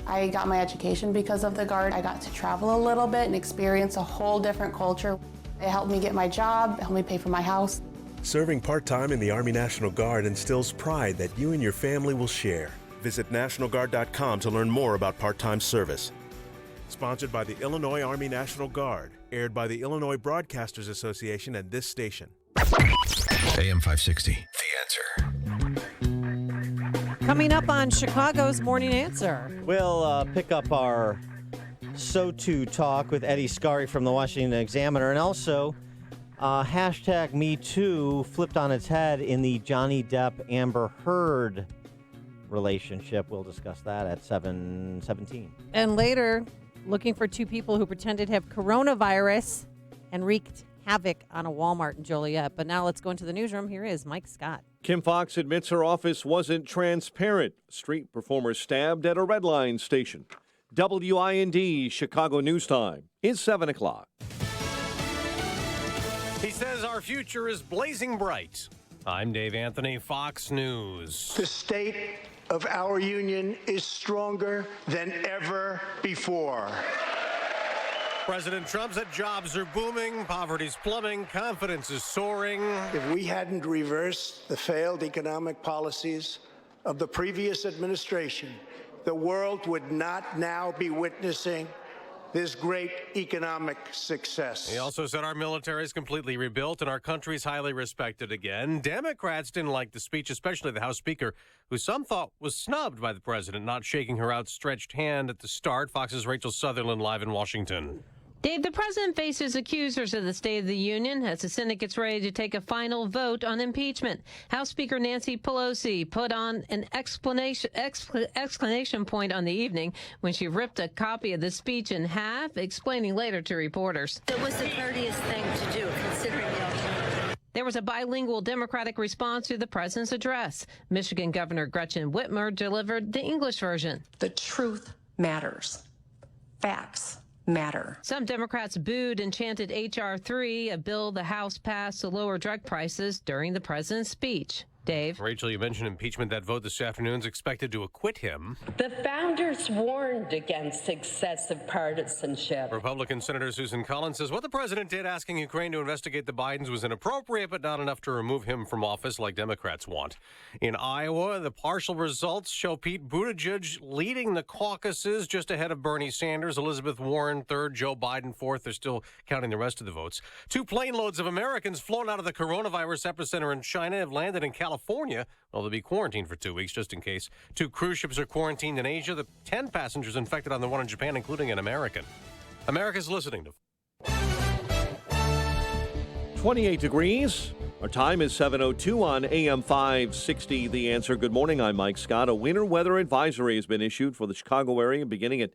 I got my education because of the Guard. I got to travel a little bit and experience a whole different culture. It helped me get my job, it helped me pay for my house. Serving part-time in the Army National Guard instills pride that you and your family will share. Visit NationalGuard.com to learn more about part-time service. Sponsored by the Illinois Army National Guard. Aired by the Illinois Broadcasters Association and this station. AM 560, The Answer. Coming up on Chicago's Morning Answer. We'll pick up our So-To talk with Eddie Scarry from the Washington Examiner, and also hashtag #MeToo flipped on its head in the Johnny Depp-Amber Heard relationship. We'll discuss that at 7:17. And later, looking for 2 people who pretended to have coronavirus and wreaked havoc on a Walmart in Joliet. But now let's go into the newsroom. Here is Mike Scott. Kim Foxx admits her office wasn't transparent. Street performer stabbed at a Red Line station. WIND Chicago News Time is 7 o'clock. He says our future is blazing bright. I'm Dave Anthony, Fox News. The state of our union is stronger than ever before. President Trump said jobs are booming, poverty's plumbing, confidence is soaring. If we hadn't reversed the failed economic policies of the previous administration, the world would not now be witnessing this great economic success. He also said our military is completely rebuilt and our country is highly respected again. Democrats didn't like the speech, especially the House Speaker, who some thought was snubbed by the president, not shaking her outstretched hand at the start. Fox's Rachel Sutherland live in Washington. Dave, the president faces accusers of the State of the Union as the Senate gets ready to take a final vote on impeachment. House Speaker Nancy Pelosi put on an exclamation point on the evening when she ripped a copy of the speech in half, explaining later to reporters. It was the courteous thing to do, considering the alternative. There was a bilingual Democratic response to the president's address. Michigan Governor Gretchen Whitmer delivered the English version. The truth matters. Facts matter. Some Democrats booed and chanted H.R. 3, a bill the House passed to lower drug prices, during the president's speech. Dave. Rachel, you mentioned impeachment. That vote this afternoon is expected to acquit him. The founders warned against excessive partisanship. Republican Senator Susan Collins says what the president did asking Ukraine to investigate the Bidens was inappropriate, but not enough to remove him from office like Democrats want. In Iowa, the partial results show Pete Buttigieg leading the caucuses just ahead of Bernie Sanders, Elizabeth Warren third, Joe Biden fourth. They're still counting the rest of the votes. 2 plane loads of Americans flown out of the coronavirus epicenter in China have landed in California. Well, they'll be quarantined for 2 weeks just in case. 2 cruise ships are quarantined in Asia. The 10 passengers infected on the one in Japan, including an American. America's listening to 28 degrees. Our time is 7:02 on AM 560. The Answer. Good morning. I'm Mike Scott. A winter weather advisory has been issued for the Chicago area beginning at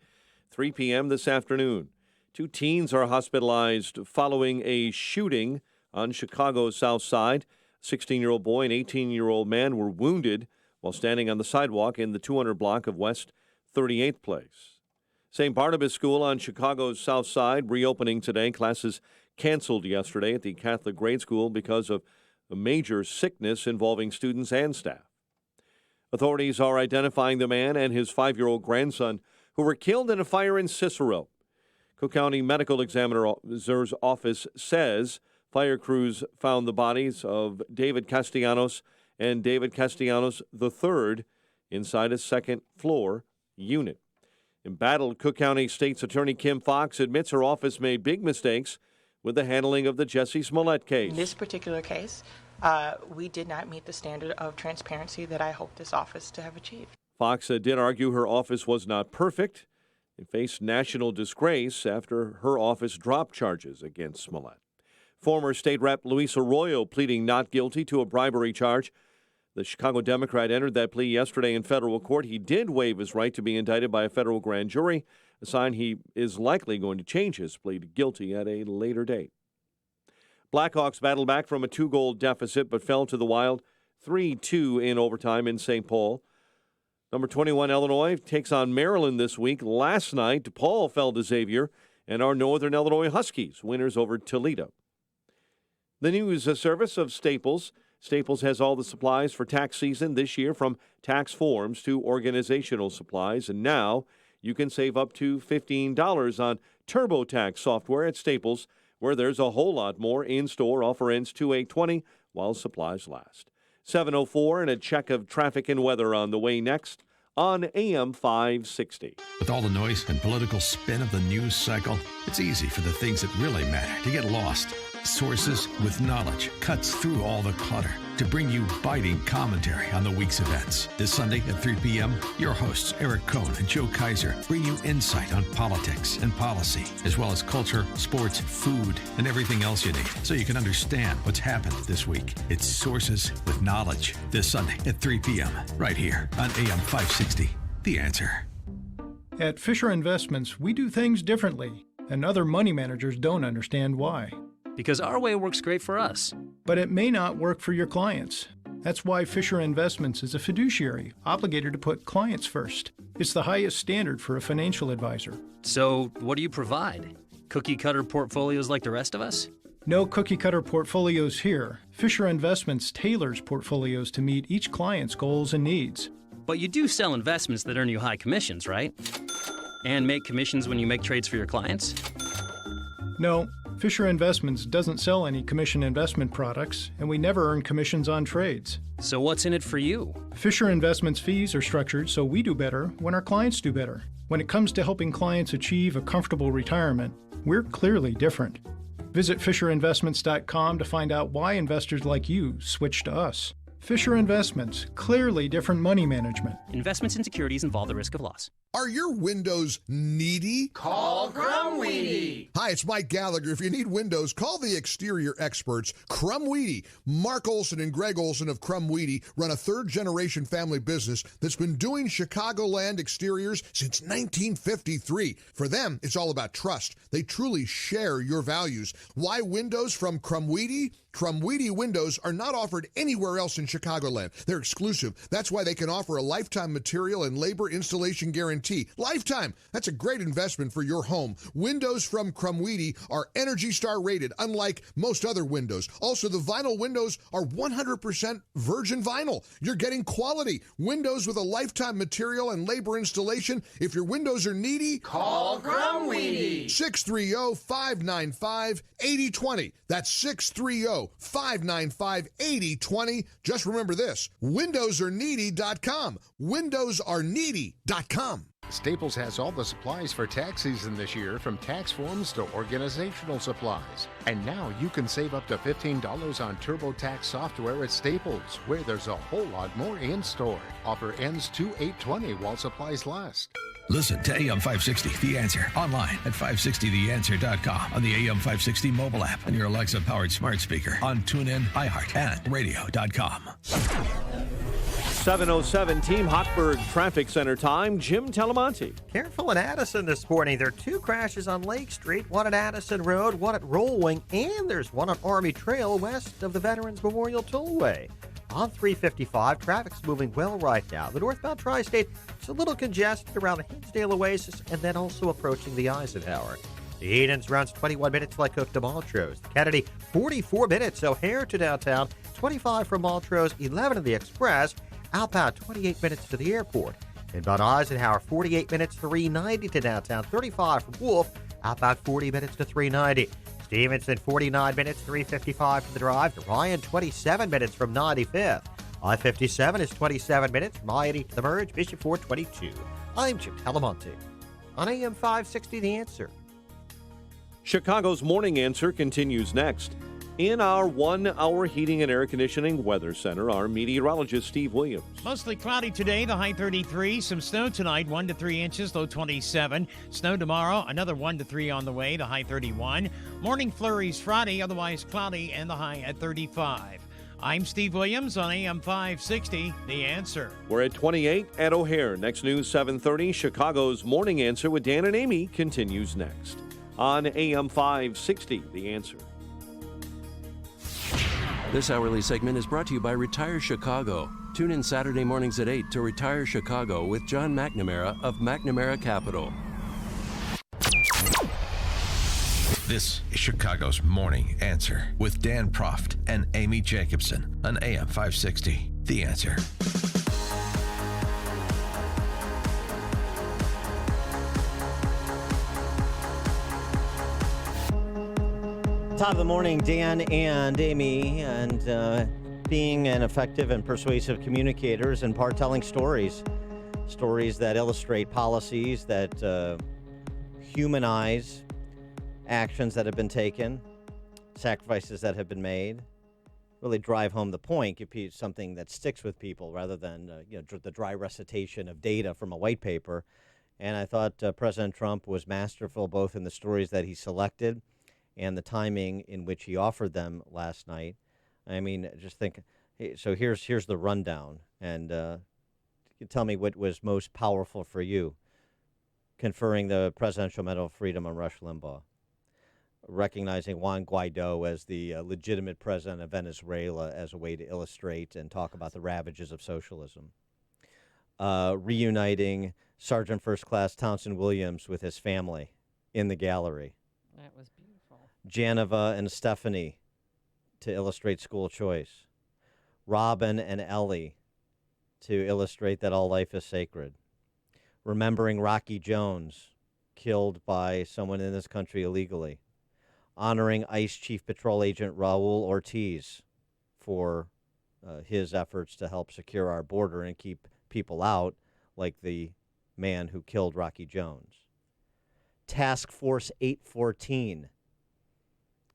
3 p.m. this afternoon. 2 teens are hospitalized following a shooting on Chicago's South Side. 16-year-old boy and 18-year-old man were wounded while standing on the sidewalk in the 200 block of West 38th Place. St. Barnabas School on Chicago's South Side reopening today. Classes canceled yesterday at the Catholic grade school because of a major sickness involving students and staff. Authorities are identifying the man and his 5-year-old grandson who were killed in a fire in Cicero. Cook County Medical Examiner's Office says Fire crews found the bodies of David Castellanos and David Castellanos III inside a second-floor unit. Embattled Cook County State's Attorney Kim Fox admits her office made big mistakes with the handling of the Jussie Smollett case. In this particular case, we did not meet the standard of transparency that I hope this office to have achieved. Fox did argue her office was not perfect and faced national disgrace after her office dropped charges against Smollett. Former State Rep Luis Arroyo pleading not guilty to a bribery charge. The Chicago Democrat entered that plea yesterday in federal court. He did waive his right to be indicted by a federal grand jury, a sign he is likely going to change his plea to guilty at a later date. Blackhawks battled back from a 2-goal deficit but fell to the Wild 3-2 in overtime in St. Paul. Number 21 Illinois takes on Maryland this week. Last night, DePaul fell to Xavier, and our Northern Illinois Huskies winners over Toledo. The news service of Staples. Staples has all the supplies for tax season this year, from tax forms to organizational supplies. And now you can save up to $15 on TurboTax software at Staples, where there's a whole lot more in-store. Offer ends 2/8/20 while supplies last. 7:04 and a check of traffic and weather on the way next on AM 560. With all the noise and political spin of the news cycle, it's easy for the things that really matter to get lost. Sources with knowledge cuts through all the clutter to bring you biting commentary on the week's events. This Sunday at 3 p.m., your hosts Eric Cohn and Joe Kaiser bring you insight on politics and policy, as well as culture, sports, food, and everything else you need, so you can understand what's happened this week. It's Sources with Knowledge, this Sunday at 3 p.m., right here on AM 560. The Answer. At Fisher Investments, we do things differently, and other money managers don't understand why. Because our way works great for us. But it may not work for your clients. That's why Fisher Investments is a fiduciary, obligated to put clients first. It's the highest standard for a financial advisor. So, what do you provide? Cookie-cutter portfolios like the rest of us? No cookie-cutter portfolios here. Fisher Investments tailors portfolios to meet each client's goals and needs. But you do sell investments that earn you high commissions, right? And make commissions when you make trades for your clients? No. Fisher Investments doesn't sell any commission investment products, and we never earn commissions on trades. So what's in it for you? Fisher Investments fees are structured so we do better when our clients do better. When it comes to helping clients achieve a comfortable retirement, we're clearly different. Visit FisherInvestments.com to find out why investors like you switch to us. Fisher Investments, clearly different money management. Investments in securities involve the risk of loss. Are your windows needy? Call Crumweedy. Hi, it's Mike Gallagher. If you need windows, call the exterior experts, Crumweedy. Mark Olson and Greg Olson of Crumweedy run a third-generation family business that's been doing Chicagoland exteriors since 1953. For them, it's all about trust. They truly share your values. Why windows from Crumweedy? Crumweedy windows are not offered anywhere else in Chicagoland. They're exclusive. That's why they can offer a lifetime material and labor installation guarantee. Lifetime. That's a great investment for your home. Windows from Crumweedy are Energy Star rated, unlike most other windows. Also, the vinyl windows are 100% virgin vinyl. You're getting quality. Windows with a lifetime material and labor installation. If your windows are needy, call Crumweedy. 630-595-8020. That's 630-595-8020. Just remember this, windowsareneedy.com. Windowsareneedy.com. Staples has all the supplies for tax season this year, from tax forms to organizational supplies. And now you can save up to $15 on TurboTax software at Staples, where there's a whole lot more in store. Offer ends 2/8/20 while supplies last. Listen to AM 560, The Answer, online at 560theanswer.com, on the AM 560 mobile app, on your Alexa-powered smart speaker, on TuneIn, iHeart, and radio.com. 7:07, Team Hochberg Traffic Center time. Jim Talamonte. Careful in Addison this morning. There are two crashes on Lake Street, one at Addison Road, one at Rollwing, and there's one on Army Trail west of the Veterans Memorial Tollway. On 355, traffic's moving well right now. The northbound tri-state is a little congested around the Hinsdale Oasis and then also approaching the Eisenhower. The Edens runs 21 minutes like Cook to Montrose. The Kennedy, 44 minutes. O'Hare to downtown, 25 from Montrose, 11 in the Express. Outbound, 28 minutes to the airport. Inbound Eisenhower, 48 minutes, 390 to downtown, 35 from Wolf. Outbound, 40 minutes to 390. Stevenson, 49 minutes, 3:55 for the drive to Ryan, 27 minutes from 95th. I-57 is 27 minutes from I-80 to the merge, Bishop 422. I'm Jim Talamonte on AM 560 The Answer. Chicago's Morning Answer continues next. In our 1-hour heating and air conditioning weather center, our meteorologist Steve Williams. Mostly cloudy today, the high 33. Some snow tonight, 1 to 3 inches, low 27. Snow tomorrow, another 1 to 3 on the way, the high 31. Morning flurries Friday, otherwise cloudy, and the high at 35. I'm Steve Williams on AM 560, The Answer. We're at 28 at O'Hare. Next news, 7:30. Chicago's Morning Answer with Dan and Amy continues next on AM 560, The Answer. This hourly segment is brought to you by Retire Chicago. Tune in Saturday mornings at 8 to Retire Chicago with John McNamara of McNamara Capital. This is Chicago's Morning Answer with Dan Proft and Amy Jacobson on AM 560. The Answer. Top of the morning, Dan and Amy, and being an effective and persuasive communicator is in part telling stories that illustrate policies, that humanize actions that have been taken, sacrifices that have been made, really drive home the point, give people something that sticks with people rather than the dry recitation of data from a white paper. And I thought President Trump was masterful both in the stories that he selected and the timing in which he offered them last night. I mean, just think. So here's the rundown, and you tell me what was most powerful for you. Conferring the Presidential Medal of Freedom on Rush Limbaugh, recognizing Juan Guaido as the legitimate president of Venezuela as a way to illustrate and talk about the ravages of socialism, reuniting Sergeant First Class Townsend Williams with his family in the gallery. That was beautiful. Janova and Stephanie to illustrate school choice. Robin and Ellie to illustrate that all life is sacred. Remembering Rocky Jones, killed by someone in this country illegally. Honoring ICE Chief Patrol Agent Raul Ortiz for his efforts to help secure our border and keep people out like the man who killed Rocky Jones. Task Force 814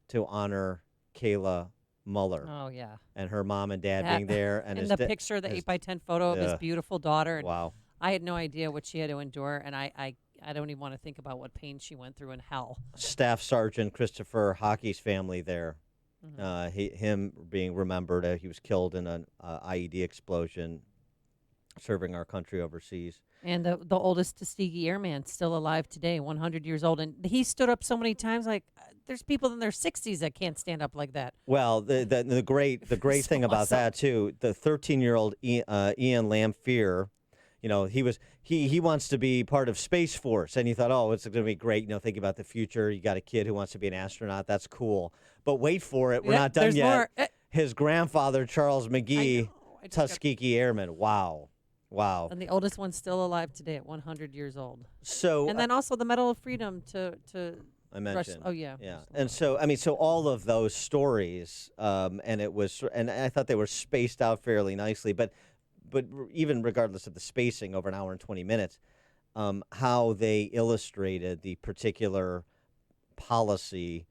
to honor Kayla Mueller. Oh, yeah. And her mom and dad being there. And the picture, the 8x10 photo of his beautiful daughter. And wow. I had no idea what she had to endure, and I don't even want to think about what pain she went through in hell. Staff Sergeant Christopher Hockey's family there. Mm-hmm. Him being remembered. He was killed in an IED explosion serving our country overseas. And the oldest Tuskegee Airman still alive today, 100 years old. And he stood up so many times, like, there's people in their 60s that can't stand up like that. Well, the great thing about that, too, the 13-year-old Ian Lamphere, he wants to be part of Space Force. And you thought, oh, it's going to be great, thinking about the future. You got a kid who wants to be an astronaut. That's cool. But wait for it. We're not done yet. More. His grandfather, Charles McGee, Tuskegee Airman. Wow. And the oldest one's still alive today at 100 years old. So, and then also the Medal of Freedom to I mentioned. Oh yeah. And so all of those stories, and I thought they were spaced out fairly nicely, but even regardless of the spacing over an hour and 20 minutes, how they illustrated the particular policy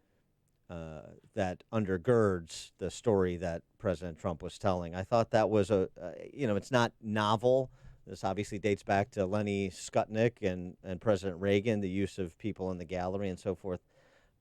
that undergirds the story that President Trump was telling. I thought that was it's not novel. This obviously dates back to Lenny Skutnik and President Reagan, the use of people in the gallery and so forth.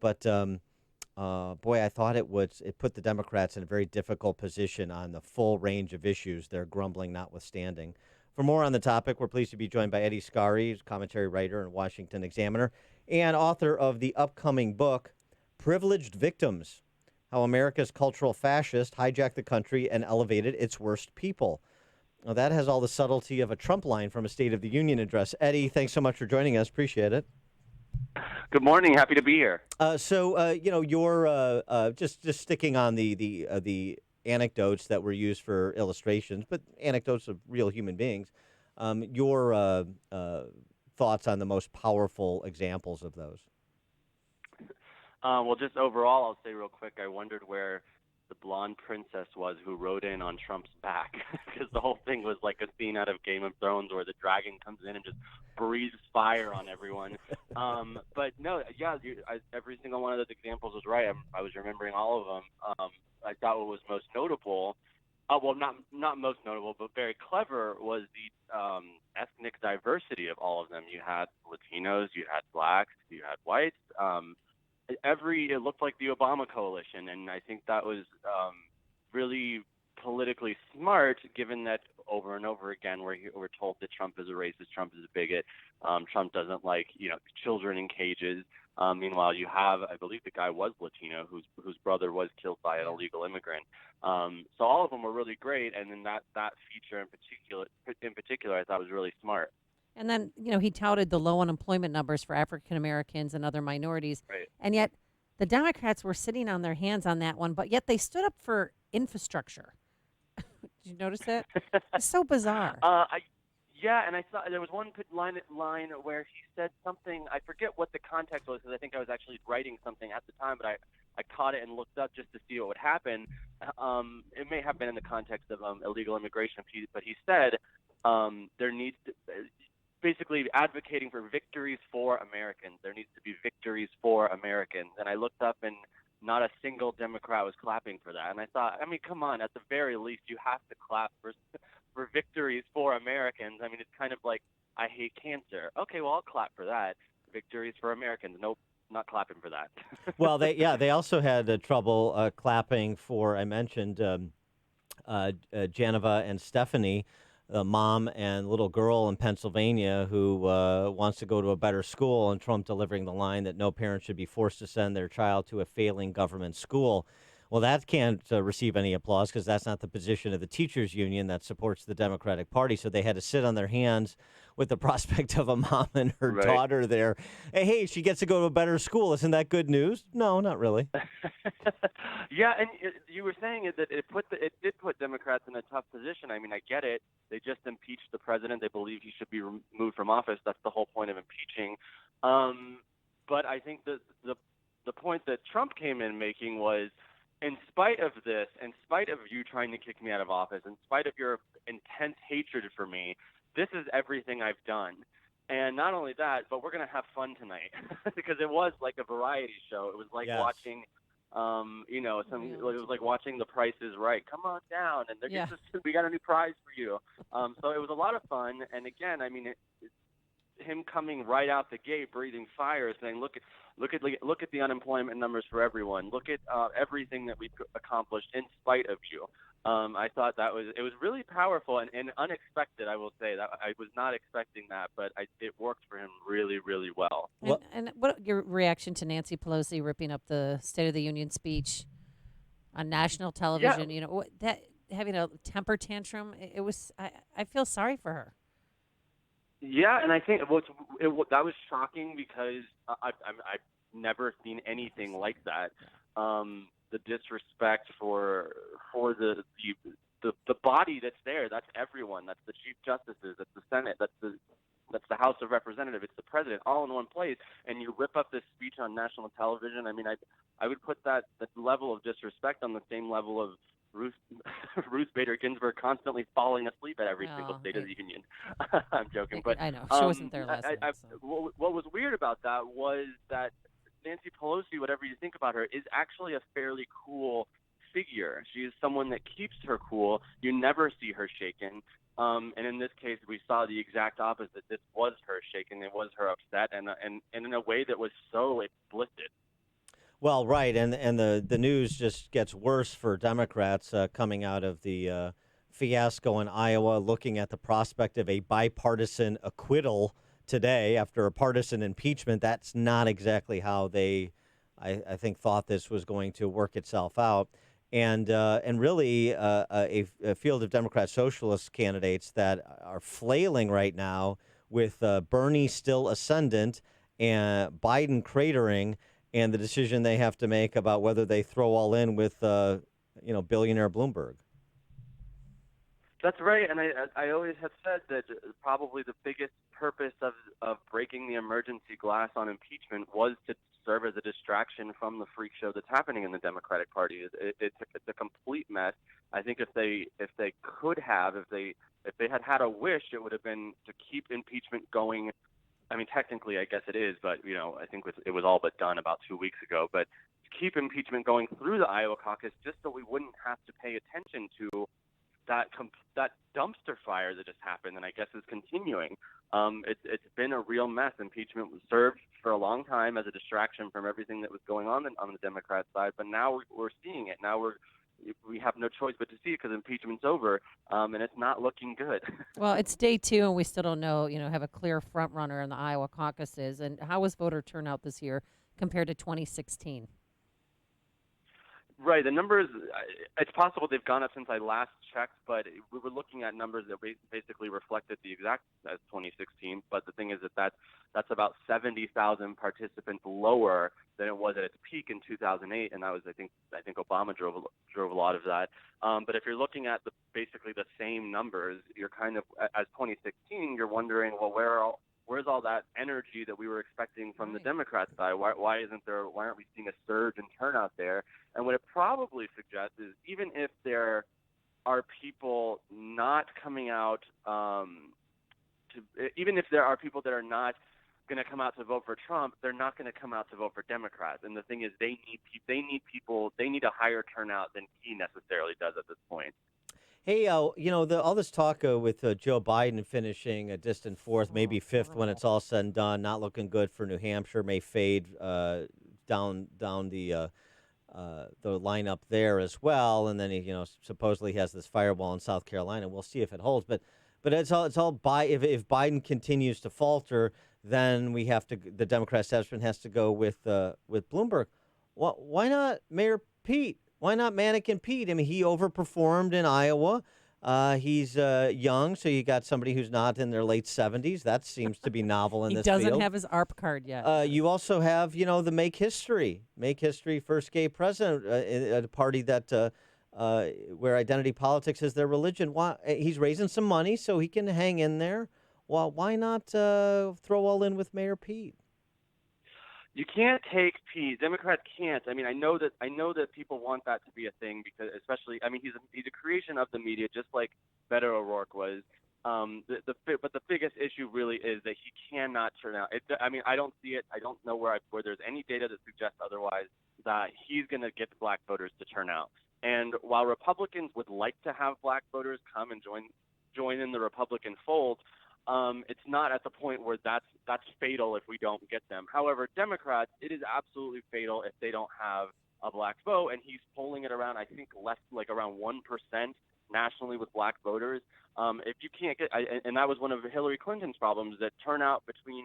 But boy, I thought it put the Democrats in a very difficult position on the full range of issues, their grumbling notwithstanding. For more on the topic, we're pleased to be joined by Eddie Scarry, commentary writer and Washington Examiner, and author of the upcoming book, Privileged Victims: How America's Cultural Fascists Hijacked the Country and Elevated Its Worst People. Now, that has all the subtlety of a Trump line from a State of the Union address. Eddie, thanks so much for joining us. Appreciate it. Good morning. Happy to be here. You're just sticking on the anecdotes that were used for illustrations, but anecdotes of real human beings. Your thoughts on the most powerful examples of those? Well, just overall, I'll say real quick, I wondered where the blonde princess was who rode in on Trump's back, because the whole thing was like a scene out of Game of Thrones where the dragon comes in and just breathes fire on everyone. But no, yeah, every single one of those examples was right. I was remembering all of them. I thought what was most notable, well, not most notable, but very clever, was the ethnic diversity of all of them. You had Latinos, you had blacks, you had whites. It looked like the Obama coalition, and I think that was really politically smart, given that over and over again we're told that Trump is a racist, Trump is a bigot, Trump doesn't like children in cages. Meanwhile, you have, I believe the guy was Latino, whose brother was killed by an illegal immigrant. So all of them were really great, and then that feature in particular, I thought was really smart. And then, he touted the low unemployment numbers for African Americans and other minorities. Right. And yet the Democrats were sitting on their hands on that one, but yet they stood up for infrastructure. Did you notice that? It's so bizarre. Yeah, and I saw there was one line where he said something. I forget what the context was, because I think I was actually writing something at the time, but I caught it and looked up just to see what would happen. It may have been in the context of illegal immigration, but he said there needs to basically advocating for victories for Americans. There needs to be victories for Americans. And I looked up, and not a single Democrat was clapping for that. And I thought, come on, at the very least, you have to clap for victories for Americans. It's kind of like, I hate cancer. Okay, well, I'll clap for that. Victories for Americans. Nope, not clapping for that. Well, they also had trouble clapping for, I mentioned, Janova and Stephanie, the mom and little girl in Pennsylvania who wants to go to a better school, and Trump delivering the line that no parent should be forced to send their child to a failing government school. Well, that can't receive any applause, because that's not the position of the teachers union that supports the Democratic Party. So they had to sit on their hands with the prospect of a mom and her daughter there. Hey, she gets to go to a better school. Isn't that good news? No, not really. Yeah, and you were saying that it did put Democrats in a tough position. I get it. They just impeached the president. They believe he should be removed from office. That's the whole point of impeaching. But I think the point that Trump came in making was, in spite of this, in spite of you trying to kick me out of office, in spite of your intense hatred for me, this is everything I've done. And not only that, but we're going to have fun tonight, because it was like a variety show. It was like watching, it was like watching The Price is Right. Come on down, and we got a new prize for you. So it was a lot of fun. And again, him coming right out the gate, breathing fire, saying, "Look at the unemployment numbers for everyone. Look at everything that we've accomplished in spite of you." I thought it was really powerful and unexpected. I will say that I was not expecting that, but it worked for him really, really well. And what your reaction to Nancy Pelosi ripping up the State of the Union speech on national television? Yeah. Having a temper tantrum. It was. I feel sorry for her. Yeah, and I think that was shocking, because I've never seen anything like that. The disrespect for the body that's there. That's everyone. That's the chief justices. That's the Senate. That's the House of Representatives. It's the president, all in one place. And you rip up this speech on national television. I would put that level of disrespect on the same level of Ruth Bader Ginsburg constantly falling asleep at every single State of the Union. I'm joking, but I know she wasn't there last night. So. What was weird about that was that Nancy Pelosi, whatever you think about her, is actually a fairly cool figure. She is someone that keeps her cool. You never see her shaken. And in this case, we saw the exact opposite. This was her shaken. It was her upset, and in a way that was so explicit. Well, right, and the news just gets worse for Democrats coming out of the fiasco in Iowa, looking at the prospect of a bipartisan acquittal today after a partisan impeachment. That's not exactly how they, I think, thought this was going to work itself out. And really a field of Democrat socialist candidates that are flailing right now with Bernie still ascendant and Biden cratering, and the decision they have to make about whether they throw all in with, billionaire Bloomberg. That's right, and I always have said that probably the biggest purpose of breaking the emergency glass on impeachment was to serve as a distraction from the freak show that's happening in the Democratic Party. It's a complete mess. I think if they had a wish, it would have been to keep impeachment going. I mean, technically, I guess it is, but I think it was all but done about 2 weeks ago. But keep impeachment going through the Iowa caucus, just so we wouldn't have to pay attention to that dumpster fire that just happened, and I guess is continuing. It's been a real mess. Impeachment was served for a long time as a distraction from everything that was going on the Democrat side, but now we're seeing it. Now we have no choice but to see it because impeachment's over, and it's not looking good. Well, it's day 2, and we still don't know, have a clear front runner in the Iowa caucuses. And how was voter turnout this year compared to 2016? Right. The numbers, it's possible they've gone up since I last checked, but we were looking at numbers that basically reflected the exact as 2016. But the thing is that's about 70,000 participants lower than it was at its peak in 2008, and that was I think Obama drove a lot of that. But if you're looking at basically the same numbers, you're kind of as 2016, you're wondering, well, where's all that energy that we were expecting from the Democrat side? Why aren't we seeing a surge in turnout there? And what it probably suggests is even if there are people not coming out even if there are people that are not going to come out to vote for Trump, they're not going to come out to vote for Democrats. And the thing is, they need a higher turnout than he necessarily does at this point. Hey, all this talk with Joe Biden finishing a distant fourth, maybe fifth when it's all said and done, not looking good for New Hampshire, may fade down the lineup there as well, and then he supposedly has this fireball in South Carolina. We'll see if it holds, but it's all if Biden continues to falter, then the Democrat establishment has to go with Bloomberg. Why not Mayor Pete? Why not Mannequin Pete? I mean, he overperformed in Iowa. He's young, so you got somebody who's not in their late 70s. That seems to be novel in this field. He doesn't have his ARP card yet. You also have, the Make History first gay president at a party that where identity politics is their religion. Why he's raising some money so he can hang in there. Well, why not throw all in with Mayor Pete? You can't take Pete. Democrats can't. I mean, I know that people want that to be a thing because, especially, I mean, he's a creation of the media, just like Beto O'Rourke was. But the biggest issue really is that he cannot turn out. I don't see it. I don't know where there's any data that suggests otherwise that he's going to get the black voters to turn out. And while Republicans would like to have black voters come and join in the Republican fold, it's not at the point where that's fatal if we don't get them. However, Democrats, it is absolutely fatal if they don't have a black vote, and he's polling it around, I think, around 1% nationally with black voters. If you can't get, and that was one of Hillary Clinton's problems, that turnout between,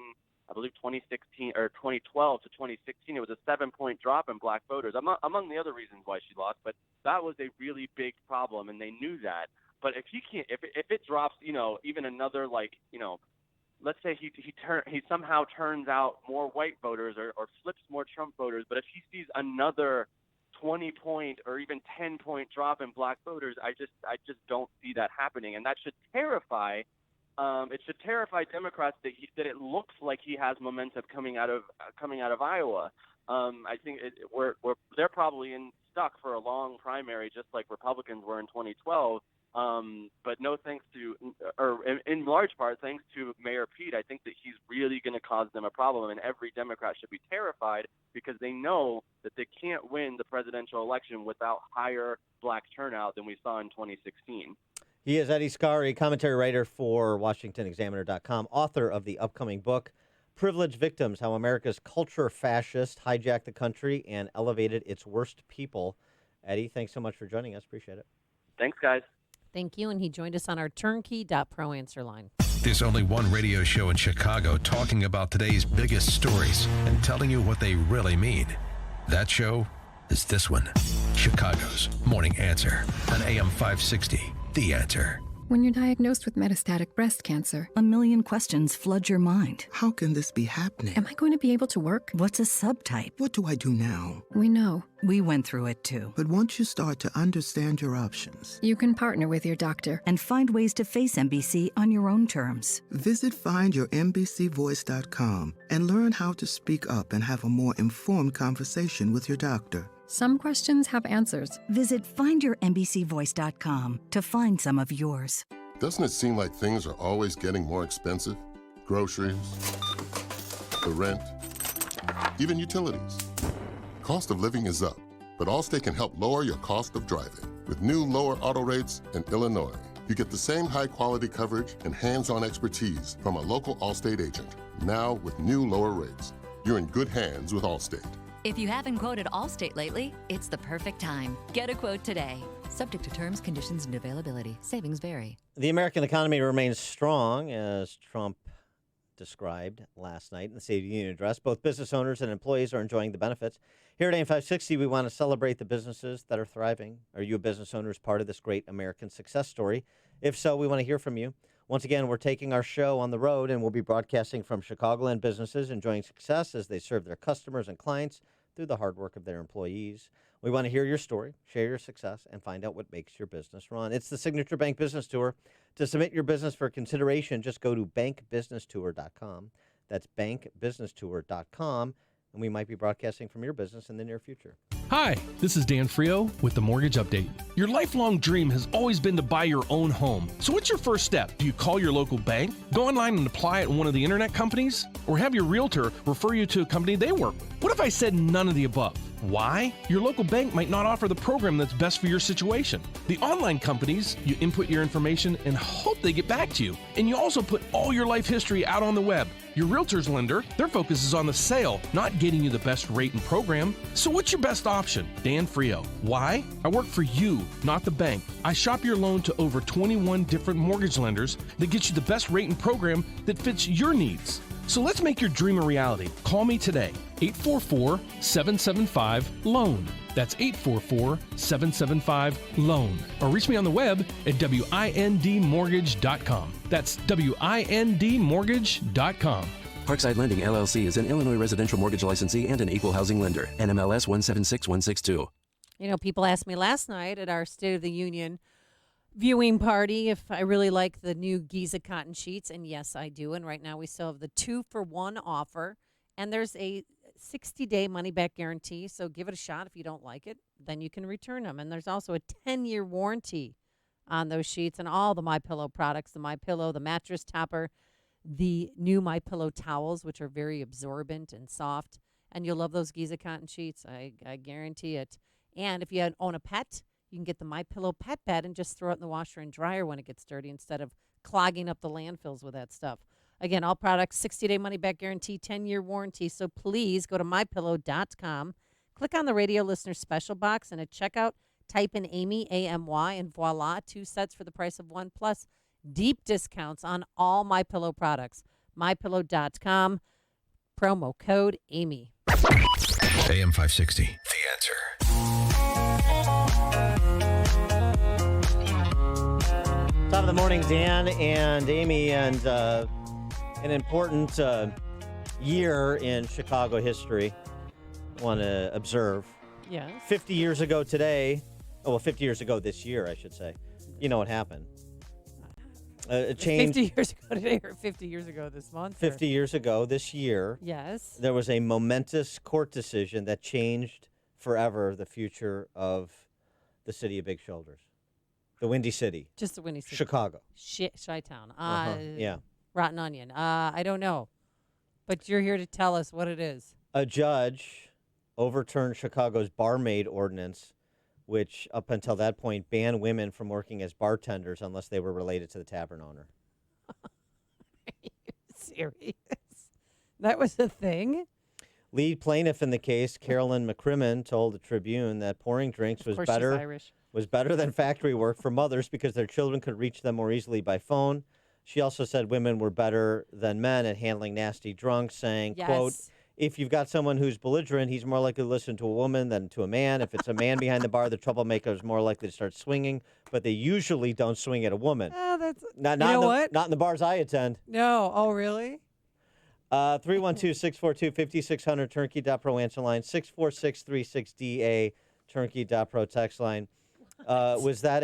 I believe, 2016 or 2012 to 2016, it was a 7-point drop in black voters, among the other reasons why she lost. But that was a really big problem, and they knew that. But if he can't, if it drops, even another, let's say he somehow turns out more white voters or flips more Trump voters, but if he sees another 20-point or even 10-point drop in black voters, I just don't see that happening, and that should terrify. It should terrify Democrats that it looks like he has momentum coming out of Iowa. I think they're probably stuck for a long primary, just like Republicans were in 2012. But no thanks to, or in large part thanks to Mayor Pete, I think that he's really going to cause them a problem, and every Democrat should be terrified because they know that they can't win the presidential election without higher black turnout than we saw in 2016. He is Eddie Scarry, commentary writer for WashingtonExaminer.com, author of the upcoming book, Privileged Victims, How America's Culture Fascist Hijacked the Country and Elevated Its Worst People. Eddie, thanks so much for joining us. Appreciate it. Thanks, guys. Thank you, and he joined us on our turnkey.pro answer line. There's only one radio show in Chicago talking about today's biggest stories and telling you what they really mean. That show is this one, Chicago's Morning Answer on AM 560, The Answer. When you're diagnosed with metastatic breast cancer, a million questions flood your mind. How can this be happening? Am I going to be able to work? What's a subtype? What do I do now? We know. We went through it too. But once you start to understand your options, you can partner with your doctor and find ways to face MBC on your own terms. Visit findyourmbcvoice.com and learn how to speak up and have a more informed conversation with your doctor. Some questions have answers. Visit findyourmbcvoice.com to find some of yours. Doesn't it seem like things are always getting more expensive? Groceries, the rent, even utilities. Cost of living is up, but Allstate can help lower your cost of driving. With new lower auto rates in Illinois, you get the same high-quality coverage and hands-on expertise from a local Allstate agent. Now with new lower rates, you're in good hands with Allstate. If you haven't quoted Allstate lately, it's the perfect time. Get a quote today. Subject to terms, conditions, and availability. Savings vary. The American economy remains strong, as Trump described last night in the State of the Union address. Both business owners and employees are enjoying the benefits. Here at AM 560, we want to celebrate the businesses that are thriving. Are you a business owner as part of this great American success story? If so, we want to hear from you. Once again, we're taking our show on the road, and we'll be broadcasting from Chicagoland businesses enjoying success as they serve their customers and clients through the hard work of their employees. We want to hear your story, share your success, and find out what makes your business run. It's the Signature Bank Business Tour. To submit your business for consideration, just go to bankbusinesstour.com. That's bankbusinesstour.com, and we might be broadcasting from your business in the near future. Hi, this is Dan Frio with the Mortgage Update. Your lifelong dream has always been to buy your own home. So what's your first step? Do you call your local bank, go online and apply at one of the internet companies, or have your realtor refer you to a company they work with? What if I said none of the above? Why? Your local bank might not offer the program that's best for your situation. The online companies, you input your information and hope they get back to you. And you also put all your life history out on the web. Your realtor's lender, their focus is on the sale, not getting you the best rate and program. So what's your best option? Dan Frio. Why? I work for you, not the bank. I shop your loan to over 21 different mortgage lenders that get you the best rate and program that fits your needs. So let's make your dream a reality. Call me today, 844-775-LOAN. That's 844-775-LOAN. Or reach me on the web at windmortgage.com. That's windmortgage.com. Parkside Lending, LLC is an Illinois residential mortgage licensee and an equal housing lender. NMLS 176162. You know, people asked me last night at our State of the Union viewing party if I really like the new Giza cotton sheets, and yes, I do. And right now we still have the 2-for-1 offer, and there's a 60-day money-back guarantee, so give it a shot. If you don't like it, then you can return them. And there's also a 10-year warranty on those sheets and all the MyPillow products, the MyPillow, the mattress topper, the new MyPillow towels, which are very absorbent and soft, and you'll love those Giza cotton sheets. I guarantee it. And if you own a pet, you can get the MyPillow pet bed and just throw it in the washer and dryer when it gets dirty instead of clogging up the landfills with that stuff. Again, all products, 60-day money-back guarantee, 10-year warranty. So please go to MyPillow.com, click on the radio listener special box, and at checkout, type in Amy, A-M-Y, and voila, 2 sets for the price of 1, plus deep discounts on all MyPillow products. MyPillow.com, promo code Amy. AM 560, The Answer. Top of the morning, Dan and Amy, and an important year in Chicago history I want to observe. Yes. 50 years ago today, 50 years ago this year, I should say. You know what happened? A change. 50 years ago today or 50 years ago this month? 50 years ago this year. Yes. There was a momentous court decision that changed forever the future of the city of Big Shoulders. The Windy City. Just the Windy City. Chicago. Chi-town. Yeah. Rotten Onion. I don't know. But you're here to tell us what it is. A judge overturned Chicago's barmaid ordinance, which up until that point banned women from working as bartenders unless they were related to the tavern owner. Are you serious? That was a thing? Lead plaintiff in the case, Carolyn McCrimmon, told the Tribune that pouring drinks was better than factory work for mothers because their children could reach them more easily by phone. She also said women were better than men at handling nasty drunks, saying, Yes. quote, if you've got someone who's belligerent, he's more likely to listen to a woman than to a man. If it's a man behind the bar, the troublemaker is more likely to start swinging, but they usually don't swing at a woman. Oh, that's Not in the bars I attend. No. Oh, really? 312-642-5600, turnkey.pro answer line, 64636DA, turnkey.pro text line. Was that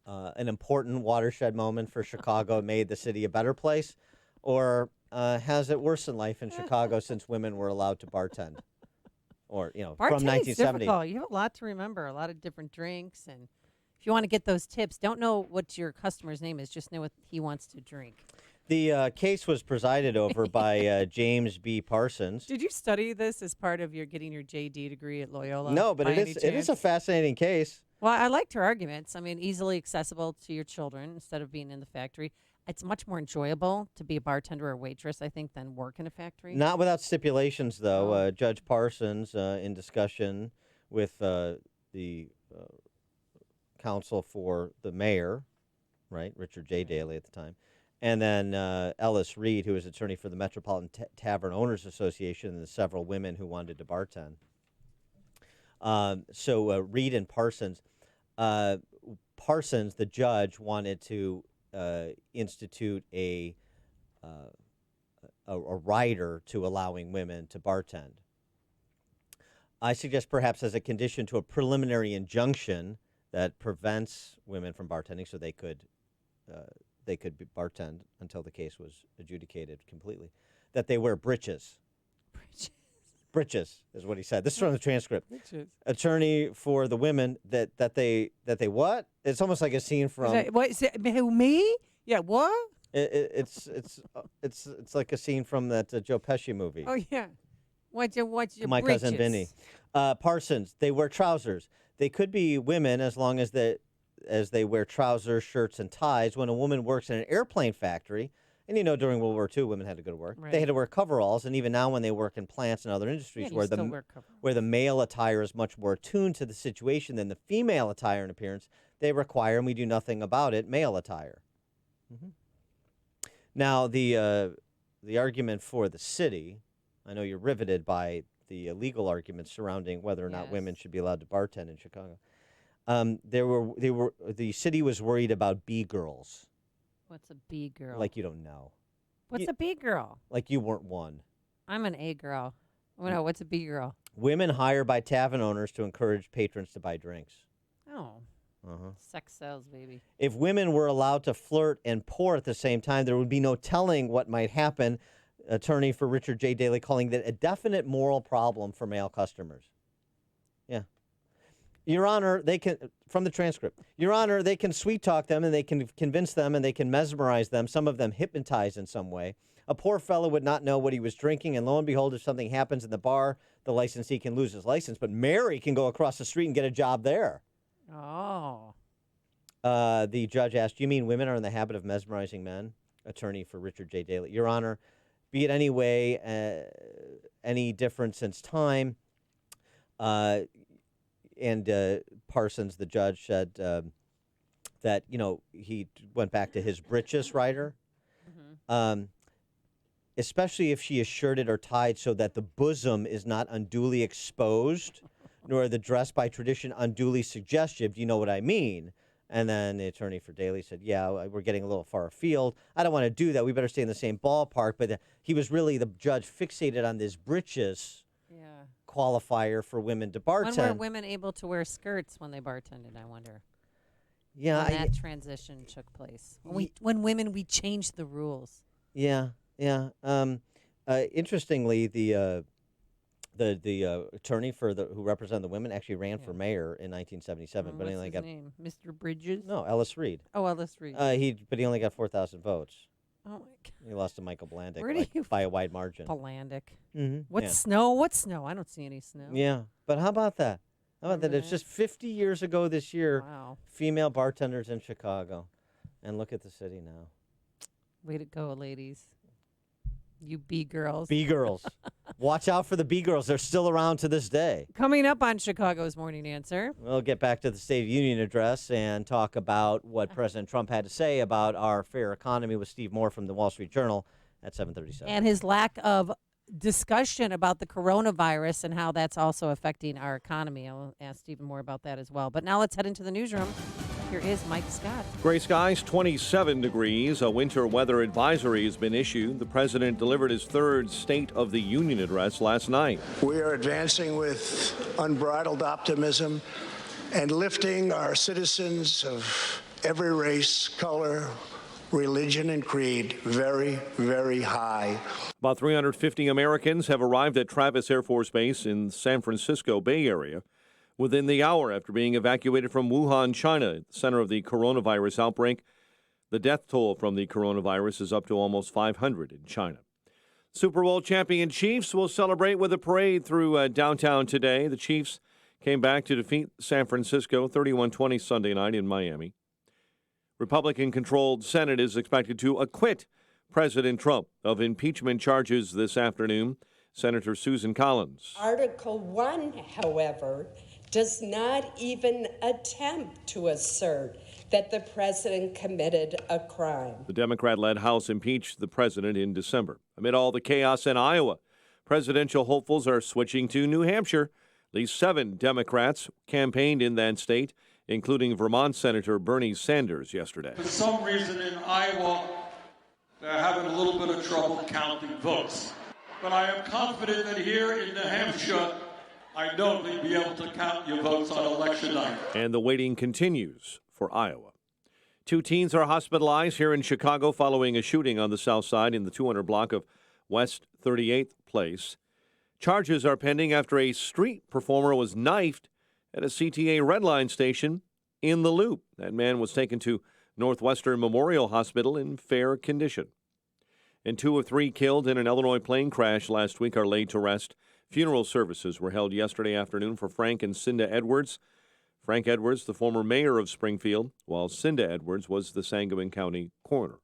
an important watershed moment for Chicago, made the city a better place? Or has it worsened life in Chicago since women were allowed to bartend? Or, from Bartending's 1970. difficult. You have a lot to remember, a lot of different drinks. And if you want to get those tips, don't know what your customer's name is. Just know what he wants to drink. The case was presided over by James B. Parsons. Did you study this as part of your getting your JD degree at Loyola? No, but by it any is a chance? fascinating case. Well, I liked her arguments. I mean, easily accessible to your children instead of being in the factory. It's much more enjoyable to be a bartender or waitress, I think, than work in a factory. Not without stipulations, though. Judge Parsons, in discussion with the counsel for the mayor, right, Richard J. Daley at the time, and then Ellis Reed, who was attorney for the Metropolitan Tavern Owners Association, and the several women who wanted to bartend. So Reed and Parsons, the judge, wanted to institute a rider to allowing women to bartend. I suggest perhaps as a condition to a preliminary injunction that prevents women from bartending, so they could bartend until the case was adjudicated completely, that they wear breeches. Breeches is what he said. This is from the transcript. Breeches. Attorney for the women that they what? It's almost like a scene from. What is it? Who, me? Yeah. What? It's like a scene from that Joe Pesci movie. Oh yeah. What's your My breeches? Cousin Vinny. Parsons. They wear trousers. They could be women as long as they wear trousers, shirts, and ties. When a woman works in an airplane factory, and during World War II, women had to go to work. Right. They had to wear coveralls, and even now when they work in plants and other industries Yeah, where you still wear coveralls. where the male attire is much more attuned to the situation than the female attire and appearance, they require, and we do nothing about it, male attire. Mm-hmm. Now, the argument for the city, I know you're riveted by the legal arguments surrounding whether or not women should be allowed to bartend in Chicago. The city was worried about B-girls. What's a B girl? Like you don't know. What's a B girl? Like you weren't one. I'm an A girl. Oh, no, what's a B girl? Women hired by tavern owners to encourage patrons to buy drinks. Oh. Uh-huh. Sex sells, baby. If women were allowed to flirt and pour at the same time, there would be no telling what might happen. Attorney for Richard J. Daley calling that a definite moral problem for male customers. Yeah. Your Honor, they can, from the transcript, Your Honor, they can sweet talk them and they can convince them and they can mesmerize them, some of them hypnotize in some way. A poor fellow would not know what he was drinking, and lo and behold, if something happens in the bar, the licensee can lose his license, but Mary can go across the street and get a job there. Oh. The judge asked, "Do you mean women are in the habit of mesmerizing men?" Attorney for Richard J. Daley. Your Honor, be it any way, any different since time, and Parsons, the judge, said that, he went back to his breeches rider, especially if she is shirted or tied so that the bosom is not unduly exposed, nor the dress by tradition unduly suggestive. Do you know what I mean? And then the attorney for Daley said, yeah, we're getting a little far afield. I don't want to do that. We better stay in the same ballpark. But he was really, the judge, fixated on this breeches qualifier for women to bartend. When were women able to wear skirts when they bartended, I wonder? Yeah. When that transition took place. When we changed the rules. Yeah. Interestingly, the attorney who represented the women actually ran for mayor in 1977, but he only got name? Mr. Bridges? No, Ellis Reed. Oh, Ellis Reed. He only got 4,000 votes. Oh my God. He lost to Michael Blandick by a wide margin. Blandick. Mm-hmm. What's snow? What's snow? I don't see any snow. Yeah, but how about that? It's just 50 years ago this year. Wow. Female bartenders in Chicago, and look at the city now. Way to go, ladies. You B-girls. B-girls. Watch out for the B-girls. They're still around to this day. Coming up on Chicago's Morning Answer. We'll get back to the State of the Union address and talk about what President Trump had to say about our fair economy with Steve Moore from the Wall Street Journal at 7:37. And his lack of discussion about the coronavirus and how that's also affecting our economy. I'll ask Stephen more about that as well. But now let's head into the newsroom. Here is Mike Scott. Gray skies, 27 degrees. A winter weather advisory has been issued. The president delivered his third State of the Union address last night. We are advancing with unbridled optimism and lifting our citizens of every race, color, religion, and creed very, very high. About 350 Americans have arrived at Travis Air Force Base in San Francisco Bay Area within the hour after being evacuated from Wuhan, China, the center of the coronavirus outbreak. The death toll from the coronavirus is up to almost 500 in China. Super Bowl champion Chiefs will celebrate with a parade through downtown today. The Chiefs came back to defeat San Francisco 31-20 Sunday night in Miami. Republican-controlled Senate is expected to acquit President Trump of impeachment charges this afternoon. Senator Susan Collins. Article 1, however, does not even attempt to assert that the president committed a crime. The Democrat-led House impeached the president in December. Amid all the chaos in Iowa, presidential hopefuls are switching to New Hampshire. At least 7 Democrats campaigned in that state, including Vermont Senator Bernie Sanders yesterday. For some reason in Iowa, they're having a little bit of trouble counting votes. But I am confident that here in New Hampshire, I know they'll be able to count your votes on election night. And the waiting continues for Iowa. 2 teens are hospitalized here in Chicago following a shooting on the south side in the 200 block of West 38th Place. Charges are pending after a street performer was knifed at a CTA Red Line station in the Loop. That man was taken to Northwestern Memorial Hospital in fair condition. And 2 of 3 killed in an Illinois plane crash last week are laid to rest. Funeral services were held yesterday afternoon for Frank and Cinda Edwards. Frank Edwards, the former mayor of Springfield, while Cinda Edwards was the Sangamon County coroner.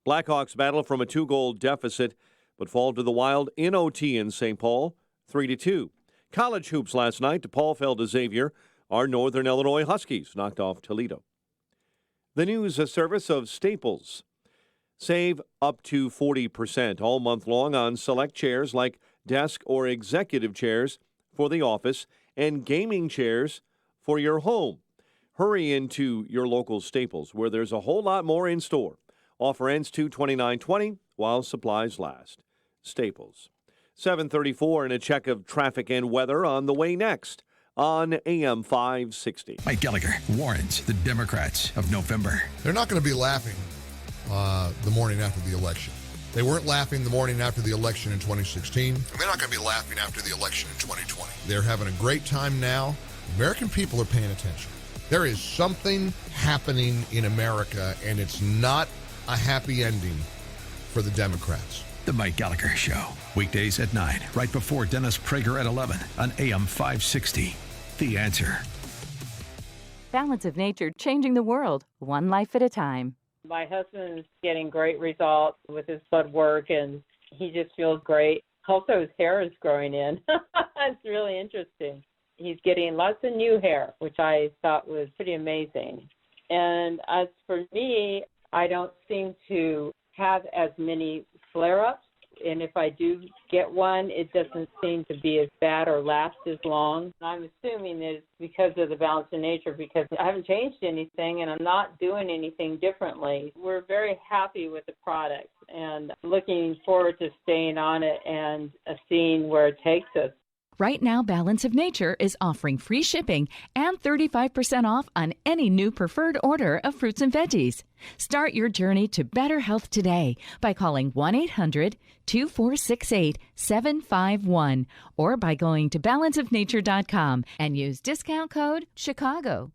Blackhawks battle from a 2-goal deficit, but fall to the Wild in OT in St. Paul, 3-2. College hoops last night. DePaul fell to Xavier. Our Northern Illinois Huskies knocked off Toledo. The news service of Staples. Save up to 40% all month long on select chairs like desk or executive chairs for the office and gaming chairs for your home. Hurry into your local Staples where there's a whole lot more in store. Offer ends 2/29/20 while supplies last. Staples. 7:34 and a check of traffic and weather on the way next on AM 560. Mike Gallagher warns the Democrats of November. They're not going to be laughing the morning after the election. They weren't laughing the morning after the election in 2016. They're not going to be laughing after the election in 2020. They're having a great time now. American people are paying attention. There is something happening in America, and it's not a happy ending for the Democrats. The Mike Gallagher Show. Weekdays at 9, right before Dennis Prager at 11 on AM 560. The Answer. Balance of Nature, changing the world, one life at a time. My husband's getting great results with his blood work, and he just feels great. Also, his hair is growing in. It's really interesting. He's getting lots of new hair, which I thought was pretty amazing. And as for me, I don't seem to have as many flare-ups. And if I do get one, it doesn't seem to be as bad or last as long. I'm assuming that it's because of the Balance of Nature, because I haven't changed anything and I'm not doing anything differently. We're very happy with the product and looking forward to staying on it and seeing where it takes us. Right now, Balance of Nature is offering free shipping and 35% off on any new preferred order of fruits and veggies. Start your journey to better health today by calling 1-800-2468-751 or by going to balanceofnature.com and use discount code CHICAGO.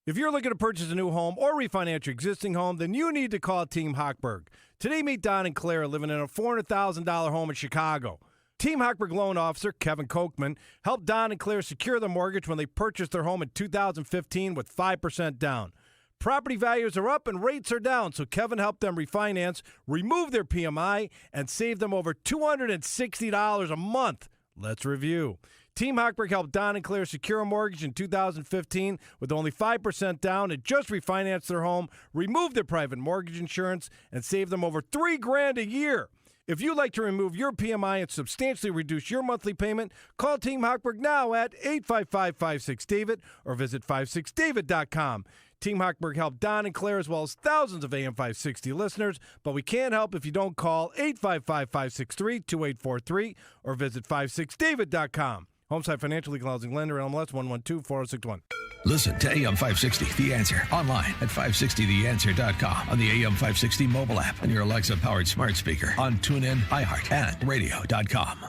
If you're looking to purchase a new home or refinance your existing home, then you need to call Team Hochberg. Today, meet Don and Claire living in a $400,000 home in Chicago. Team Hochberg loan officer Kevin Kochman helped Don and Claire secure their mortgage when they purchased their home in 2015 with 5% down. Property values are up and rates are down, so Kevin helped them refinance, remove their PMI, and save them over $260 a month. Let's review. Team Hochberg helped Don and Claire secure a mortgage in 2015 with only 5% down and just refinanced their home, removed their private mortgage insurance, and saved them over $3,000 a year. If you'd like to remove your PMI and substantially reduce your monthly payment, call Team Hochberg now at 855-56-DAVID or visit 56david.com. Team Hochberg helped Don and Claire as well as thousands of AM 560 listeners, but we can't help if you don't call 855-563-2843 or visit 56david.com. Homeside Financial Legal Housing Lender, NMLS 1124061. Listen to AM 560, The Answer, online at 560theanswer.com, on the AM 560 mobile app, on your Alexa-powered smart speaker, on TuneIn, iHeart, and radio.com.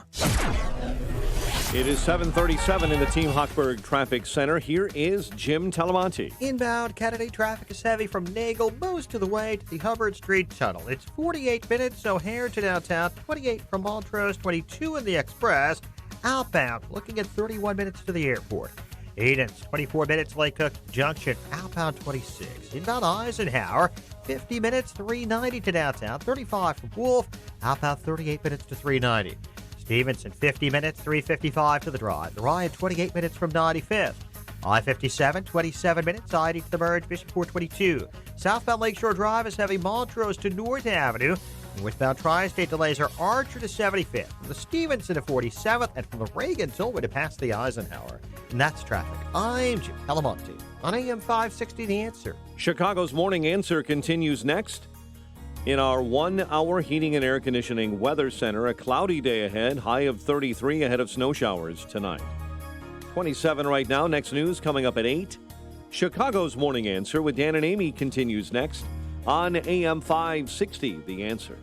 It is 7:37 in the Team Hochberg Traffic Center. Here is Jim Talamonte. Inbound Kennedy traffic is heavy from Nagel most of the way to the Hubbard Street Tunnel. It's 48 minutes O'Hare to downtown, 28 from Montrose, 22 in the Express. Outbound, looking at 31 minutes to the airport. Edens, 24 minutes Lake Cook Junction, outbound 26. Inbound Eisenhower, 50 minutes, 390 to downtown, 35 from Wolf, outbound 38 minutes to 390. Stevenson, 50 minutes, 355 to the Drive. The Ryan, 28 minutes from 95th. I-57, 27 minutes, I-80 to the Merge, Bishop 422. Southbound Lakeshore Drive is heavy Montrose to North Avenue. Northbound Tri-State delays are Archer to 75th, from the Stevenson to 47th, and from the Reagan all the way to past the Eisenhower. And that's traffic. I'm Jim Talamonte on AM 560 The Answer. Chicago's Morning Answer continues next. In our 1-hour heating and air conditioning weather center, a cloudy day ahead, high of 33 ahead of snow showers tonight. 27 right now. Next news coming up at 8. Chicago's Morning Answer with Dan and Amy continues next on AM 560 The Answer.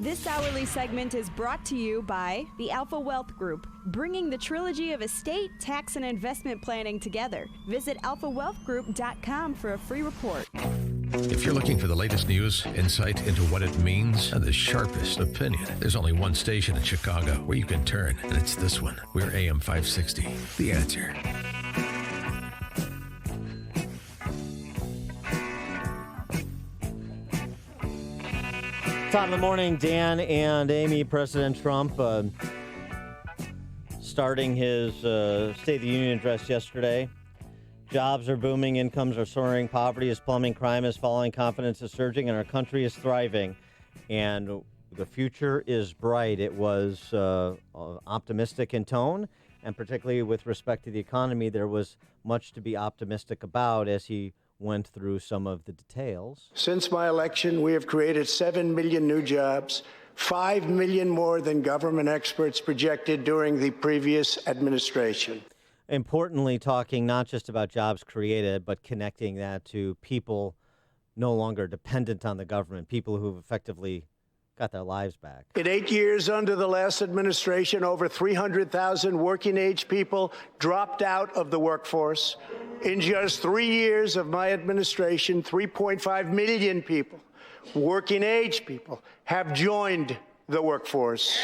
This hourly segment is brought to you by the Alpha Wealth Group, bringing the trilogy of estate, tax, and investment planning together. Visit alphawealthgroup.com for a free report. If you're looking for the latest news, insight into what it means, and the sharpest opinion, there's only one station in Chicago where you can turn, and it's this one. We're AM 560, The Answer. Top of the morning, Dan and Amy. President Trump starting his State of the Union address yesterday. Jobs are booming, incomes are soaring, poverty is plummeting, crime is falling, confidence is surging, and our country is thriving. And the future is bright. It was optimistic in tone, and particularly with respect to the economy, there was much to be optimistic about as he went through some of the details. Since my election, we have created 7 million new jobs, 5 million more than government experts projected during the previous administration. Importantly, talking not just about jobs created, but connecting that to people no longer dependent on the government, people who've effectively got their lives back. In 8 years under the last administration, over 300,000 working-age people dropped out of the workforce. In just 3 years of my administration, 3.5 million people, working-age people, have joined the workforce.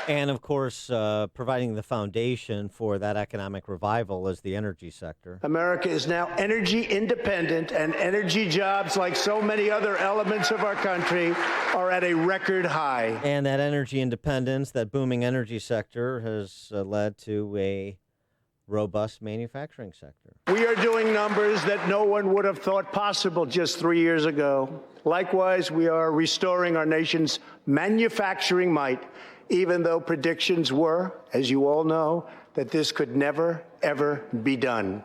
And, of course, providing the foundation for that economic revival is the energy sector. America is now energy independent, and energy jobs, like so many other elements of our country, are at a record high. And that energy independence, that booming energy sector, has led to a robust manufacturing sector. We are doing numbers that no one would have thought possible just 3 years ago. Likewise, we are restoring our nation's manufacturing might, even though predictions were, as you all know, that this could never, ever be done.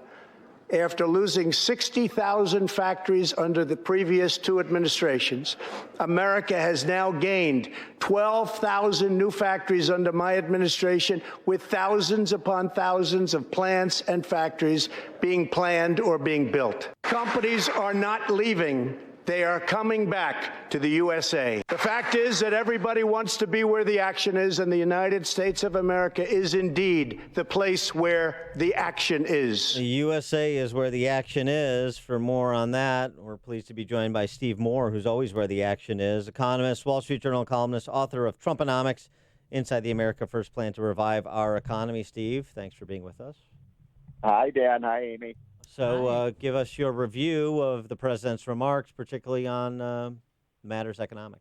After losing 60,000 factories under the previous 2 administrations, America has now gained 12,000 new factories under my administration, with thousands upon thousands of plants and factories being planned or being built. Companies are not leaving. They are coming back to the USA. The fact is that everybody wants to be where the action is, and the United States of America is indeed the place where the action is. The USA is where the action is. For more on that, we're pleased to be joined by Steve Moore, who's always where the action is. Economist, Wall Street Journal columnist, author of Trumponomics, Inside the America First Plan to Revive Our Economy. Steve, thanks for being with us. Hi, Dan. Hi, Amy. So give us your review of the president's remarks, particularly on matters economic.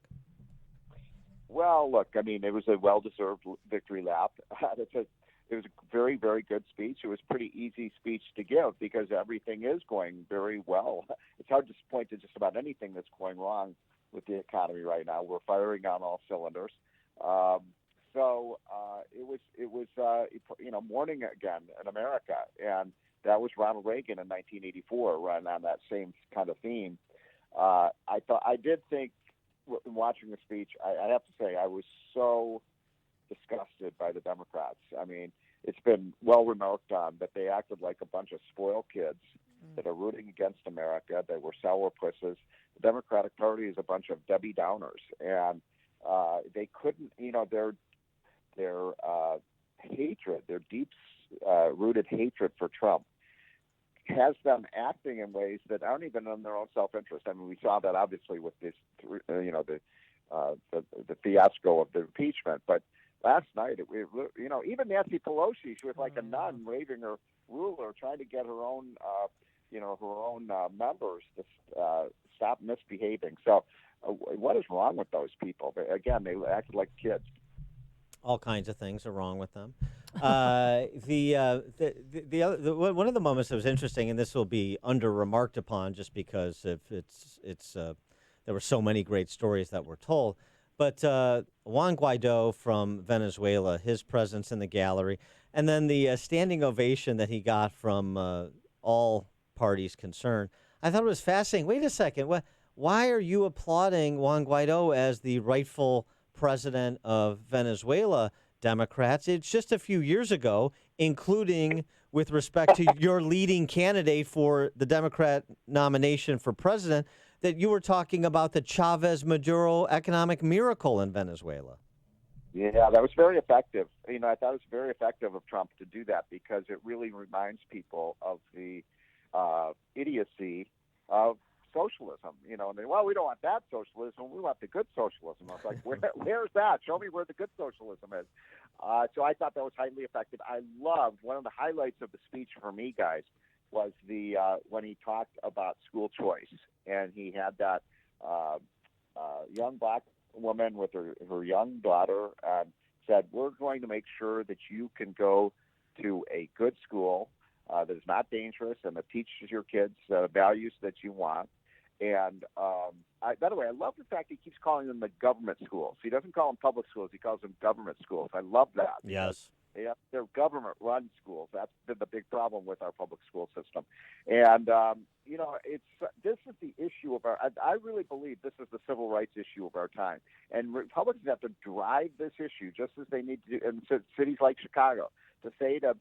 Well, look, I mean, it was a well-deserved victory lap. It was a very, very good speech. It was a pretty easy speech to give because everything is going very well. It's hard to point to just about anything that's going wrong with the economy right now. We're firing on all cylinders. It was morning again in America, and that was Ronald Reagan in 1984, running on that same kind of theme. I did think, watching the speech, I have to say I was so disgusted by the Democrats. I mean, it's been well remarked on that they acted like a bunch of spoiled kids that are rooting against America. They were sourpusses. The Democratic Party is a bunch of Debbie Downers, and they couldn't, their hatred, their deep rooted hatred for Trump has them acting in ways that aren't even in their own self-interest. I mean, we saw that obviously with this, the fiasco of the impeachment. But last night, even Nancy Pelosi, she was like a nun waving her ruler, trying to get her own, members to stop misbehaving. So, what is wrong with those people? Again, they acted like kids. All kinds of things are wrong with them. One of the moments that was interesting, and this will be under remarked upon, just because there were so many great stories that were told. But Juan Guaido from Venezuela, his presence in the gallery, and then the standing ovation that he got from all parties concerned, I thought it was fascinating. Wait a second, why are you applauding Juan Guaido as the rightful president of Venezuela, Democrats? It's just a few years ago, including with respect to your leading candidate for the Democrat nomination for president, that you were talking about the Chavez-Maduro economic miracle in Venezuela. Yeah, that was very effective. I thought it was very effective of Trump to do that, because it really reminds people of the idiocy of socialism, and we don't want that socialism, we want the good socialism. I was like, where's that? Show me where the good socialism is. So I thought that was highly effective. I loved, one of the highlights of the speech for me, guys, was the when he talked about school choice, and he had that young black woman with her young daughter, and said, we're going to make sure that you can go to a good school that is not dangerous and that teaches your kids values that you want. And by the way, I love the fact he keeps calling them the government schools. He doesn't call them public schools. He calls them government schools. I love that. Yes. They're government-run schools. That's been the big problem with our public school system. And, this is the issue of I really believe this is the civil rights issue of our time. And Republicans have to drive this issue, just as they need to do in cities like Chicago, to say to,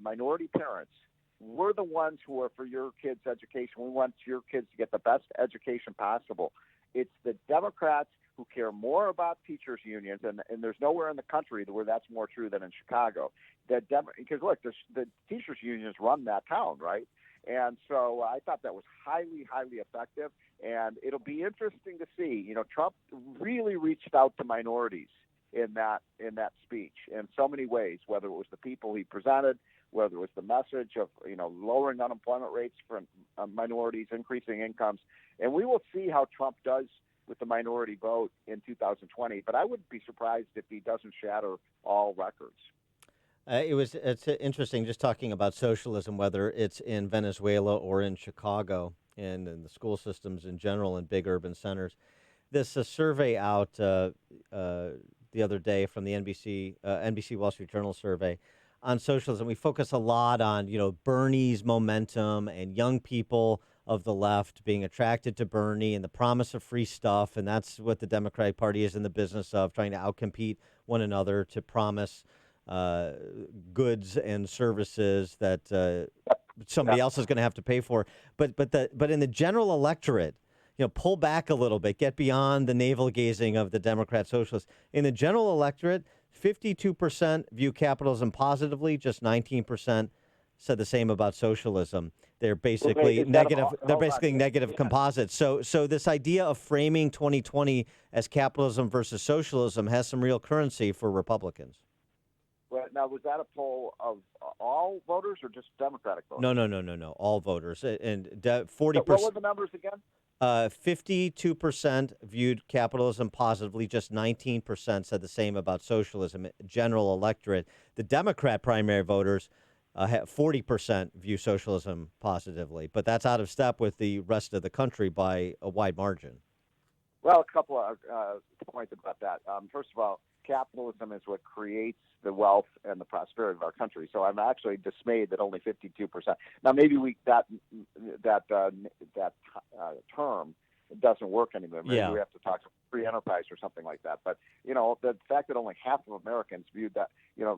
minority parents, we're the ones who are for your kids' education. We want your kids to get the best education possible. It's the Democrats who care more about teachers' unions, and there's nowhere in the country where that's more true than in Chicago. Because, look, the teachers' unions run that town, right? And so I thought that was highly, highly effective, and it'll be interesting to see. Trump really reached out to minorities in that speech in so many ways, whether it was the people he presented, whether it was the message of lowering unemployment rates for minorities, increasing incomes. And we will see how Trump does with the minority vote in 2020. But I wouldn't be surprised if he doesn't shatter all records. It's interesting just talking about socialism, whether it's in Venezuela or in Chicago and in the school systems in general in big urban centers. This survey out the other day from the NBC Wall Street Journal survey on socialism. We focus a lot on, Bernie's momentum and young people of the left being attracted to Bernie and the promise of free stuff. And that's what the Democratic Party is in the business of, trying to outcompete one another to promise goods and services that somebody else is going to have to pay for. But in the general electorate, pull back a little bit, get beyond the navel gazing of the Democrat socialists. In the general electorate, 52% view capitalism positively, just 19% said the same about socialism. They're basically negative. They're basically negative composites. So this idea of framing 2020 as capitalism versus socialism has some real currency for Republicans. Well, now, was that a poll of all voters or just Democratic voters? No. All voters. And 40%. What were the numbers again? 52% viewed capitalism positively. Just 19% said the same about socialism. General electorate. The Democrat primary voters, 40% view socialism positively. But that's out of step with the rest of the country by a wide margin. Well, a couple of points about that. First of all, capitalism is what creates the wealth and the prosperity of our country. So I'm actually dismayed that only 52%. Now, maybe that term doesn't work anymore. Maybe we have to talk to free enterprise or something like that. But, the fact that only half of Americans viewed that,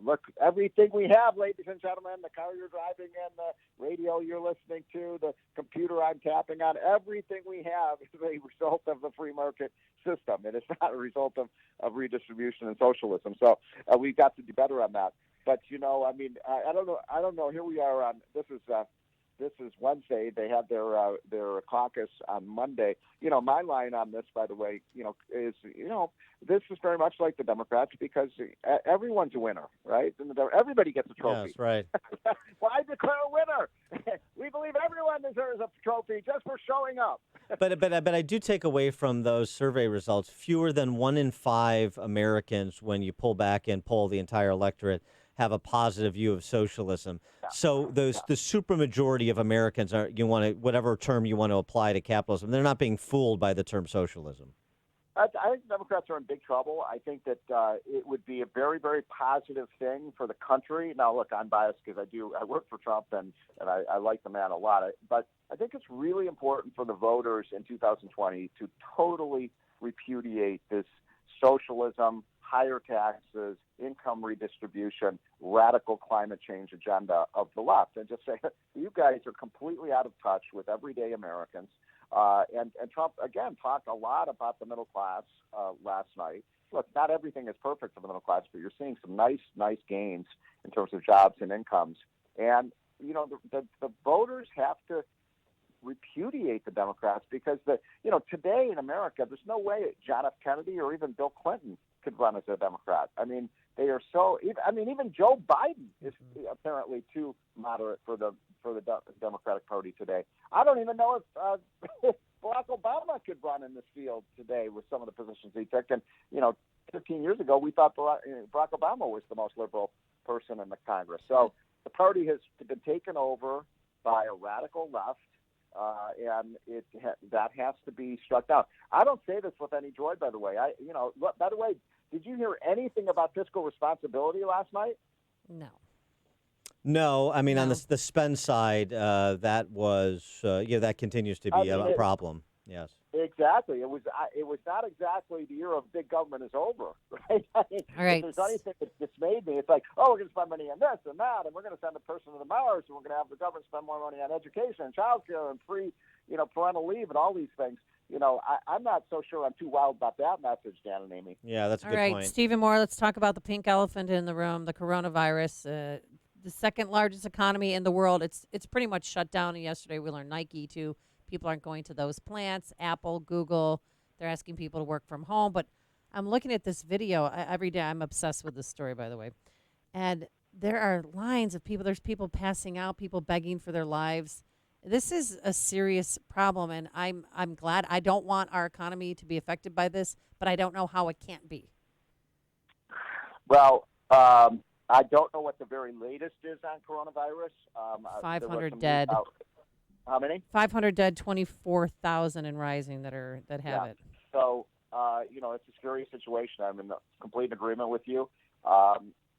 look, everything we have, ladies and gentlemen, the car you're driving in, the radio you're listening to, the computer I'm tapping on, everything we have is a result of the free market system. It is not a result of redistribution and socialism. So we've got to do better on that. But, I don't know. Here we are on, this is Wednesday. They had their caucus on Monday. My line on this, by the way, is, this is very much like the Democrats because everyone's a winner, right? And everybody gets a trophy. Yes, right. Why declare a winner? We believe everyone deserves a trophy just for showing up. But I do take away from those survey results, fewer than 1 in 5 Americans, when you pull back and poll the entire electorate, have a positive view of socialism. So the supermajority of Americans are, whatever term you want to apply to capitalism, they're not being fooled by the term socialism. I think Democrats are in big trouble. I think that it would be a very, very positive thing for the country. Now, look, I'm biased because I work for Trump and I like the man a lot. But I think it's really important for the voters in 2020 to totally repudiate this socialism, higher taxes, income redistribution, radical climate change agenda of the left, and just say, you guys are completely out of touch with everyday Americans. And Trump, again, talked a lot about the middle class last night. Look, not everything is perfect for the middle class, but you're seeing some nice gains in terms of jobs and incomes. And, the voters have to repudiate the Democrats because today in America, there's no way John F. Kennedy or even Bill Clinton could run as a Democrat. I mean, they are so. Even Joe Biden is apparently too moderate for the Democratic Party today. I don't even know if Barack Obama could run in this field today with some of the positions he took. And 15 years ago, we thought Barack Obama was the most liberal person in the Congress. So the party has been taken over by a radical left. And that has to be struck down. I don't say this with any joy, by the way. By the way, did you hear anything about fiscal responsibility last night? No. No, on the spend side, that was that continues to be a problem. Yes. Exactly. It was not exactly the era of big government is over, right? All right. If there's anything that dismayed me, it's like, we're going to spend money on this and that, and we're going to send a person to Mars, and we're going to have the government spend more money on education and child care and free, parental leave and all these things. I'm not so sure I'm too wild about that message, Dan and Amy. Yeah, that's a good point. point. Stephen Moore, let's talk about the pink elephant in the room, the coronavirus. The second largest economy in the world. It's pretty much shut down. And yesterday we learned Nike too. People aren't going to those plants. Apple, Google, they're asking people to work from home. But I'm looking at this video every day. I'm obsessed with this story, by the way. And there are lines of people. There's people passing out, people begging for their lives. This is a serious problem, and I'm glad. I don't want our economy to be affected by this, but I don't know how it can't be. Well, I don't know what the very latest is on coronavirus. 500 dead. How many? 500 dead, 24,000 and rising that have it. So, it's a scary situation. I'm in complete agreement with you.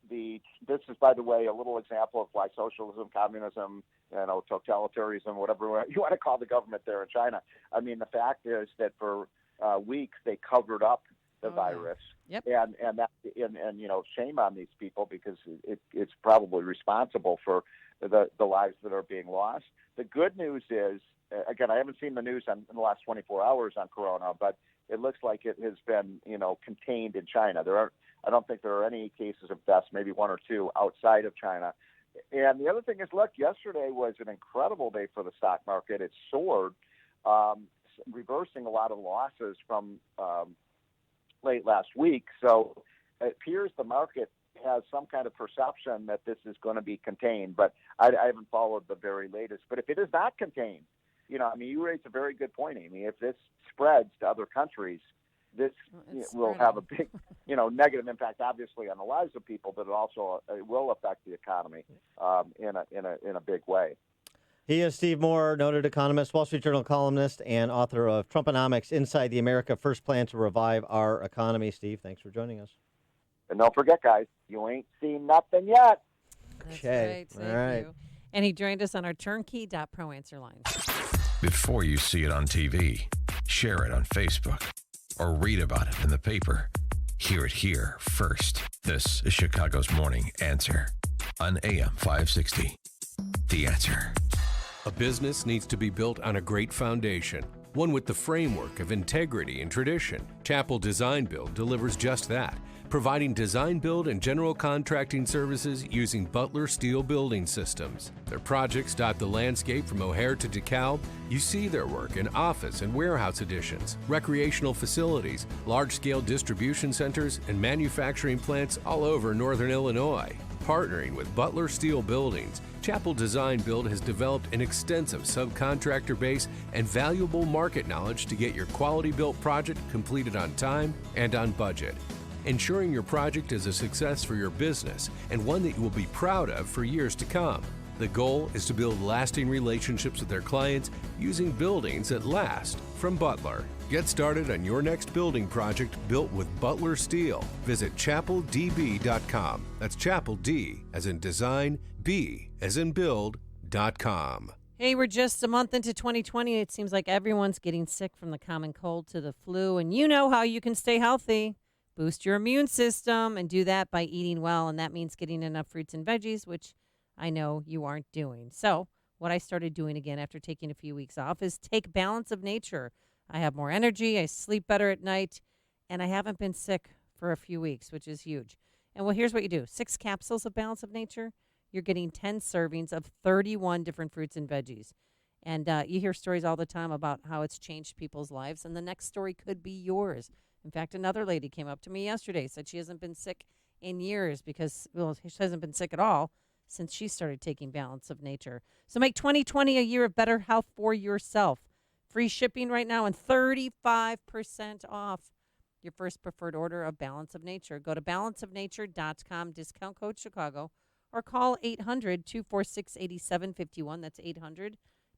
This is, by the way, a little example of why socialism, communism, totalitarianism, whatever you want to call the government there in China. The fact is that for weeks they covered up the virus. Yep. And shame on these people because it's probably responsible for the lives that are being lost. The good news is, again, I haven't seen the news in the last 24 hours on corona, but it looks like it has been, contained in China. I don't think there are any cases of deaths, maybe 1 or 2 outside of China. And the other thing is, look, yesterday was an incredible day for the stock market. It soared, reversing a lot of losses from late last week. So it appears the market has some kind of perception that this is going to be contained, but I haven't followed the very latest. But if it is not contained, you raised a very good point, Amy. If this spreads to other countries, this will have a big, negative impact, obviously, on the lives of people, but it also will affect the economy in a big way. He is Steve Moore, noted economist, Wall Street Journal columnist, and author of Trumponomics, Inside the America First Plan to Revive Our Economy. Steve, thanks for joining us. And don't forget, guys, you ain't seen nothing yet. Okay. That's right. Thank you. And he joined us on our turnkey.pro answer line. Before you see it on TV, share it on Facebook, or read about it in the paper, hear it here first. This is Chicago's Morning Answer on AM 560. The Answer. A business needs to be built on a great foundation, one with the framework of integrity and tradition. Chapel Design Build delivers just that, providing design build and general contracting services using Butler Steel Building Systems. Their projects dot the landscape from O'Hare to DeKalb. You see their work in office and warehouse additions, recreational facilities, large-scale distribution centers, and manufacturing plants all over northern Illinois. Partnering with Butler Steel Buildings, Chapel Design Build has developed an extensive subcontractor base and valuable market knowledge to get your quality-built project completed on time and on budget, ensuring your project is a success for your business and one that you will be proud of for years to come. The goal is to build lasting relationships with their clients using buildings that last from Butler. Get started on your next building project built with Butler Steel. Visit chapeldb.com. That's Chapel D as in design, B as in build.com. Hey, we're just a month into 2020. It seems like everyone's getting sick from the common cold to the flu. And you know how you can stay healthy. Boost your immune system and do that by eating well. And that means getting enough fruits and veggies, which I know you aren't doing. So what I started doing again after taking a few weeks off is take Balance of Nature. I have more energy, I sleep better at night, and I haven't been sick for a few weeks, which is huge. And well, here's what you do. 6 capsules of Balance of Nature. You're getting 10 servings of 31 different fruits and veggies. And you hear stories all the time about how it's changed people's lives, and the next story could be yours. In fact, another lady came up to me yesterday, said she hasn't been sick in years because, well, she hasn't been sick at all since she started taking Balance of Nature. So make 2020 a year of better health for yourself. Free shipping right now and 35% off your first preferred order of Balance of Nature. Go to balanceofnature.com, discount code Chicago, or call 800-246-8751. That's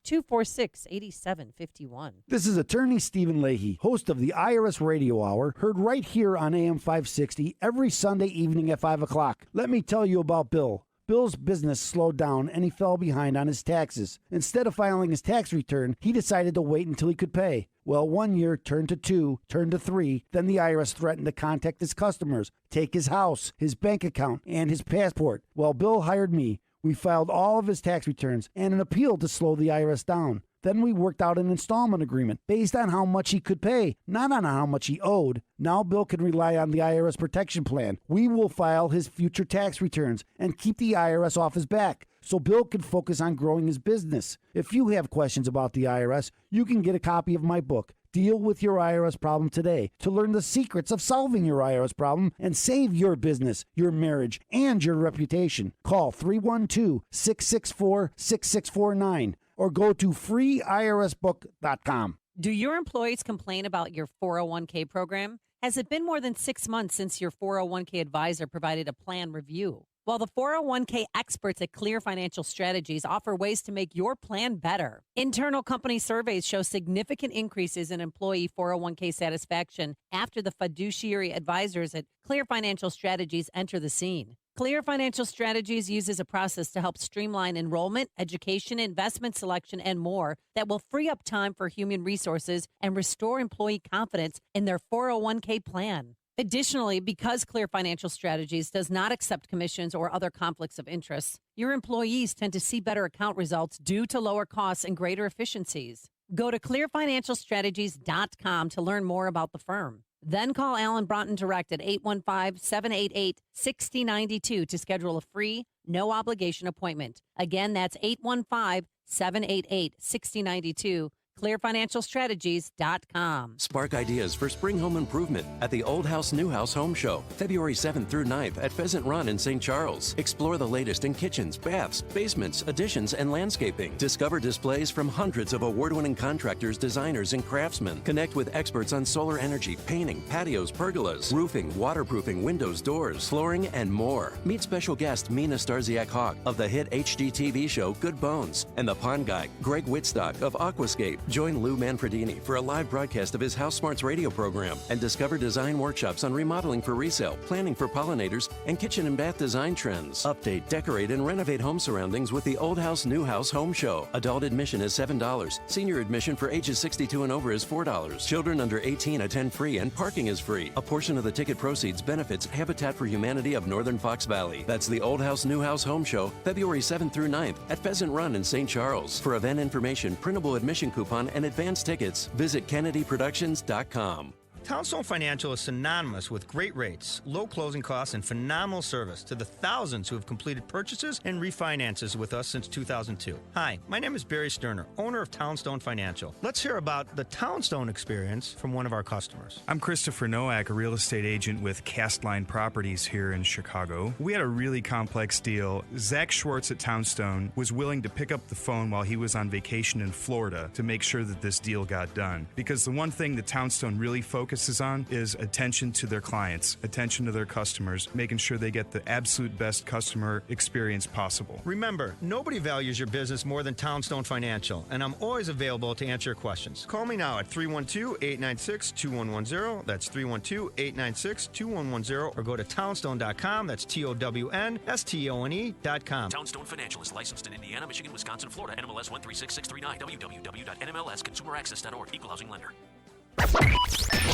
800-246-8751. This is attorney Stephen Leahy, host of the IRS Radio Hour, heard right here on AM 560 every Sunday evening at 5 o'clock. Let me tell you about Bill. Bill's business slowed down and he fell behind on his taxes. Instead of filing his tax return, he decided to wait until he could pay. Well, 1 year turned to 2, turned to 3. Then the IRS threatened to contact his customers, take his house, his bank account, and his passport. Well, Bill hired me. We filed all of his tax returns and an appeal to slow the IRS down. Then we worked out an installment agreement based on how much he could pay, not on how much he owed. Now Bill can rely on the IRS protection plan. We will file his future tax returns and keep the IRS off his back so Bill can focus on growing his business. If you have questions about the IRS, you can get a copy of my book, Deal with Your IRS Problem Today, to learn the secrets of solving your IRS problem and save your business, your marriage, and your reputation. Call 312-664-6649 or go to freeirsbook.com. Do your employees complain about your 401k program? Has it been more than 6 months since your 401k advisor provided a plan review? Well, the 401k experts at Clear Financial Strategies offer ways to make your plan better. Internal company surveys show significant increases in employee 401k satisfaction after the fiduciary advisors at Clear Financial Strategies enter the scene. Clear Financial Strategies uses a process to help streamline enrollment, education, investment selection, and more that will free up time for human resources and restore employee confidence in their 401k plan. Additionally, because Clear Financial Strategies does not accept commissions or other conflicts of interest, your employees tend to see better account results due to lower costs and greater efficiencies. Go to clearfinancialstrategies.com to learn more about the firm. Then call Alan Broughton direct at 815-788-6092 to schedule a free, no-obligation appointment. Again, that's 815-788-6092. clearfinancialstrategies.com. Spark ideas for spring home improvement at the Old House New House Home Show, February 7th through 9th at Pheasant Run in St. Charles. Explore the latest in kitchens, baths, basements, additions, and landscaping. Discover displays from hundreds of award-winning contractors, designers, and craftsmen. Connect with experts on solar energy, painting, patios, pergolas, roofing, waterproofing, windows, doors, flooring, and more. Meet special guest Mina Starziak-Hawk of the hit HGTV show Good Bones and the Pond Guy, Greg Whitstock of Aquascape. Join Lou Manfredini for a live broadcast of his House Smarts radio program and discover design workshops on remodeling for resale, planning for pollinators, and kitchen and bath design trends. Update, decorate, and renovate home surroundings with the Old House New House Home Show. Adult admission is $7. Senior admission for ages 62 and over is $4. Children under 18 attend free and parking is free. A portion of the ticket proceeds benefits Habitat for Humanity of Northern Fox Valley. That's the Old House New House Home Show, February 7th through 9th at Pheasant Run in St. Charles. For event information, printable admission coupon, and advance tickets, visit KennedyProductions.com. Townstone Financial is synonymous with great rates, low closing costs, and phenomenal service to the thousands who have completed purchases and refinances with us since 2002. Hi, my name is Barry Sterner, owner of Townstone Financial. Let's hear about the Townstone experience from one of our customers. I'm Christopher Nowak, a real estate agent with Castline Properties here in Chicago. We had a really complex deal. Zach Schwartz at Townstone was willing to pick up the phone while he was on vacation in Florida to make sure that this deal got done. Because the one thing that Townstone really focuses on is attention to their clients, attention to their customers, making sure they get the absolute best customer experience possible. Remember, nobody values your business more than Townstone Financial, and I'm always available to answer your questions. Call me now at 312-896-2110. That's 312-896-2110, or go to townstone.com. That's TOWNSTONE.com. Townstone Financial is licensed in Indiana, Michigan, Wisconsin, Florida. NMLS 136639. www.nmlsconsumeraccess.org. Equal housing lender.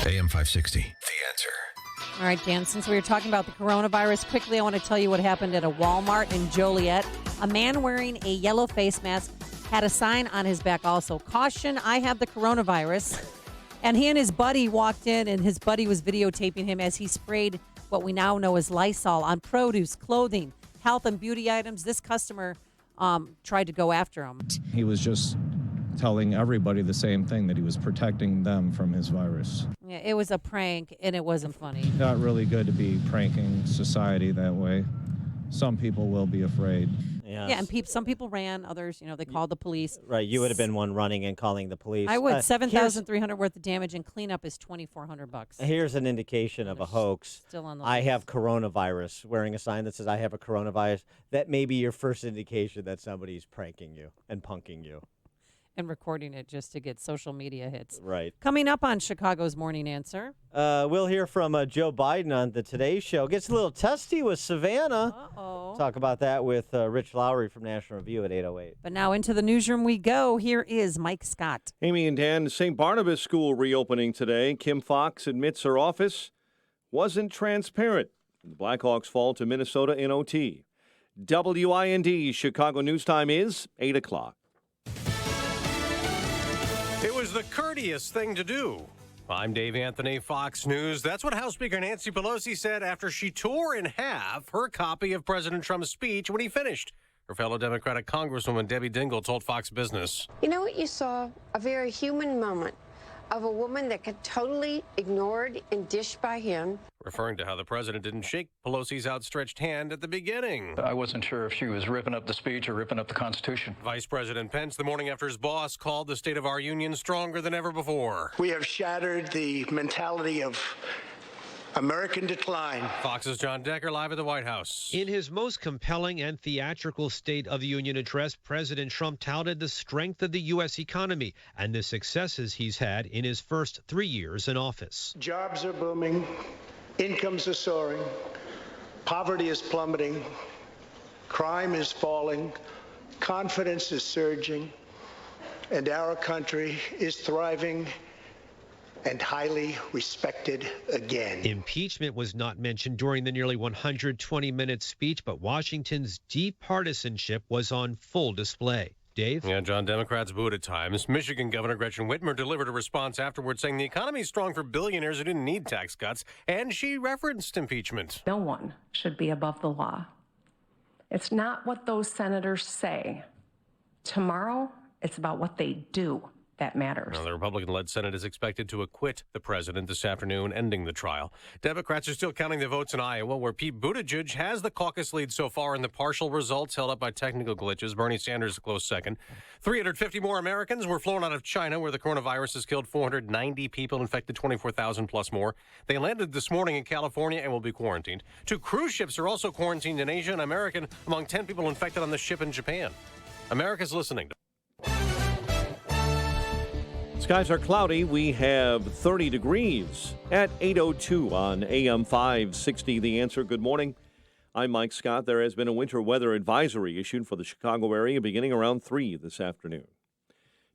AM 560, The Answer. All right, Dan, since we were talking about the coronavirus, quickly I want to tell you what happened at a Walmart in Joliet. A man wearing a yellow face mask had a sign on his back also, "Caution, I have the coronavirus." And he and his buddy walked in, and his buddy was videotaping him as he sprayed what we now know as Lysol on produce, clothing, health, and beauty items. This customer tried to go after him. He was just telling everybody the same thing, that he was protecting them from his virus. Yeah, it was a prank, and it wasn't funny. Not really good to be pranking society that way. Some people will be afraid. Yes. Yeah, and some people ran, others, they called the police. Right, you would have been one running and calling the police. I would. $7,300 worth of damage, and cleanup is $2,400. Here's an indication of a hoax. Still on the I list. have coronavirus. Wearing a sign that says I have a coronavirus. That may be your first indication that somebody's pranking you and punking you. And recording it just to get social media hits. Right. Coming up on Chicago's Morning Answer. We'll hear from Joe Biden on the Today Show. Gets a little testy with Savannah. Uh-oh. Talk about that with Rich Lowry from National Review at 8:08. But now into the newsroom we go. Here is Mike Scott. Amy and Dan, St. Barnabas School reopening today. Kim Foxx admits her office wasn't transparent. The Blackhawks fall to Minnesota in OT. WIND Chicago News Time is 8 o'clock. It was the courteous thing to do. I'm Dave Anthony, Fox News. That's what House Speaker Nancy Pelosi said after she tore in half her copy of President Trump's speech when he finished. Her fellow Democratic Congresswoman Debbie Dingell told Fox Business. You know what you saw? A very human moment of a woman that got totally ignored and dished by him. Referring to how the president didn't shake Pelosi's outstretched hand at the beginning. I wasn't sure if she was ripping up the speech or ripping up the Constitution. Vice President Pence, the morning after his boss, called the state of our union stronger than ever before. We have shattered the mentality of American decline. Fox's John Decker live at the White House. In his most compelling and theatrical State of the Union address, President Trump touted the strength of the U.S. economy and the successes he's had in his first 3 years in office. Jobs are booming, incomes are soaring, poverty is plummeting, crime is falling, confidence is surging, and our country is thriving and highly respected again. Impeachment was not mentioned during the nearly 120-minute speech, but Washington's deep partisanship was on full display. Dave? Yeah, John, Democrats booed at times. Michigan Governor Gretchen Whitmer delivered a response afterwards saying the economy is strong for billionaires who didn't need tax cuts, and she referenced impeachment. No one should be above the law. It's not what those senators say. Tomorrow, it's about what they do. that matters. Well, the Republican-led Senate is expected to acquit the president this afternoon, ending the trial. Democrats are still counting their votes in Iowa, where Pete Buttigieg has the caucus lead so far in the partial results held up by technical glitches. Bernie Sanders a close second. 350 more Americans were flown out of China, where the coronavirus has killed 490 people, infected 24,000 plus more. They landed this morning in California and will be quarantined. 2 cruise ships are also quarantined in Asia, and American among 10 people infected on the ship in Japan. America's listening. Skies are cloudy. We have 30 degrees at 8:02 on AM 560. The Answer. Good morning. I'm Mike Scott. There has been a winter weather advisory issued for the Chicago area beginning around 3 this afternoon.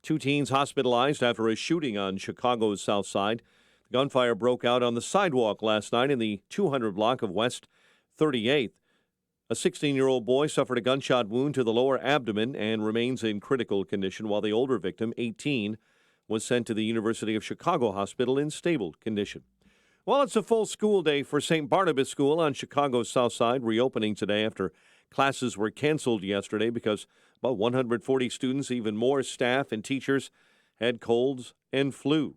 2 teens hospitalized after a shooting on Chicago's South Side. The gunfire broke out on the sidewalk last night in the 200 block of West 38th. A 16-year-old boy suffered a gunshot wound to the lower abdomen and remains in critical condition, while the older victim, 18, was sent to the University of Chicago Hospital in stable condition. Well, it's a full school day for St. Barnabas School on Chicago's South Side, reopening today after classes were canceled yesterday because about 140 students, even more staff and teachers, had colds and flu.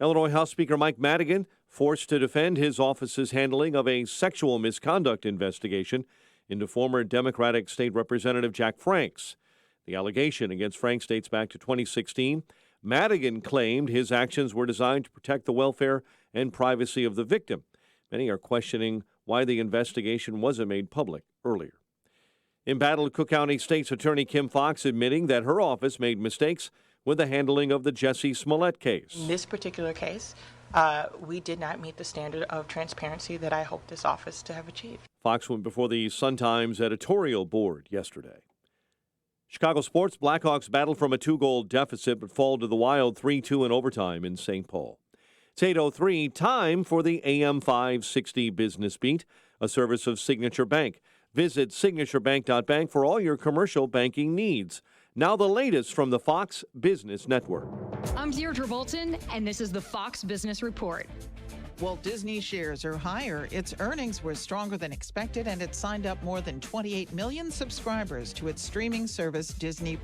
Illinois House Speaker Mike Madigan forced to defend his office's handling of a sexual misconduct investigation into former Democratic State Representative Jack Franks. The allegation against Franks dates back to 2016. Madigan claimed his actions were designed to protect the welfare and privacy of the victim. Many are questioning why the investigation wasn't made public earlier. Embattled Cook County State's Attorney Kim Foxx admitting that her office made mistakes with the handling of the Jussie Smollett case. In this particular case, we did not meet the standard of transparency that I hope this office to have achieved. Foxx went before the Sun-Times editorial board yesterday. Chicago sports, Blackhawks battled from a 2-goal deficit but fall to the Wild 3-2 in overtime in St. Paul. It's 8:03, time for the AM 560 Business Beat, a service of Signature Bank. Visit signaturebank.bank for all your commercial banking needs. Now the latest from the Fox Business Network. I'm Deirdre Bolton, and this is the Fox Business Report. Walt Disney shares are higher. Its earnings were stronger than expected, and it signed up more than 28 million subscribers to its streaming service, Disney+.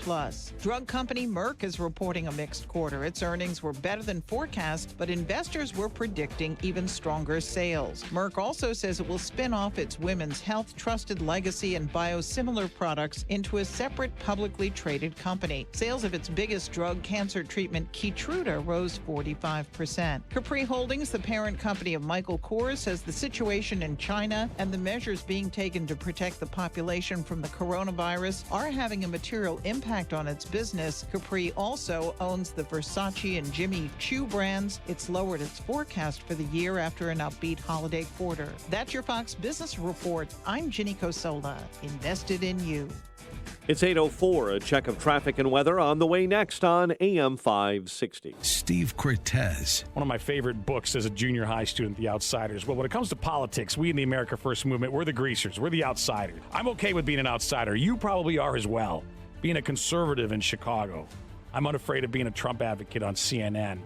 Drug company Merck is reporting a mixed quarter. Its earnings were better than forecast, but investors were predicting even stronger sales. Merck also says it will spin off its women's health, trusted legacy, and biosimilar products into a separate publicly traded company. Sales of its biggest drug cancer treatment, Keytruda, rose 45%. Capri Holdings, the parent company of Michael Kors, says the situation in China and the measures being taken to protect the population from the coronavirus are having a material impact on its business. Capri also owns the Versace and Jimmy Choo brands. It's lowered its forecast for the year after an upbeat holiday quarter. That's your Fox Business Report. I'm Ginny Cosola, invested in you. It's 8:04, a check of traffic and weather on the way next on AM 560. Steve Cortez. One of my favorite books as a junior high student, The Outsiders. Well, when it comes to politics, we in the America First Movement, we're the greasers. We're the outsiders. I'm okay with being an outsider. You probably are as well. Being a conservative in Chicago. I'm unafraid of being a Trump advocate on CNN.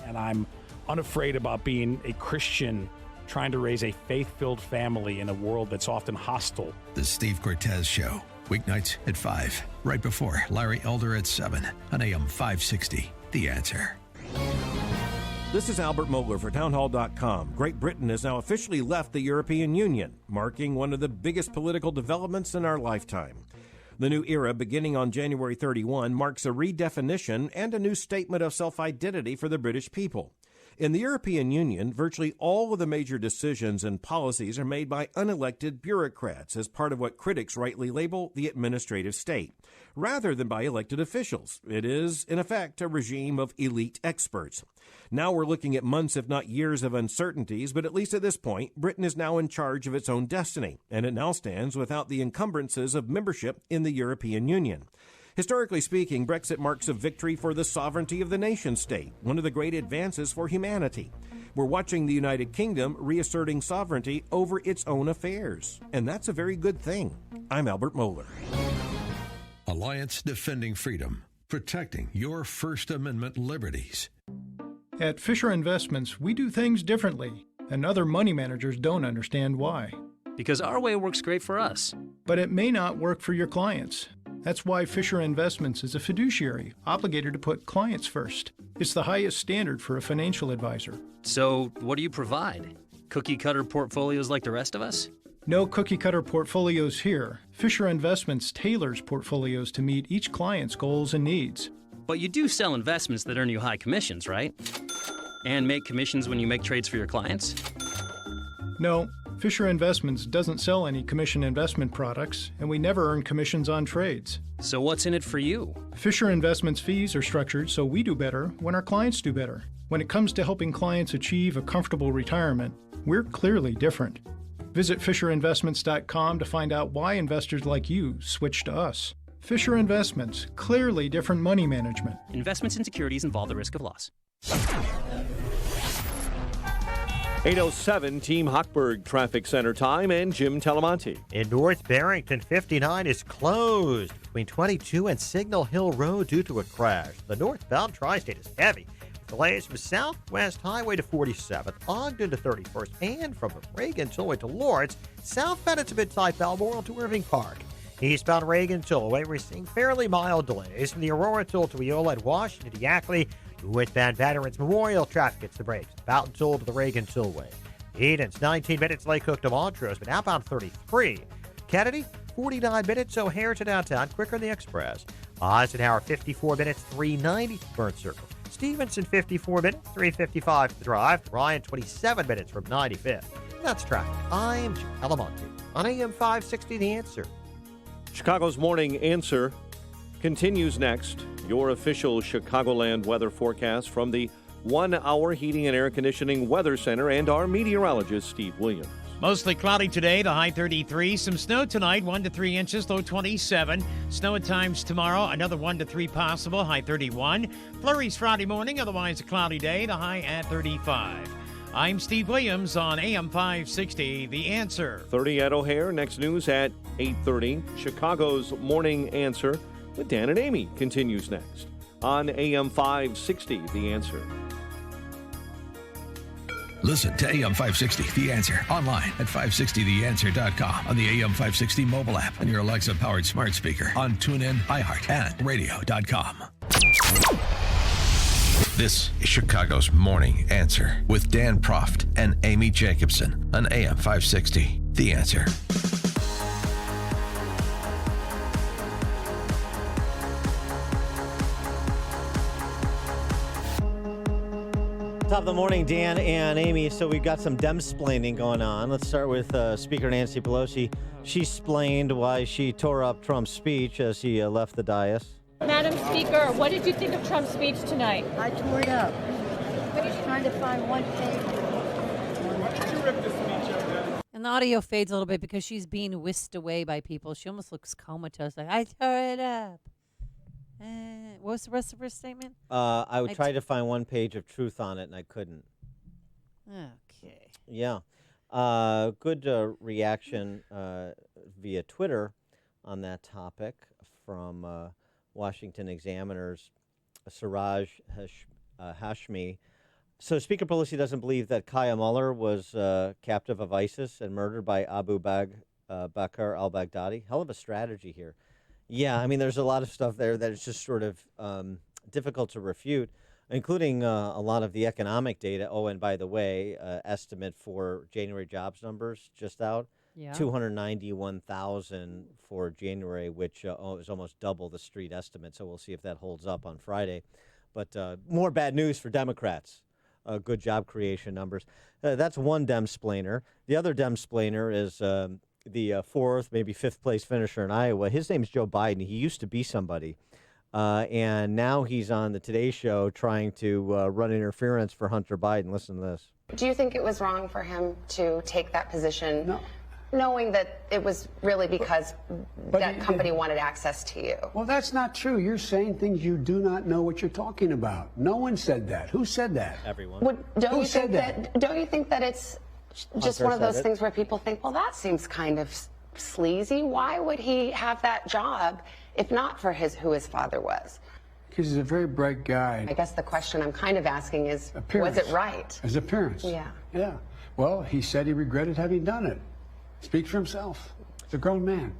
And I'm unafraid about being a Christian trying to raise a faith-filled family in a world that's often hostile. The Steve Cortez Show. Weeknights at 5, right before Larry Elder at 7 on AM 560. The Answer. This is Albert Mohler for Townhall.com. Great Britain has now officially left the European Union, marking one of the biggest political developments in our lifetime. The new era, beginning on January 31, marks a redefinition and a new statement of self-identity for the British people. In the European Union, virtually all of the major decisions and policies are made by unelected bureaucrats as part of what critics rightly label the administrative state, rather than by elected officials. It is, in effect, a regime of elite experts. Now we're looking at months, if not years, of uncertainties, but at least at this point, Britain is now in charge of its own destiny, and it now stands without the encumbrances of membership in the European Union. Historically speaking, Brexit marks a victory for the sovereignty of the nation-state, one of the great advances for humanity. We're watching the United Kingdom reasserting sovereignty over its own affairs, and that's a very good thing. I'm Albert Mohler. Alliance Defending Freedom, protecting your First Amendment liberties. At Fisher Investments, we do things differently, and other money managers don't understand why. Because our way works great for us. But it may not work for your clients. That's why Fisher Investments is a fiduciary, obligated to put clients first. It's the highest standard for a financial advisor. So, what do you provide? Cookie-cutter portfolios like the rest of us? No cookie-cutter portfolios here. Fisher Investments tailors portfolios to meet each client's goals and needs. But you do sell investments that earn you high commissions, right? And make commissions when you make trades for your clients? No, Fisher Investments doesn't sell any commission investment products, and we never earn commissions on trades. So what's in it for you? Fisher Investments fees are structured so we do better when our clients do better. When it comes to helping clients achieve a comfortable retirement, we're clearly different. Visit FisherInvestments.com to find out why investors like you switch to us. Fisher Investments, clearly different money management. Investments in securities involve the risk of loss. 8:07 Team Hochberg Traffic Center time and Jim Telemonte. In North Barrington, 59 is closed between 22 and Signal Hill Road due to a crash. The northbound tri-state is heavy. Delays from Southwest Highway to 47th, Ogden to 31st, and from Reagan Tollway to Lawrence, southbound to Mid-Type Balmoral to Irving Park. Eastbound Reagan Tollway, we're seeing fairly mild delays from the Aurora Toll to Eola and Washington to Yackley. Westbound Veterans Memorial traffic gets the brakes. Fountain Toll to the Reagan Tollway. Eden's 19 minutes, Lake Hook to Montrose, but outbound 33. Kennedy, 49 minutes, O'Hare to downtown, quicker than the Express. Eisenhower, 54 minutes, 390 to Burnt Circle. Stevenson, 54 minutes, 355 to the drive. Ryan, 27 minutes from 95th. That's traffic. I am Jim Telemonte on AM 560, The Answer. Chicago's Morning Answer continues next. Your official Chicagoland weather forecast from the 1 Hour Heating and Air Conditioning Weather Center and our meteorologist, Steve Williams. Mostly cloudy today, the high 33. Some snow tonight, 1 to 3 inches, low 27. Snow at times tomorrow, another 1 to 3 possible, high 31. Flurries Friday morning, otherwise a cloudy day, the high at 35. I'm Steve Williams on AM 560, The Answer. 30 at O'Hare. Next news at 8:30. Chicago's Morning Answer with Dan and Amy continues next on AM 560, The Answer. Listen to AM 560, The Answer, online at 560theanswer.com, on the AM 560 mobile app, and your Alexa-powered smart speaker, on TuneIn, iHeart, and radio.com. This is Chicago's Morning Answer with Dan Proft and Amy Jacobson on AM 560, The Answer. Top of the morning, Dan and Amy. So we've got some Dem-splaining going on. Let's start with Speaker Nancy Pelosi. She explained why she tore up Trump's speech as he left the dais. Madam Speaker, what did you think of Trump's speech tonight? I tore it up. I was trying to find one page. Why did you rip the speech up? And the audio fades a little bit because she's being whisked away by people. She almost looks comatose, like, I tore it up. What was the rest of her statement? I would try to find one page of truth on it, and I couldn't. Okay. Yeah. Good reaction via Twitter on that topic from Washington Examiner's Siraj Hashmi. So Speaker Pelosi doesn't believe that Kaya Mueller was captive of ISIS and murdered by Abu Bakr al-Baghdadi. Hell of a strategy here. Yeah, I mean, there's a lot of stuff there that is just sort of difficult to refute, including a lot of the economic data. Oh, and by the way, estimate for January jobs numbers just out. Yeah. 291,000 for January, which is almost double the street estimate. So we'll see if that holds up on Friday. But more bad news for Democrats. Good job creation numbers. That's one Dem-splainer. The other Dem-splainer is the fourth, maybe fifth place finisher in Iowa. His name is Joe Biden. He used to be somebody. And now he's on the Today Show trying to run interference for Hunter Biden. Listen to this. Do you think it was wrong for him to take that position? No. Knowing that it was really because that company wanted access to you? Well, that's not true. You're saying things you do not know what you're talking about. No one said that. Who said that? Everyone. Don't you think that it's just Hunter one of those said it. things where people think, well, that seems kind of sleazy. Why would he have that job if not for who his father was? Because he's a very bright guy. I guess the question I'm kind of asking is, Appearance. was it right? His appearance. Yeah. Yeah. Well, he said he regretted having done it. Speaks for himself. He's a grown man.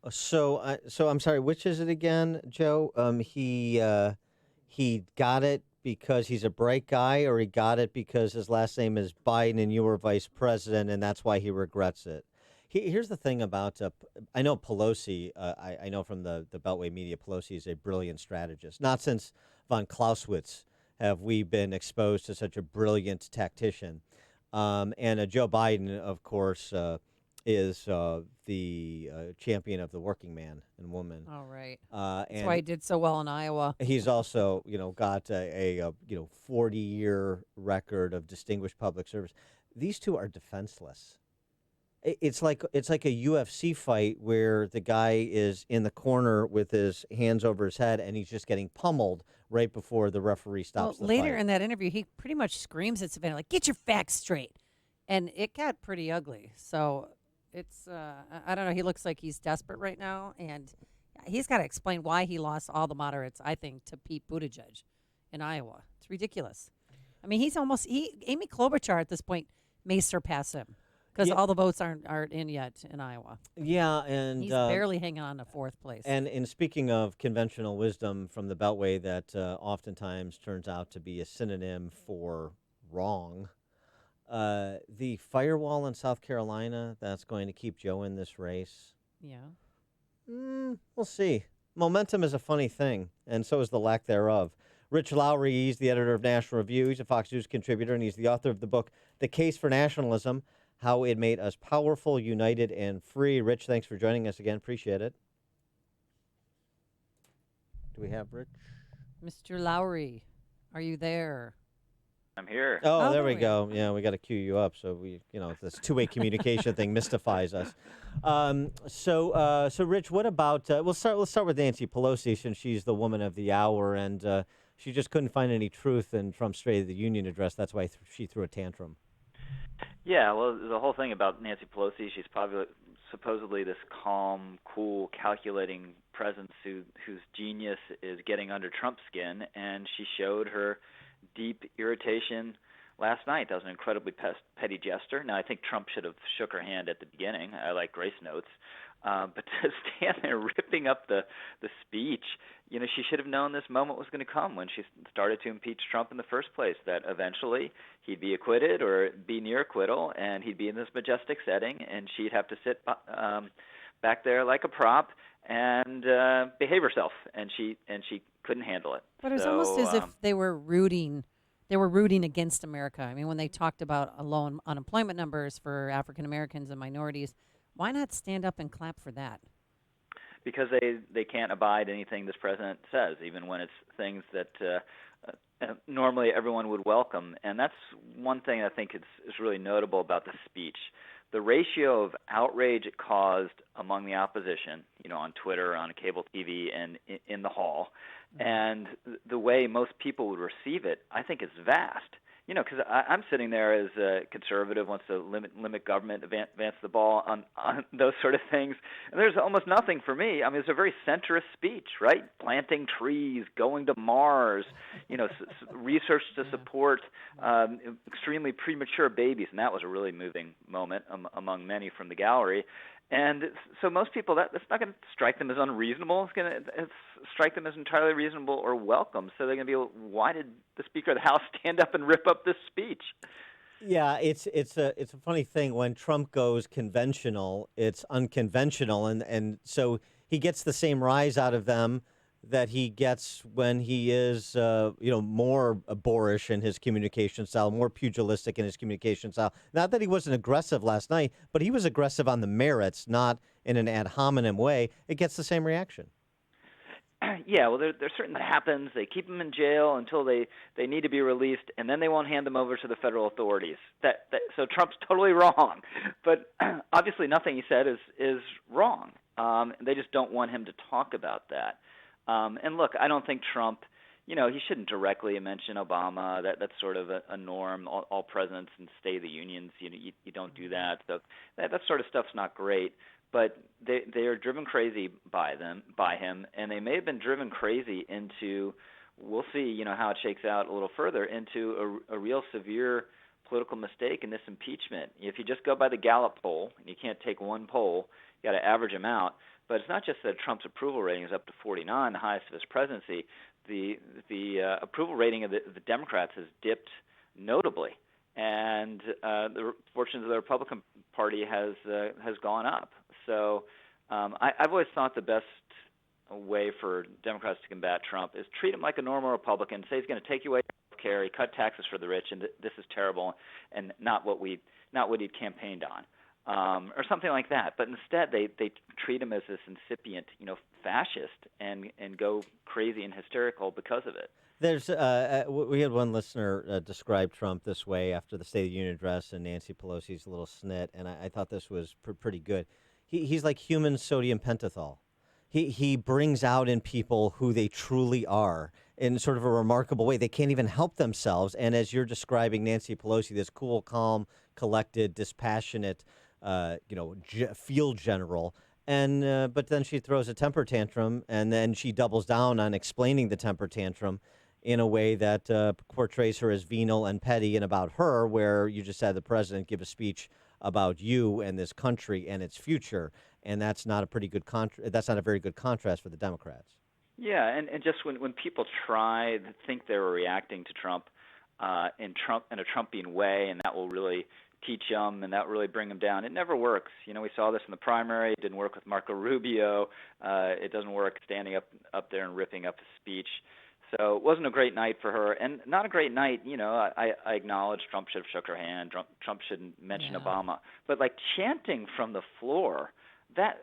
So I'm sorry. Which is it again, Joe? He got it because he's a bright guy, or he got it because his last name is Biden and you were vice president, and that's why he regrets it. Here's the thing about I know Pelosi. I know from the Beltway media, Pelosi is a brilliant strategist. Not since von Clausewitz have we been exposed to such a brilliant tactician. And Joe Biden, of course, is the champion of the working man and woman. All right. That's why he did so well in Iowa. He's also, got a 40-year record of distinguished public service. These two are defenseless. It's like a UFC fight where the guy is in the corner with his hands over his head and he's just getting pummeled right before the referee stops the later fight. in that interview, he pretty much screams at Savannah, like, get your facts straight. And it got pretty ugly. So it's, I don't know, he looks like he's desperate right now. And he's got to explain why he lost all the moderates, I think, to Pete Buttigieg in Iowa. It's ridiculous. I mean, Amy Klobuchar at this point may surpass him. Because all the votes aren't in yet in Iowa. Yeah, and he's barely hanging on to fourth place. And in speaking of conventional wisdom from the Beltway that oftentimes turns out to be a synonym for wrong, the firewall in South Carolina that's going to keep Joe in this race. Yeah. We'll see. Momentum is a funny thing, and so is the lack thereof. Rich Lowry, he's the editor of National Review. He's a Fox News contributor, and he's the author of the book, The Case for Nationalism, How It Made Us Powerful, United, and Free. Rich, thanks for joining us again. Appreciate it. Do we have Rich? Mr. Lowry, are you there? I'm here. Oh, there we go. Yeah, we got to cue you up. So this two-way communication thing mystifies us. So Rich, what about? Let's start with Nancy Pelosi, since she's the woman of the hour, and she just couldn't find any truth in Trump's State of the Union address. That's why she threw a tantrum. Yeah, well, the whole thing about Nancy Pelosi, she's supposedly this calm, cool, calculating presence whose genius is getting under Trump's skin, and she showed her deep irritation last night. That was an incredibly petty gesture. Now, I think Trump should have shook her hand at the beginning. I like grace notes. But to stand there ripping up the speech, she should have known this moment was going to come when she started to impeach Trump in the first place, that eventually he'd be acquitted or be near acquittal, and he'd be in this majestic setting, and she'd have to sit back there like a prop and behave herself, and she couldn't handle it. But it's almost as if they were rooting against America. I mean, when they talked about low unemployment numbers for African Americans and minorities, why not stand up and clap for that? Because they can't abide anything this president says, even when it's things that normally everyone would welcome. And that's one thing I think is really notable about the speech. The ratio of outrage it caused among the opposition, on Twitter, on cable TV, and in the hall, and the way most people would receive it, I think is vast. Because I'm sitting there as a conservative, wants to limit government, advance the ball on those sort of things. And there's almost nothing for me. I mean, it's a very centrist speech, right? Planting trees, going to Mars, research to support extremely premature babies. And that was a really moving moment among many from the gallery. And so most people, that's not going to strike them as unreasonable. It's going to strike them as entirely reasonable or welcome. So they're going to be, why did the Speaker of the House stand up and rip up this speech? Yeah, it's a funny thing. When Trump goes conventional, it's unconventional, and so he gets the same rise out of them that he gets when he is, more boorish in his communication style, more pugilistic in his communication style. Not that he wasn't aggressive last night, but he was aggressive on the merits, not in an ad hominem way. It gets the same reaction. Yeah, well, there's certain that happens. They keep them in jail until they need to be released, and then they won't hand them over to the federal authorities. So Trump's totally wrong. But obviously nothing he said is wrong. They just don't want him to talk about that. And look, I don't think Trump, he shouldn't directly mention Obama. That's sort of a norm. All presidents and State of the Unions, you don't do that. So that sort of stuff's not great. But they are driven crazy by him, and they may have been driven crazy into, we'll see, how it shakes out a little further, into a real severe political mistake in this impeachment. If you just go by the Gallup poll, and you can't take one poll, you got to average them out. But it's not just that Trump's approval rating is up to 49, the highest of his presidency. The approval rating of the Democrats has dipped notably, and the fortunes of the Republican Party has gone up. So I've always thought the best way for Democrats to combat Trump is treat him like a normal Republican. Say he's going to take you away health care, he cut taxes for the rich, and this is terrible, and not what he'd campaigned on, or something like that. But instead, they treat him as this incipient, fascist, and go crazy and hysterical because of it. There's we had one listener describe Trump this way after the State of the Union address and Nancy Pelosi's little snit, and I thought this was pretty good. He's like human sodium pentothal. He brings out in people who they truly are in sort of a remarkable way. They can't even help themselves. And as you're describing Nancy Pelosi, this cool, calm, collected, dispassionate, field general. And but then she throws a temper tantrum, and then she doubles down on explaining the temper tantrum in a way that portrays her as venal and petty and about her, where you just had the president give a speech about you and this country and its future. And that's not a pretty good that's not a very good contrast for the Democrats. Yeah, and just when people try to think they were reacting to Trump in a Trumpian way, and that will really teach them and that will really bring them down, it never works. We saw this in the primary. It didn't work with Marco Rubio. It doesn't work standing up there and ripping up a speech. So it wasn't a great night for her, and not a great night. I acknowledge Trump should have shook her hand. Trump shouldn't mention Obama, but chanting from the floor. That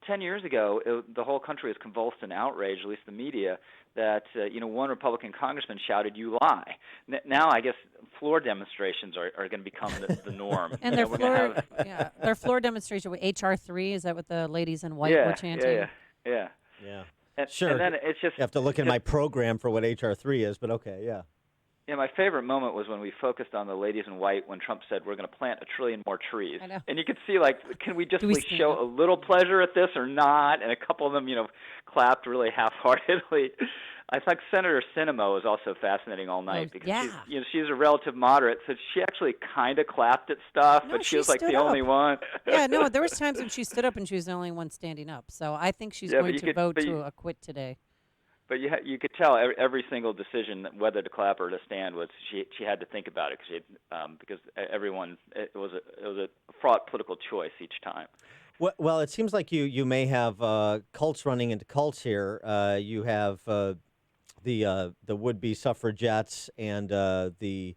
10 years ago, the whole country was convulsed in outrage, at least the media, that one Republican congressman shouted, "You lie." Now, I guess floor demonstrations are going to become the norm. And their floor demonstration with HR 3, is that what the ladies in white were chanting? Yeah. Sure. And then it's just you have to look in my program for what HR 3 is, but okay, yeah. Yeah, my favorite moment was when we focused on the ladies in white when Trump said we're going to plant 1 trillion more trees. I know. And you could see, can we just show a little pleasure at this or not? And a couple of them, clapped really half-heartedly. I thought Senator Sinema was also fascinating all night because she's a relative moderate, so she actually kind of clapped at stuff, but she was the only one. Yeah, no, there was times when she stood up and she was the only one standing up. So I think she's going to vote to acquit today. But you could tell every single decision whether to clap or to stand was she had to think about it because everyone it was a fraught political choice each time. Well, it seems like you may have cults running into cults here. You have the would-be suffragettes and the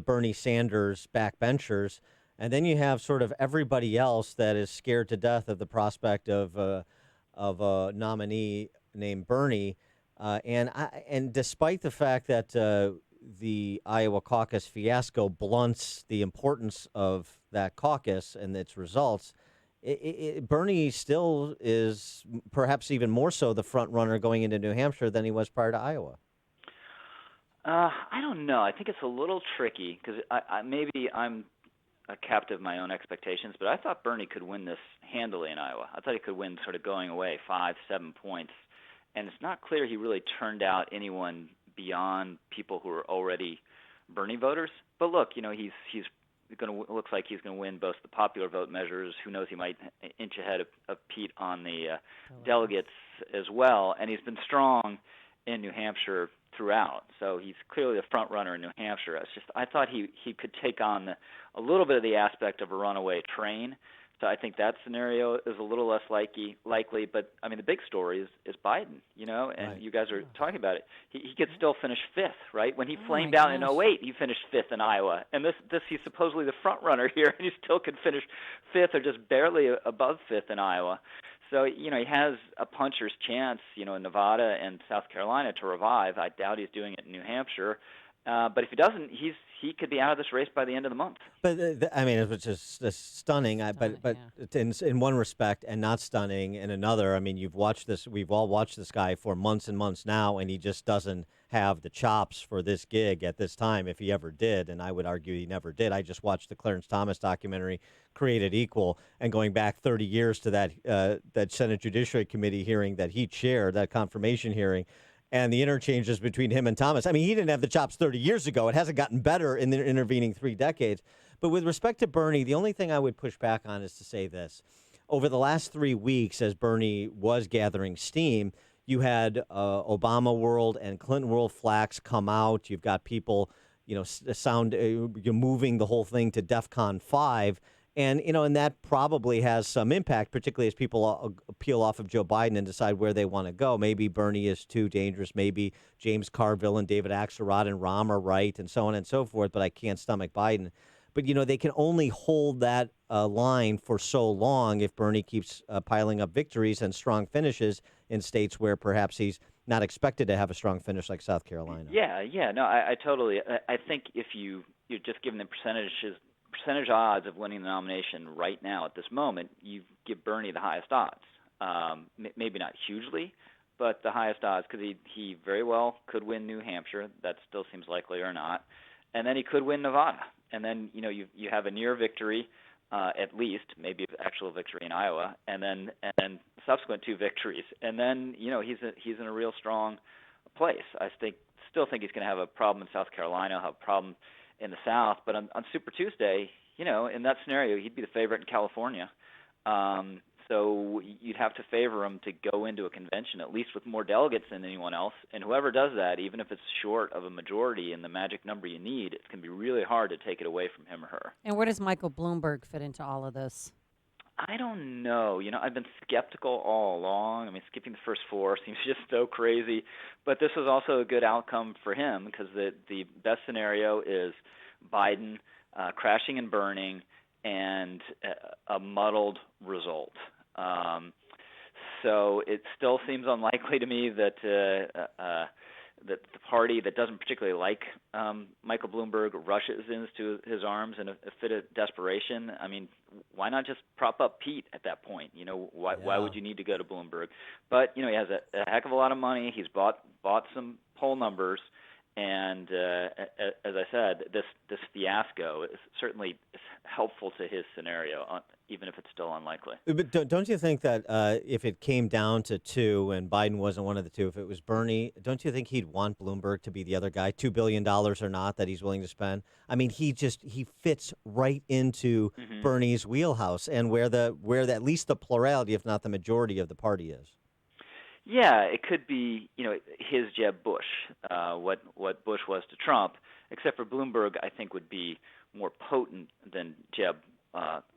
Bernie Sanders backbenchers, and then you have sort of everybody else that is scared to death of the prospect of a nominee named Bernie. And despite the fact that the Iowa caucus fiasco blunts the importance of that caucus and its results, Bernie still is perhaps even more so the front runner going into New Hampshire than he was prior to Iowa. I don't know. I think it's a little tricky because maybe I'm a captive of my own expectations, but I thought Bernie could win this handily in Iowa. I thought he could win sort of going away 5-7 points. And it's not clear he really turned out anyone beyond people who are already Bernie voters. But look, he's going to looks like he's going to win both the popular vote measures. Who knows? He might inch ahead of Pete on the delegates as well. And he's been strong in New Hampshire throughout. So he's clearly the front runner in New Hampshire. I thought he could take on a little bit of the aspect of a runaway train. So I think that scenario is a little less likely. But I mean, the big story is Biden, and right. You guys are talking about it. He could still finish 5th, right? When he flamed out in 2008, he finished 5th in Iowa, and this he's supposedly the front runner here, and he still could finish 5th or just barely above 5th in Iowa. So he has a puncher's chance, in Nevada and South Carolina to revive. I doubt he's doing it in New Hampshire. But if he doesn't, he could be out of this race by the end of the month. But which is stunning. But in one respect, and not stunning in another. I mean, you've watched this. We've all watched this guy for months and months now, and he just doesn't have the chops for this gig at this time, if he ever did. And I would argue he never did. I just watched the Clarence Thomas documentary, Created Equal, and going back 30 years to that Senate Judiciary Committee hearing that he chaired, that confirmation hearing. And the interchanges between him and Thomas. I mean, he didn't have the chops 30 years ago. It hasn't gotten better in the intervening 3 decades. But with respect to Bernie, the only thing I would push back on is to say this. over the last 3 weeks, as Bernie was gathering steam, you had Obama world and Clinton world flax come out. You've got people, you're moving the whole thing to DEFCON 5. And, and that probably has some impact, particularly as people peel off of Joe Biden and decide where they want to go. Maybe Bernie is too dangerous. Maybe James Carville and David Axelrod and Rahm are right and so on and so forth, but I can't stomach Biden. But, they can only hold that line for so long if Bernie keeps piling up victories and strong finishes in states where perhaps he's not expected to have a strong finish like South Carolina. No, I totally. I think if you're just given the percentage odds of winning the nomination right now at this moment, you give Bernie the highest odds. Maybe not hugely, but the highest odds because he very well could win New Hampshire. That still seems likely or not. And then he could win Nevada. And then, you have a near victory, at least, maybe actual victory in Iowa, and then subsequent 2 victories. And then, he's in a real strong place. I still think he's going to have a problem in South Carolina, have a problem in the South. But on Super Tuesday, in that scenario, he'd be the favorite in California. So you'd have to favor him to go into a convention, at least with more delegates than anyone else. And whoever does that, even if it's short of a majority in the magic number you need, it's going to be really hard to take it away from him or her. And where does Michael Bloomberg fit into all of this? I don't know. I've been skeptical all along. I mean, skipping the first 4 seems just so crazy. But this was also a good outcome for him because the best scenario is Biden crashing and burning and a muddled result. So it still seems unlikely to me that that the party that doesn't particularly like Michael Bloomberg rushes into his arms in a fit of desperation. I mean, why not just prop up Pete at that point? Why would you need to go to Bloomberg? But he has a heck of a lot of money. He's bought some poll numbers. And as I said, this fiasco is certainly helpful to his scenario, even if it's still unlikely. But don't you think that if it came down to 2 and Biden wasn't one of the 2, if it was Bernie, don't you think he'd want Bloomberg to be the other guy, $2 billion or not, that he's willing to spend? I mean, he fits right into Bernie's wheelhouse and where at least the plurality, if not the majority of the party is. Yeah, it could be, his Jeb Bush, what Bush was to Trump, except for Bloomberg, I think would be more potent than Jeb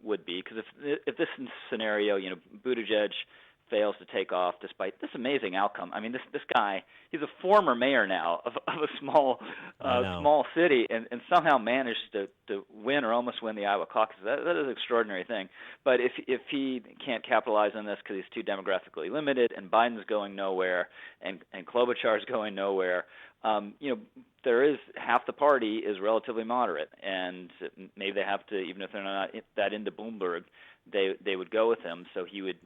would be, because if this scenario, Buttigieg fails to take off despite this amazing outcome. I mean, this guy, he's a former mayor now of a small city, and somehow managed to win or almost win the Iowa caucus. That is an extraordinary thing. But if he can't capitalize on this because he's too demographically limited, and Biden's going nowhere, and Klobuchar's going nowhere, there is half the party is relatively moderate, and maybe they have to, even if they're not that into Bloomberg, they would go with him. So he would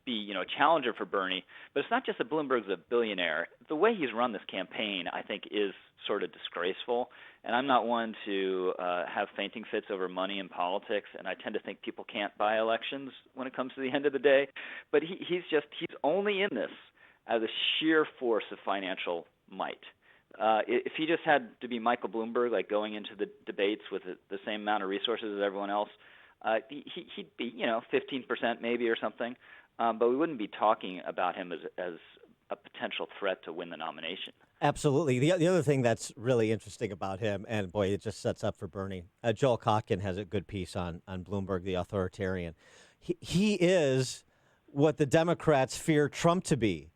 be, a challenger for Bernie. But it's not just that Bloomberg's a billionaire. The way he's run this campaign, I think, is sort of disgraceful. And I'm not one to have fainting fits over money in politics, and I tend to think people can't buy elections when it comes to the end of the day. But he's only in this as a sheer force of financial might. If he just had to be Michael Bloomberg, like going into the debates with the same amount of resources as everyone else, he'd be, 15% maybe or something. But we wouldn't be talking about him as a potential threat to win the nomination. Absolutely. The other thing that's really interesting about him, and boy, it just sets up for Bernie. Joel Kotkin has a good piece on Bloomberg, the authoritarian. He is what the Democrats fear Trump to be.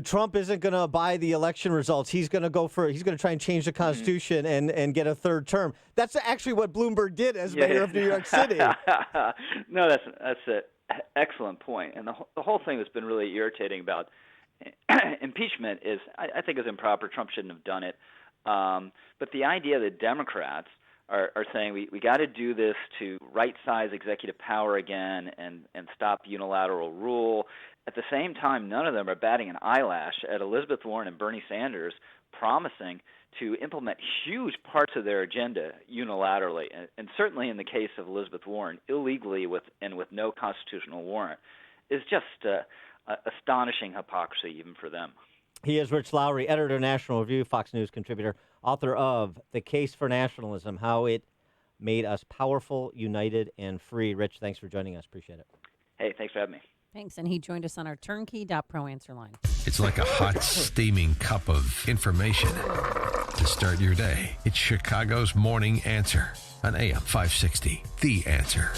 Trump isn't going to abide the election results. He's going to try and change the Constitution and get a third term. That's actually what Bloomberg did as mayor of New York City. No, that's an excellent point. And the whole thing that's been really irritating about impeachment is, I think, is improper. Trump shouldn't have done it. But the idea that Democrats are saying we got to do this to right-size executive power again and stop unilateral rule. At the same time, none of them are batting an eyelash at Elizabeth Warren and Bernie Sanders promising to implement huge parts of their agenda unilaterally, and certainly in the case of Elizabeth Warren, illegally with no constitutional warrant, is just astonishing hypocrisy even for them. He is Rich Lowry, editor of National Review, Fox News contributor, author of The Case for Nationalism, How It Made Us Powerful, United, and Free. Rich, thanks for joining us. Appreciate it. Hey, thanks for having me. Thanks. And he joined us on our turnkey.pro answer line. It's like a hot, steaming cup of information to start your day. It's Chicago's Morning Answer on AM 560. The Answer.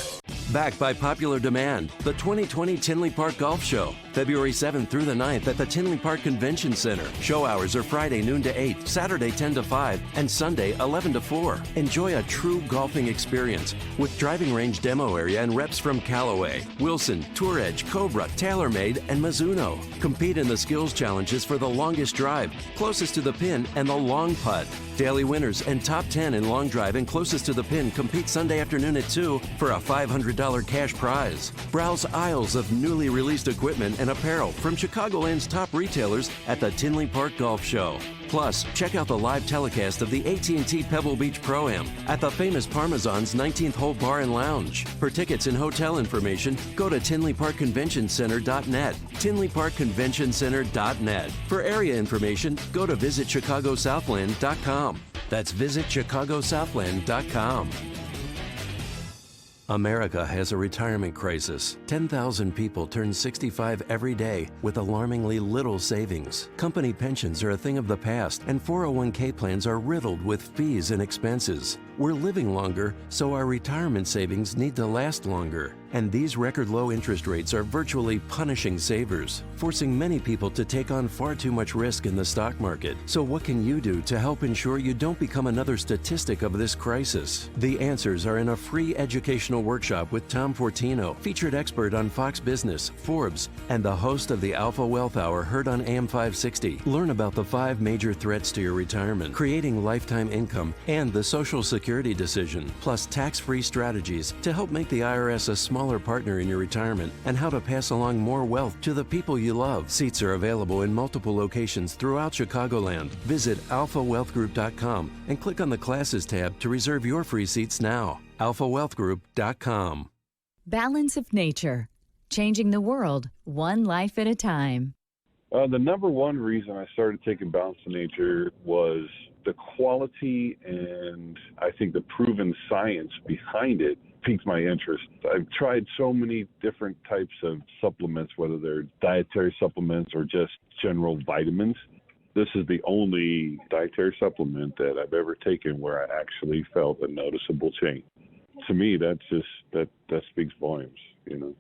Backed by popular demand, the 2020 Tinley Park Golf Show, February 7th through the 9th at the Tinley Park Convention Center. Show hours are Friday noon to 8, Saturday 10 to 5, and Sunday 11 to 4. Enjoy a true golfing experience with driving range demo area and reps from Callaway, Wilson, Tour Edge, Cobra, TaylorMade, and Mizuno. Compete in the skills challenges for the longest drive, closest to the pin, and the long putt. Daily winners and top 10 in long drive and closest to the pin compete Sunday afternoon at 2 for a $500 cash prize. Browse aisles of newly released equipment and apparel from Chicagoland's top retailers at the Tinley Park Golf Show. Plus, check out the live telecast of the AT&T Pebble Beach Pro-Am at the famous Parmesan's 19th Hole Bar and Lounge. For tickets and hotel information, go to TinleyParkConventionCenter.net. TinleyParkConventionCenter.net. For area information, go to VisitChicagoSouthland.com. That's VisitChicagoSouthland.com. America has a retirement crisis. 10,000 people turn 65 every day with alarmingly little savings. Company pensions are a thing of the past, and 401k plans are riddled with fees and expenses. We're living longer, so our retirement savings need to last longer. And these record low interest rates are virtually punishing savers, forcing many people to take on far too much risk in the stock market. So what can you do to help ensure you don't become another statistic of this crisis? The answers are in a free educational workshop with Tom Fortino, featured expert on Fox Business, Forbes, and the host of the Alpha Wealth Hour heard on AM 560. Learn about the 5 major threats to your retirement, creating lifetime income, and the Social Security decision, plus tax-free strategies to help make the IRS a smaller partner in your retirement and how to pass along more wealth to the people you love. Seats are available in multiple locations throughout Chicagoland. Visit alphawealthgroup.com and click on the Classes tab to reserve your free seats now. alphawealthgroup.com. Balance of Nature. Changing the world, one life at a time. The number one reason I started taking Balance of Nature was the quality and I think the proven science behind it piqued my interest. I've tried so many different types of supplements, whether they're dietary supplements or just general vitamins. This is the only dietary supplement that I've ever taken where I actually felt a noticeable change. To me, that speaks volumes, you know.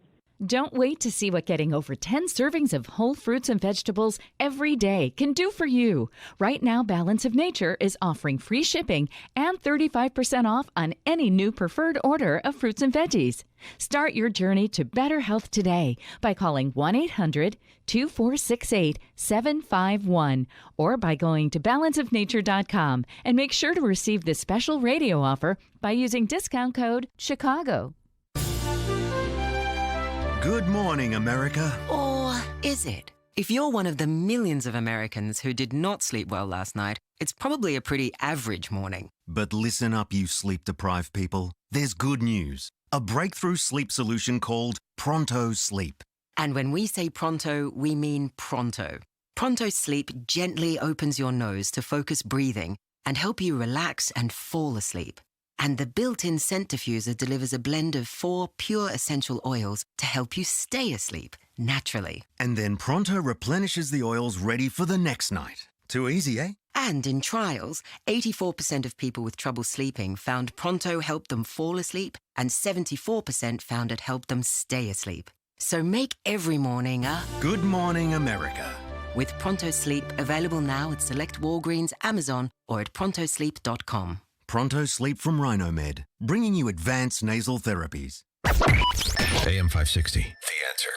Don't wait to see what getting over 10 servings of whole fruits and vegetables every day can do for you. Right now, Balance of Nature is offering free shipping and 35% off on any new preferred order of fruits and veggies. Start your journey to better health today by calling 1-800-2468-751 or by going to balanceofnature.com and make sure to receive this special radio offer by using discount code CHICAGO. Good morning, America. Or is it? If you're one of the millions of Americans who did not sleep well last night, it's probably a pretty average morning. But listen up, you sleep-deprived people. There's good news. A breakthrough sleep solution called Pronto Sleep. And when we say pronto, we mean pronto. Pronto Sleep gently opens your nose to focus breathing and help you relax and fall asleep. And the built-in scent diffuser delivers a blend of 4 pure essential oils to help you stay asleep naturally. And then Pronto replenishes the oils ready for the next night. Too easy, eh? And in trials, 84% of people with trouble sleeping found Pronto helped them fall asleep, and 74% found it helped them stay asleep. So make every morning a Good Morning America. With Pronto Sleep, available now at select Walgreens, Amazon, or at prontosleep.com. Pronto Sleep from Rhinomed, bringing you advanced nasal therapies. AM 560, The Answer.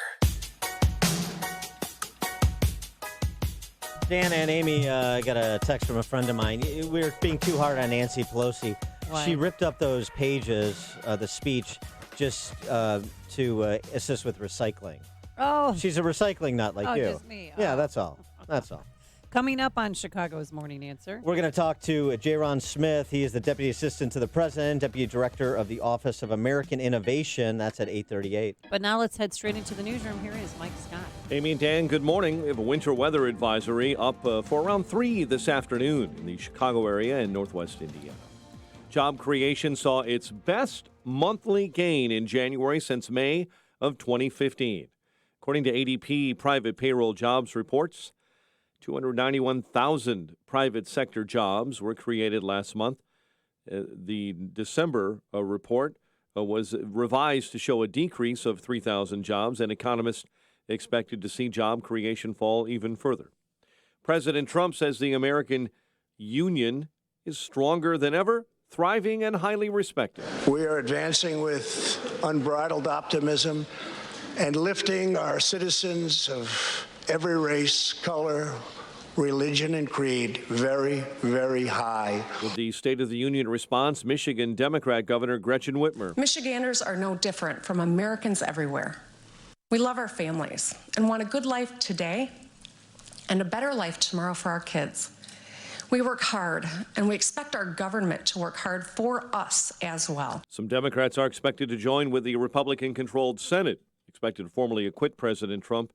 Dan and Amy got a text from a friend of mine. We're being too hard on Nancy Pelosi. Why? She ripped up those pages, the speech, just to assist with recycling. Oh. She's a recycling nut like you. Just me. Yeah, that's all. That's all. Coming up on Chicago's Morning Answer. We're going to talk to Jaron Smith. He is the Deputy Assistant to the President, Deputy Director of the Office of American Innovation. That's at 8:38. But now let's head straight into the newsroom. Here is Mike Scott. Amy and Dan, good morning. We have a winter weather advisory up for around 3 this afternoon in the Chicago area and northwest Indiana. Job creation saw its best monthly gain in January since May of 2015. According to ADP private payroll jobs reports, 291,000 private sector jobs were created last month. The December report was revised to show a decrease of 3,000 jobs, and economists expected to see job creation fall even further. President Trump says the American union is stronger than ever, thriving and highly respected. We are advancing with unbridled optimism and lifting our citizens of every race, color, religion, and creed very, very high. With the State of the Union response, Michigan Democrat Governor Gretchen Whitmer. Michiganders are no different from Americans everywhere. We love our families and want a good life today and a better life tomorrow for our kids. We work hard, and we expect our government to work hard for us as well. Some Democrats are expected to join with the Republican-controlled Senate, expected to formally acquit President Trump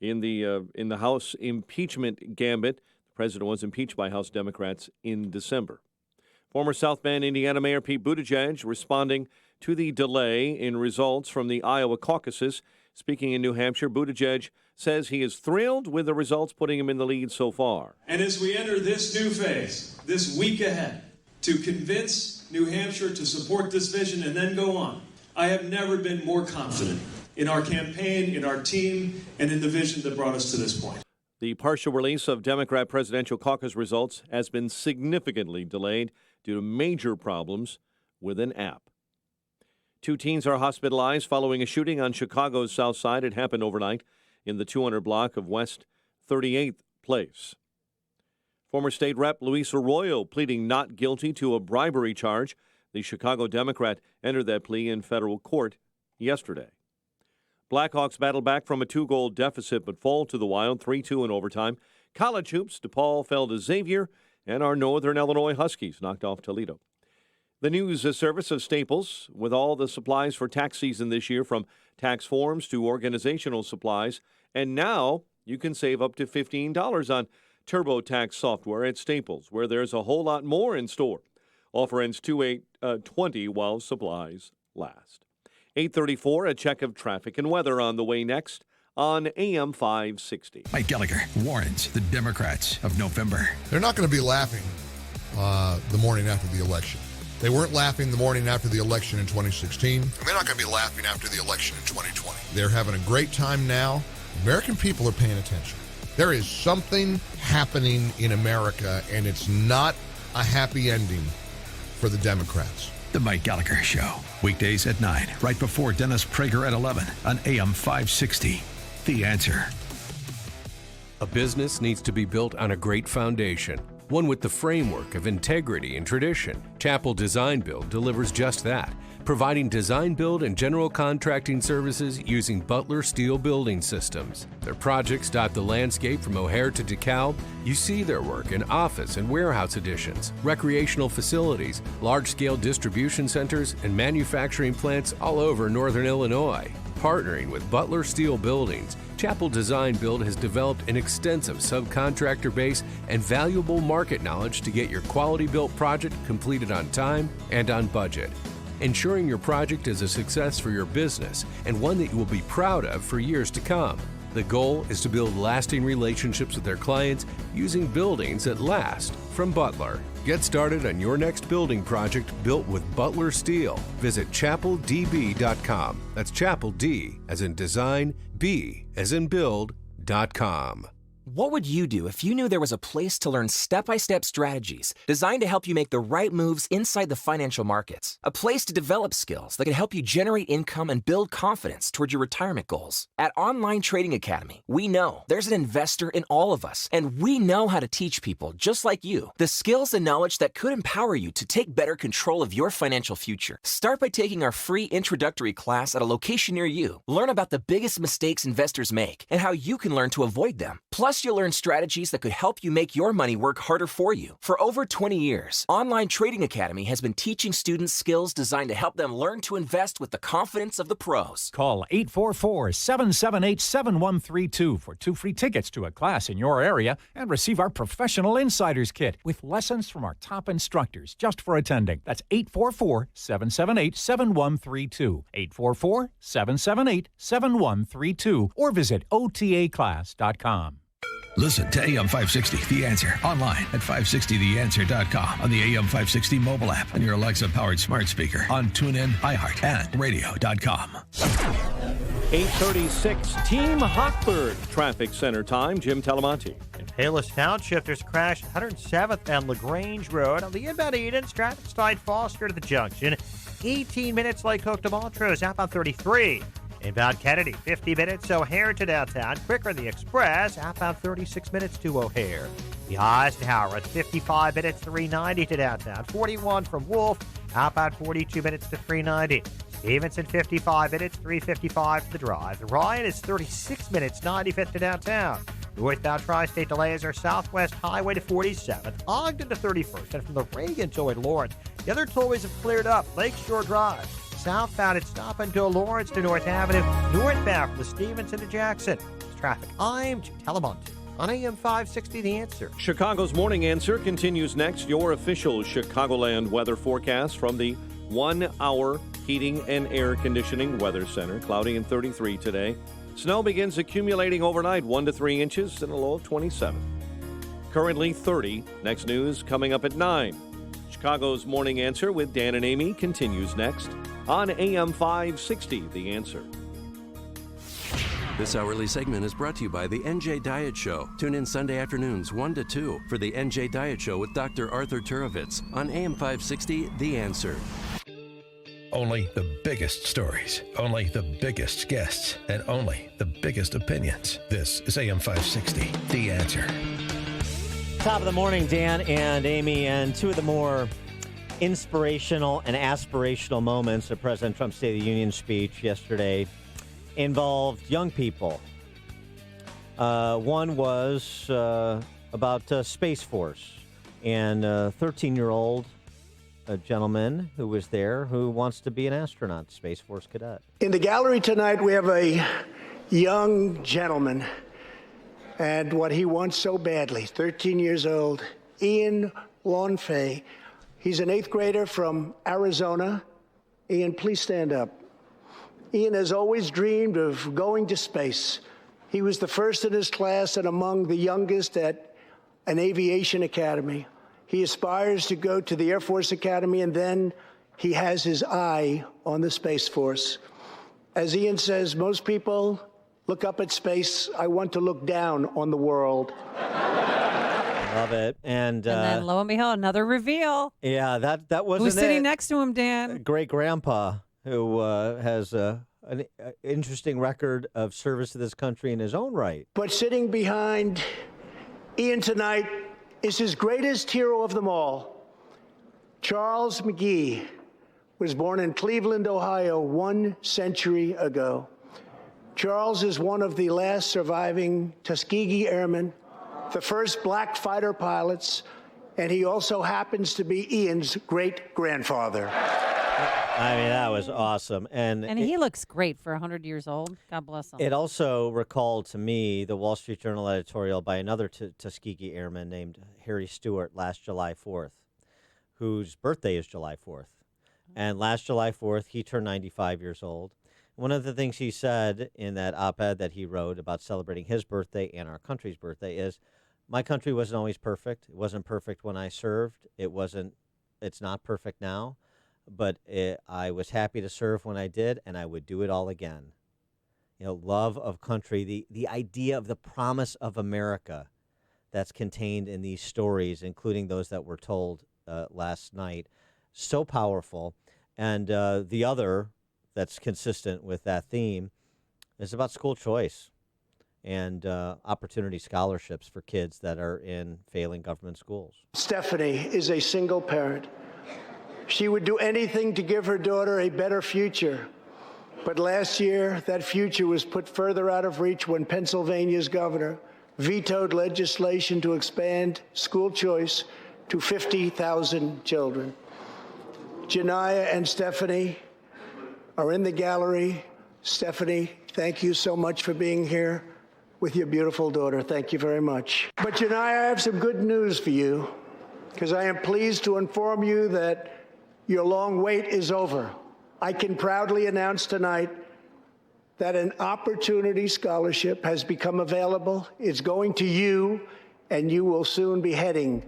in the House impeachment gambit. The president was impeached by House Democrats in December. Former South Bend, Indiana Mayor Pete Buttigieg responding to the delay in results from the Iowa caucuses. Speaking in New Hampshire, Buttigieg says he is thrilled with the results, putting him in the lead so far. And as we enter this new phase, this week ahead, to convince New Hampshire to support this vision and then go on, I have never been more confident in our campaign, in our team, and in the vision that brought us to this point. The partial release of Democrat presidential caucus results has been significantly delayed due to major problems with an app. 2 teens are hospitalized following a shooting on Chicago's South Side. It happened overnight in the 200 block of West 38th Place. Former state rep Luis Arroyo pleading not guilty to a bribery charge. The Chicago Democrat entered that plea in federal court yesterday. Blackhawks battle back from a 2-goal deficit but fall to the Wild 3-2 in overtime. College hoops, DePaul fell to Xavier, and our Northern Illinois Huskies knocked off Toledo. The news service of Staples, with all the supplies for tax season this year, from tax forms to organizational supplies. And now you can save up to $15 on TurboTax software at Staples, where there's a whole lot more in store. Offer ends 2/8/20 while supplies last. 8:34, a check of traffic and weather on the way next on AM 560. Mike Gallagher warns the Democrats of November. They're not going to be laughing the morning after the election. They weren't laughing the morning after the election in 2016. And they're not going to be laughing after the election in 2020. They're having a great time now. American people are paying attention. There is something happening in America, and it's not a happy ending for the Democrats. The Mike Gallagher Show, weekdays at 9, right before Dennis Prager at 11 on AM 560. The Answer. A business needs to be built on a great foundation, one with the framework of integrity and tradition. Chapel Design Build delivers just that, providing design build and general contracting services using Butler Steel Building Systems. Their projects dot the landscape from O'Hare to DeKalb. You see their work in office and warehouse additions, recreational facilities, large-scale distribution centers, and manufacturing plants all over Northern Illinois. Partnering with Butler Steel Buildings, Chapel Design Build has developed an extensive subcontractor base and valuable market knowledge to get your quality-built project completed on time and on budget, ensuring your project is a success for your business and one that you will be proud of for years to come. The goal is to build lasting relationships with their clients using buildings that last from Butler. Get started on your next building project built with Butler Steel. Visit chapeldb.com. That's Chapel D as in design, B as in build.com. What would you do if you knew there was a place to learn step-by-step strategies designed to help you make the right moves inside the financial markets? A place to develop skills that can help you generate income and build confidence toward your retirement goals. At Online Trading Academy, we know there's an investor in all of us, and we know how to teach people just like you the skills and knowledge that could empower you to take better control of your financial future. Start by taking our free introductory class at a location near you. Learn about the biggest mistakes investors make and how you can learn to avoid them. Plus, Plus, you'll learn strategies that could help you make your money work harder for you. For over 20 years, Online Trading Academy has been teaching students skills designed to help them learn to invest with the confidence of the pros. Call 844-778-7132 for 2 free tickets to a class in your area and receive our Professional Insiders Kit with lessons from our top instructors just for attending. That's 844-778-7132. 844-778-7132 or visit otaclass.com. Listen to AM 560, The Answer, online at 560theanswer.com, on the AM 560 mobile app, on your Alexa-powered smart speaker, on TuneIn, iHeart, and radio.com. 8:36, Team Hochberg Traffic Center time. Jim Talamonte. In Palos Township, there's a crash 107th and LaGrange Road. On the inbound Edens, traffic side Foster to the junction. 18 minutes Lake Hook to Montrose, outbound 33. Inbound Kennedy, 50 minutes O'Hare to downtown. Quicker the Express, outbound 36 minutes to O'Hare. The Eisenhower at 55 minutes, 390 to downtown. 41 from Wolf, outbound 42 minutes to 390. Stevenson, 55 minutes, 355 to the drive. The Ryan is 36 minutes, 95th to downtown. Northbound Tri-State delays are Southwest Highway to 47th, Ogden to 31st, and from the Reagan toward Lawrence. The other tollways have cleared up. Lakeshore Drive. Southbound, it's Stop and Go Lawrence to North Avenue. Northbound from the Stevenson to Jackson. It's traffic. I'm Jim Talamonte on AM 560, The Answer. Chicago's Morning Answer continues next. Your official Chicagoland weather forecast from the 1 Hour Heating and Air Conditioning Weather Center. Cloudy and 33 today. Snow begins accumulating overnight, 1 to 3 inches and a low of 27. Currently 30. Next news coming up at 9. Chicago's Morning Answer with Dan and Amy continues next on AM 560, The Answer. This hourly segment is brought to you by the NJ Diet Show. Tune in Sunday afternoons 1 to 2 for the NJ Diet Show with Dr. Arthur Turovitz on AM 560, The Answer. Only the biggest stories, only the biggest guests, and only the biggest opinions. This is AM 560, The Answer. Top of the morning, Dan and Amy, and two of the more inspirational and aspirational moments of President Trump's State of the Union speech yesterday involved young people. One was about Space Force and a 13-year-old gentleman who was there who wants to be an astronaut, Space Force cadet. In the gallery tonight, we have a young gentleman and what he wants so badly, 13 years old, Ian Lawnfay. He's an 8th grader from Arizona. Ian, please stand up. Ian has always dreamed of going to space. He was the first in his class and among the youngest at an aviation academy. He aspires to go to the Air Force Academy, and then he has his eye on the Space Force. As Ian says, most people look up at space. I want to look down on the world. Love it. And then lo and behold, another reveal. Yeah, that wasn't Who's sitting next to him, Dan? Great grandpa, who has an interesting record of service to this country in his own right. But sitting behind Ian tonight is his greatest hero of them all. Charles McGee was born in Cleveland, Ohio, 1 century ago. Charles is one of the last surviving Tuskegee Airmen, the first black fighter pilots, and he also happens to be Ian's great-grandfather. I mean, that was awesome. And he looks great for 100 years old. God bless him. It also recalled to me the Wall Street Journal editorial by another Tuskegee Airman named Harry Stewart last July 4th, whose birthday is July 4th. And last July 4th, he turned 95 years old. One of the things he said in that op-ed that he wrote about celebrating his birthday and our country's birthday is, my country wasn't always perfect. It wasn't perfect when I served. It's not perfect now. But I was happy to serve when I did, and I would do it all again. You know, love of country, the idea of the promise of America that's contained in these stories, including those that were told last night, so powerful. And the other that's consistent with that theme is about school choice and opportunity scholarships for kids that are in failing government schools. Stephanie is a single parent. She would do anything to give her daughter a better future. But last year, that future was put further out of reach when Pennsylvania's governor, vetoed legislation to expand school choice to 50,000 children. Janiyah and Stephanie are in the gallery. Stephanie, thank you so much for being here with your beautiful daughter. Thank you very much. But Janiyah, I have some good news for you, because I am pleased to inform you that your long wait is over. I can proudly announce tonight that an Opportunity Scholarship has become available. It's going to you, and you will soon be heading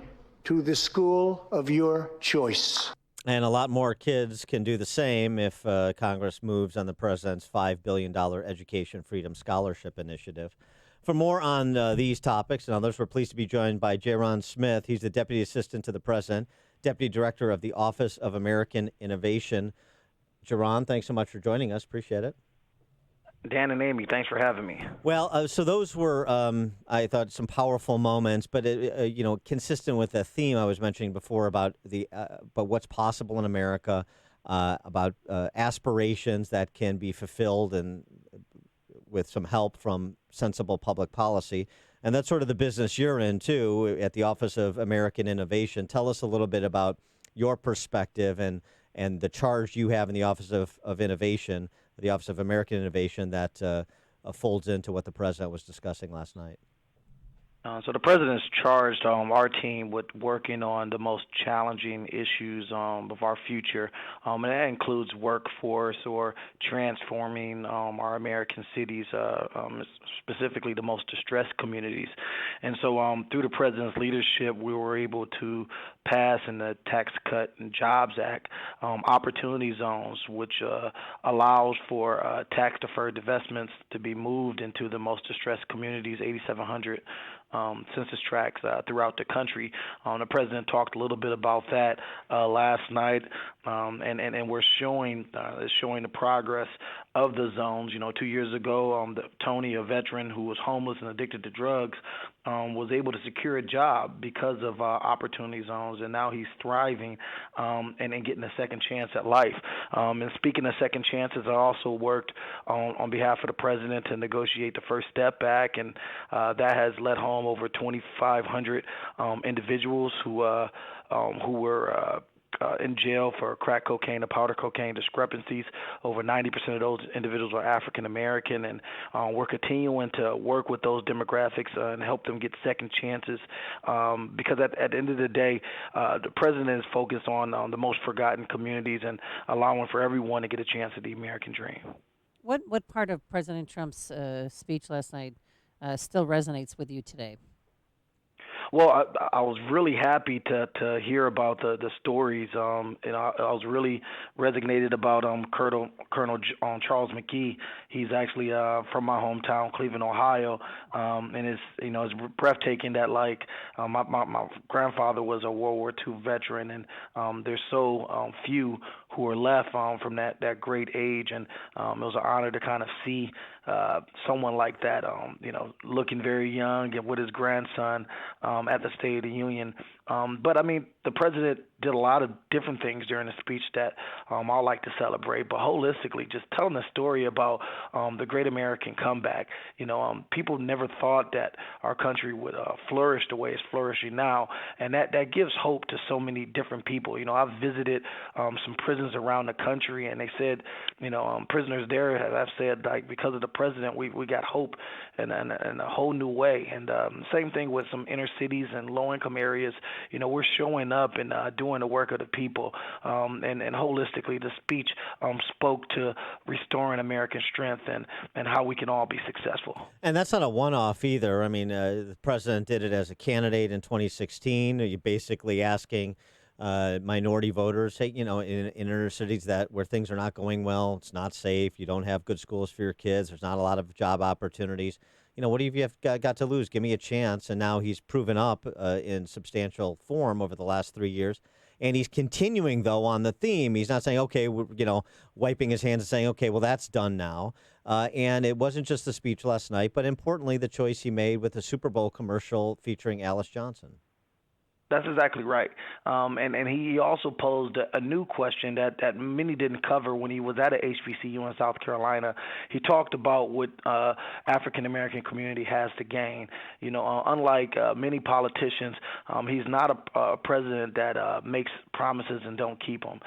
to the school of your choice. And a lot more kids can do the same if Congress moves on the president's $5 billion Education Freedom Scholarship Initiative. For more on these topics and others, we're pleased to be joined by Ja'Ron Smith. He's the Deputy Assistant to the President, Deputy Director of the Office of American Innovation. Ja'Ron, thanks so much for joining us. Appreciate it. Dan and Amy, thanks for having me. Well, so those were, I thought, some powerful moments, but consistent with the theme I was mentioning before about what's possible in America, about aspirations that can be fulfilled and with some help from sensible public policy. And that's sort of the business you're in, too, at the Office of American Innovation. Tell us a little bit about your perspective and the charge you have in the Office of Innovation, the Office of American Innovation, that folds into what the president was discussing last night. So the president's charged our team with working on the most challenging issues of our future, and that includes workforce or transforming our American cities, specifically the most distressed communities. And so through the president's leadership, we were able to pass in the Tax Cut and Jobs Act opportunity zones, which allows for tax-deferred divestments to be moved into the most distressed communities, 8,700 census tracts throughout the country. The president talked a little bit about that last night, and we're showing the progress of the zones. 2 years ago, Tony, a veteran who was homeless and addicted to drugs, was able to secure a job because of opportunity zones, and now he's thriving and getting a second chance at life. And speaking of second chances, I also worked on behalf of the president to negotiate the First Step Back, and that has led home over 2,500 individuals who were in jail for crack cocaine and powder cocaine discrepancies. Over 90% of those individuals are African American, and we're continuing to work with those demographics and help them get second chances, because at the end of the day, the president is focused on the most forgotten communities and allowing for everyone to get a chance at the American dream. What part of President Trump's speech last night still resonates with you today? Well, I was really happy to hear about the stories, and I was really resonated about Colonel Charles McKee. He's actually from my hometown, Cleveland, Ohio, and it's breathtaking that my grandfather was a World War II veteran, and there's so few who are left from that great age, and it was an honor to kind of see someone like that, looking very young and with his grandson at the State of the Union. But I mean, the president did a lot of different things during the speech that I like to celebrate. But holistically, just telling the story about the great American comeback. People never thought that our country would flourish the way it's flourishing now, and that gives hope to so many different people. I've visited some prisons around the country, and they said, prisoners there have said, because of the president, we got hope in a whole new way. And same thing with some inner cities and low-income areas. We're showing up and doing the work of the people. And holistically, the speech spoke to restoring American strength and how we can all be successful. And that's not a one-off either. I mean, the president did it as a candidate in 2016. You're basically asking minority voters, hey, in inner cities where things are not going well, it's not safe, you don't have good schools for your kids, there's not a lot of job opportunities. What have you got to lose? Give me a chance. And now he's proven up in substantial form over the last 3 years. And he's continuing, though, on the theme. He's not saying, okay, wiping his hands and saying, okay, well, that's done now. And it wasn't just the speech last night, but importantly, the choice he made with the Super Bowl commercial featuring Alice Johnson. That's exactly right. And he also posed a new question that many didn't cover when he was at a HBCU in South Carolina. He talked about what African American community has to gain. You know, unlike many politicians, he's not a president that makes promises and don't keep them.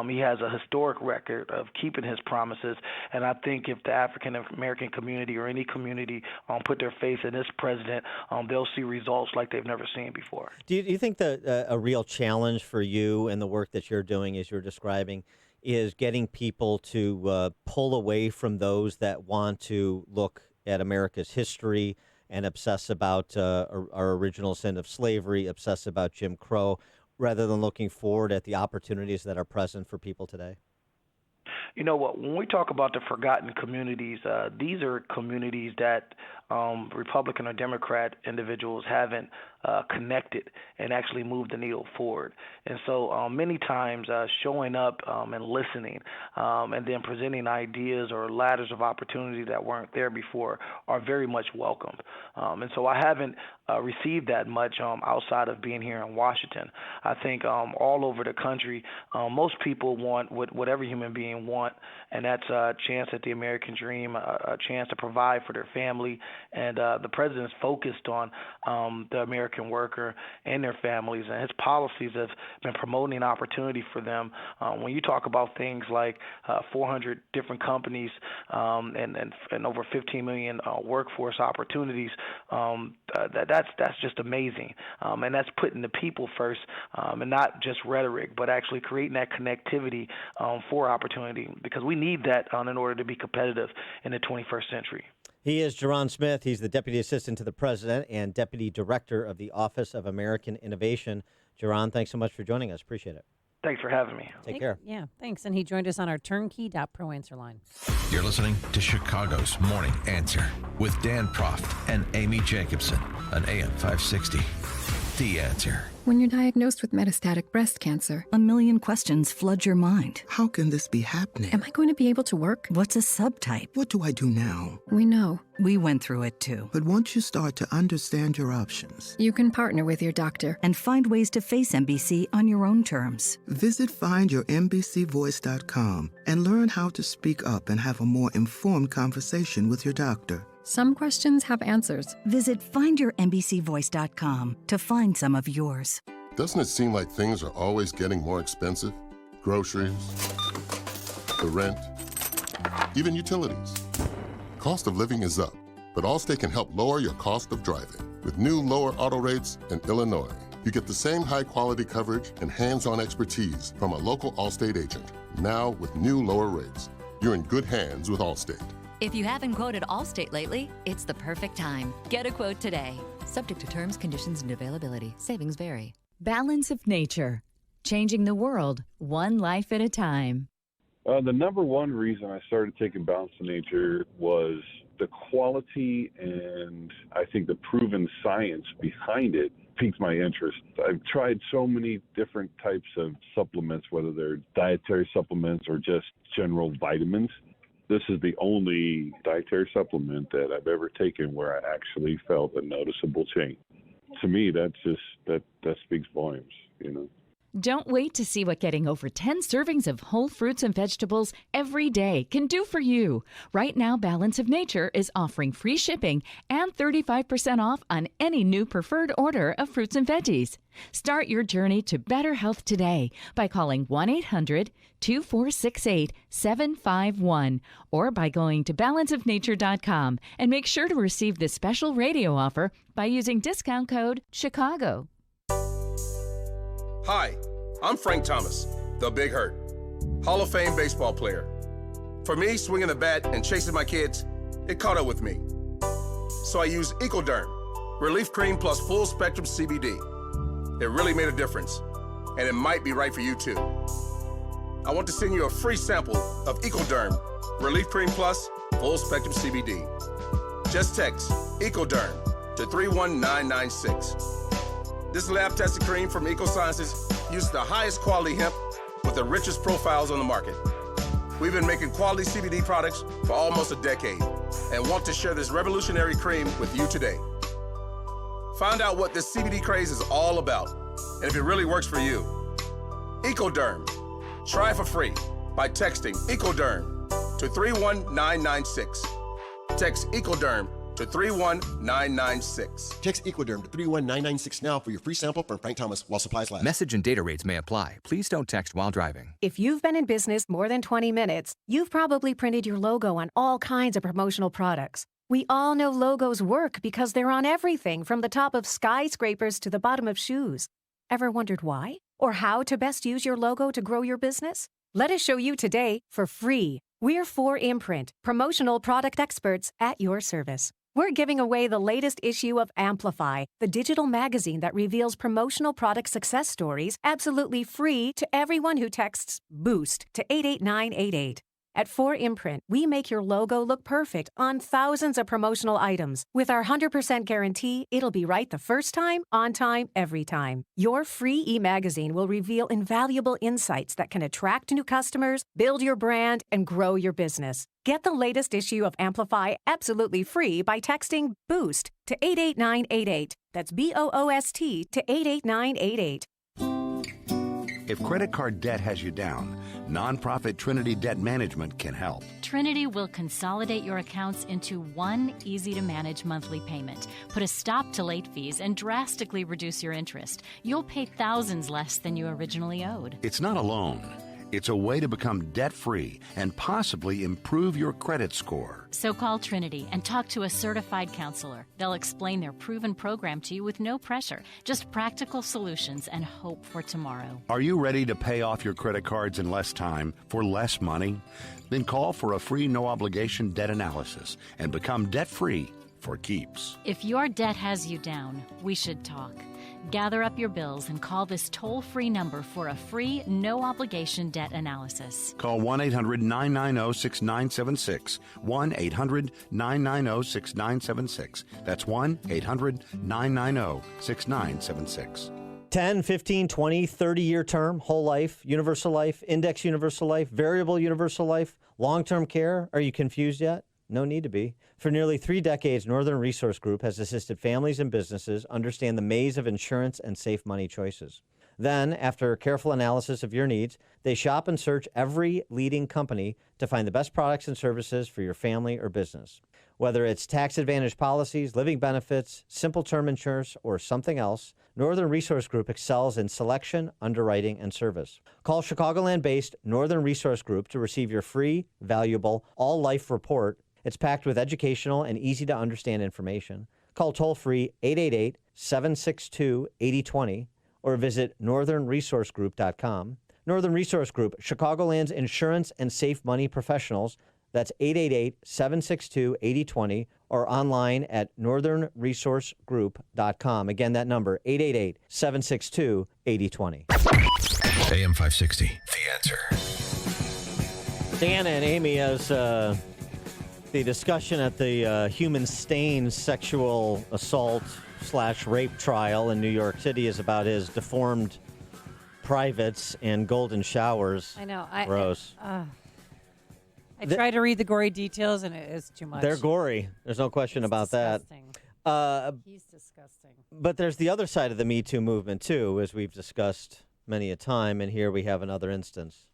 He has a historic record of keeping his promises, and I think if the African American community or any community put their faith in this president, they'll see results like they've never seen before. Do you think that a real challenge for you and the work that you're doing, as you're describing, is getting people to pull away from those that want to look at America's history and obsess about our original sin of slavery, obsess about Jim Crow, rather than looking forward at the opportunities that are present for people today? You know what? When we talk about the forgotten communities, these are communities that Republican or Democrat individuals haven't connected and actually moved the needle forward. And so many times showing up and listening and then presenting ideas or ladders of opportunity that weren't there before are very much welcomed. And so I haven't received that much outside of being here in Washington. I think all over the country, most people want what every human being want, and that's a chance at the American dream, a chance to provide for their family. And the president's focused on the American worker and their families, and his policies have been promoting opportunity for them. When you talk about things like 400 different companies and over 15 million workforce opportunities, that's just amazing. And that's putting the people first, and not just rhetoric, but actually creating that connectivity for opportunity, because we need that in order to be competitive in the 21st century. He is Ja'Ron Smith. He's the Deputy Assistant to the President and Deputy Director of the Office of American Innovation. Ja'Ron, thanks so much for joining us. Appreciate it. Thanks for having me. Take care. Yeah, thanks. And he joined us on our turnkey.pro answer line. You're listening to Chicago's Morning Answer with Dan Proft and Amy Jacobson on AM 560. The Answer. When you're diagnosed with metastatic breast cancer, a million questions flood your mind. How can this be happening? Am I going to be able to work? What's a subtype? What do I do now? We know. We went through it too. But once you start to understand your options, you can partner with your doctor and find ways to face MBC on your own terms. Visit findyourmbcvoice.com and learn how to speak up and have a more informed conversation with your doctor. Some questions have answers. Visit findyourmbcvoice.com to find some of yours. Doesn't it seem like things are always getting more expensive? Groceries, the rent, even utilities. Cost of living is up, but Allstate can help lower your cost of driving. With new lower auto rates in Illinois, you get the same high-quality coverage and hands-on expertise from a local Allstate agent. Now with new lower rates, you're in good hands with Allstate. If you haven't quoted Allstate lately, it's the perfect time. Get a quote today. Subject to terms, conditions, and availability. Savings vary. Balance of Nature. Changing the world, one life at a time. The number one reason I started taking Balance of Nature was the quality and I think the proven science behind it piqued my interest. I've tried so many different types of supplements, whether they're dietary supplements or just general vitamins. This is the only dietary supplement that I've ever taken where I actually felt a noticeable change. To me, that speaks volumes, you know. Don't wait to see what getting over 10 servings of whole fruits and vegetables every day can do for you. Right now, Balance of Nature is offering free shipping and 35% off on any new preferred order of fruits and veggies. Start your journey to better health today by calling 1-800-2468-751 or by going to balanceofnature.com, and make sure to receive this special radio offer by using discount code CHICAGO. Hi, I'm Frank Thomas, the Big Hurt, Hall of Fame baseball player. For me, swinging the bat and chasing my kids, it caught up with me. So I used Ecoderm, Relief Cream plus full spectrum CBD. It really made a difference, and it might be right for you too. I want to send you a free sample of Ecoderm, Relief Cream plus full spectrum CBD. Just text Ecoderm to 31996. This lab-tested cream from EcoSciences uses the highest quality hemp with the richest profiles on the market. We've been making quality CBD products for almost a decade and want to share this revolutionary cream with you today. Find out what this CBD craze is all about And if it really works for you, Ecoderm. Try it for free by texting Ecoderm to 31996. Text Ecoderm to 31996. Text Ecoderm to 31996 now for your free sample from Frank Thomas while supplies last. Message and data rates may apply. Please don't text while driving. If you've been in business more than 20 minutes, you've probably printed your logo on all kinds of promotional products. We all know logos work because they're on everything from the top of skyscrapers to the bottom of shoes. Ever wondered why? Or how to best use your logo to grow your business? Let us show you today for free. We're 4imprint, promotional product experts at your service. We're giving away the latest issue of Amplify, the digital magazine that reveals promotional product success stories absolutely free to everyone who texts BOOST to 88988. At 4imprint, we make your logo look perfect on thousands of promotional items. With our 100% guarantee, it'll be right the first time, on time, every time. Your free e-magazine will reveal invaluable insights that can attract new customers, build your brand, and grow your business. Get the latest issue of Amplify absolutely free by texting BOOST to 88988. That's BOOST to 88988. If credit card debt has you down, nonprofit Trinity Debt Management can help. Trinity will consolidate your accounts into one easy-to-manage monthly payment, put a stop to late fees, and drastically reduce your interest. You'll pay thousands less than you originally owed. It's not a loan. It's a way to become debt-free and possibly improve your credit score. So call Trinity and talk to a certified counselor. They'll explain their proven program to you with no pressure, just practical solutions and hope for tomorrow. Are you ready to pay off your credit cards in less time for less money? Then call for a free no-obligation debt analysis and become debt-free for keeps. If your debt has you down, we should talk. Gather up your bills and call this toll-free number for a free, no-obligation debt analysis. Call 1-800-990-6976. 1-800-990-6976. That's 1-800-990-6976. 10, 15, 20, 30-year term, whole life, universal life, index universal life, variable universal life, long-term care. Are you confused yet? No need to be. For nearly 3 decades, Northern Resource Group has assisted families and businesses understand the maze of insurance and safe money choices. Then, after careful analysis of your needs, they shop and search every leading company to find the best products and services for your family or business. Whether it's tax advantage policies, living benefits, simple term insurance, or something else, Northern Resource Group excels in selection, underwriting, and service. Call Chicagoland-based Northern Resource Group to receive your free, valuable, all-life report. It's packed with educational and easy-to-understand information. Call toll-free 888-762-8020 or visit northernresourcegroup.com. Northern Resource Group, Chicagoland's insurance and safe money professionals. That's 888-762-8020 or online at northernresourcegroup.com. Again, that number, 888-762-8020. AM 560, The Answer. Diana and Amy, as the discussion at the Human Stain sexual assault/rape trial in New York City is about his deformed privates and golden showers. I know. Gross. I try to read the gory details, and it is too much. They're gory. There's no question about disgusting. that. He's disgusting. But there's the other side of the Me Too movement, too, as we've discussed many a time, and here we have another instance.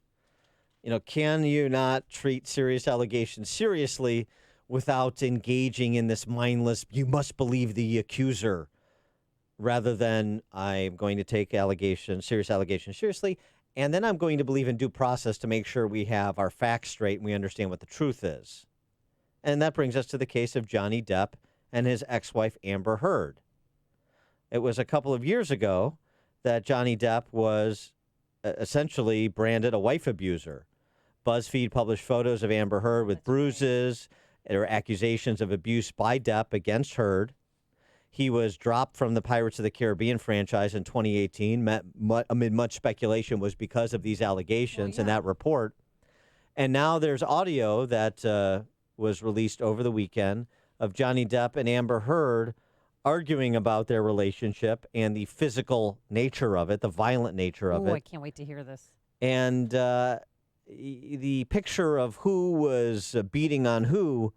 You know, can you not treat serious allegations seriously without engaging in this mindless, you must believe the accuser, rather than I'm going to take serious allegations seriously, and then I'm going to believe in due process to make sure we have our facts straight and we understand what the truth is. And that brings us to the case of Johnny Depp and his ex-wife Amber Heard. It was a couple of years ago that Johnny Depp was essentially branded a wife abuser. BuzzFeed published photos of Amber Heard with bruises. There were accusations of abuse by Depp against Heard. He was dropped from the Pirates of the Caribbean franchise in 2018, amid much speculation was because of these allegations and that report. And now there's audio that was released over the weekend of Johnny Depp and Amber Heard arguing about their relationship and the physical nature of it, the violent nature of it. I can't wait to hear this. And the picture of who was beating on who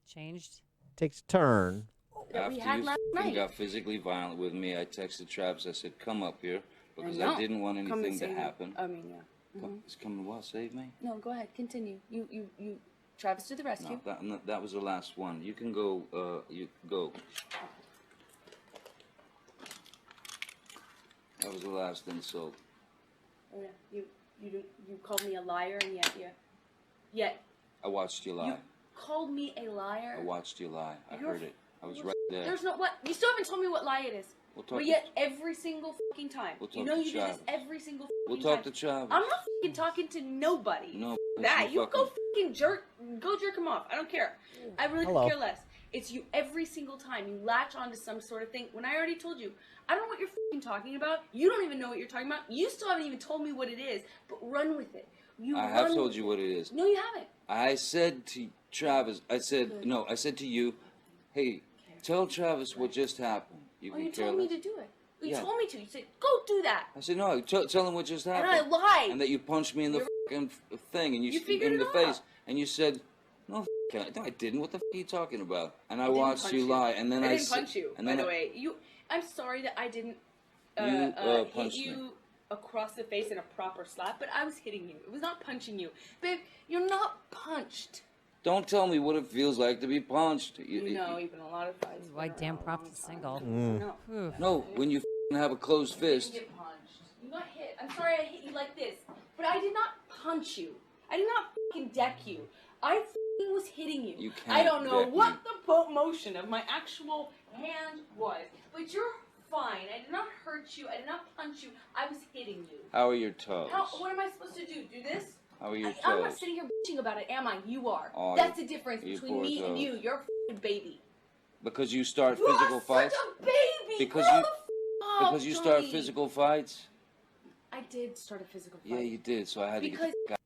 changed, takes a turn. After you got physically violent with me, I texted Travis. I said, come up here. because know. I didn't want Come and anything to save me. happen. I mean, yeah. Mhm. It's coming to what? Save me? No, go ahead. Continue. You. Travis to the rescue. No, that was the last one. You can go. You go. That was the last insult. Oh, yeah. You called me a liar, and yet I watched you lie. you called me a liar. I watched you lie. I You're heard it. I was right there. There's no what. You still haven't told me what lie it is. We'll talk But to- yet every single fucking time. We'll talk You know to you do this Travis. every single fucking We'll time. talk to Travis. I'm not fucking talking to nobody. No, That it's you fucking- go fucking jerk him off. I don't care. I really could Hello. care less. It's you every single time. You latch onto some sort of thing. When I already told you, I don't know what you're fucking talking about. You don't even know what you're talking about. You still haven't even told me what it is. But run with it. I have told you what it is. No, you haven't. I said to Travis, I said to you, hey, tell Travis what just happened. You Oh, can you care told me less. to do it. You Yeah. told me to. You said, go do that. I said, no, tell him what just And happened. I lied. And that you punched me in the fucking thing, and You figured in it the out. face, and you said, no, I didn't. What the are you talking about? And I didn't watched punch you lie, and then I I didn't said- punch you. and By then the I- way, I'm sorry that I didn't You, hit punched me. you across the face in a proper slap, but I was hitting you. It was not punching you, babe. You're not punched. Don't tell me what it feels like to be punched. You know, even a lot of fights. Why damn Prof is single. No, when you have a closed You didn't fist. get punched. You got hit. I'm sorry I hit you like this, but I did not punch you. I did not fucking deck you. I fucking was hitting you. You can't I don't know deck what me. the motion of my actual hand was, but you're fine. I did not hurt you. I did not punch you. I was hitting you. How are your toes? What am I supposed to do? Do this? How are your I'm not toes? sitting here bitching about it, am I? You are. Oh, That's you- the difference you between poor me and toes. you. You're a fucking baby. Because you start You physical are fights? such a baby. Because Grow you the f- because up, you start Johnny. physical fights? I did start a physical fight. Yeah, you did, so I had to Because get the f-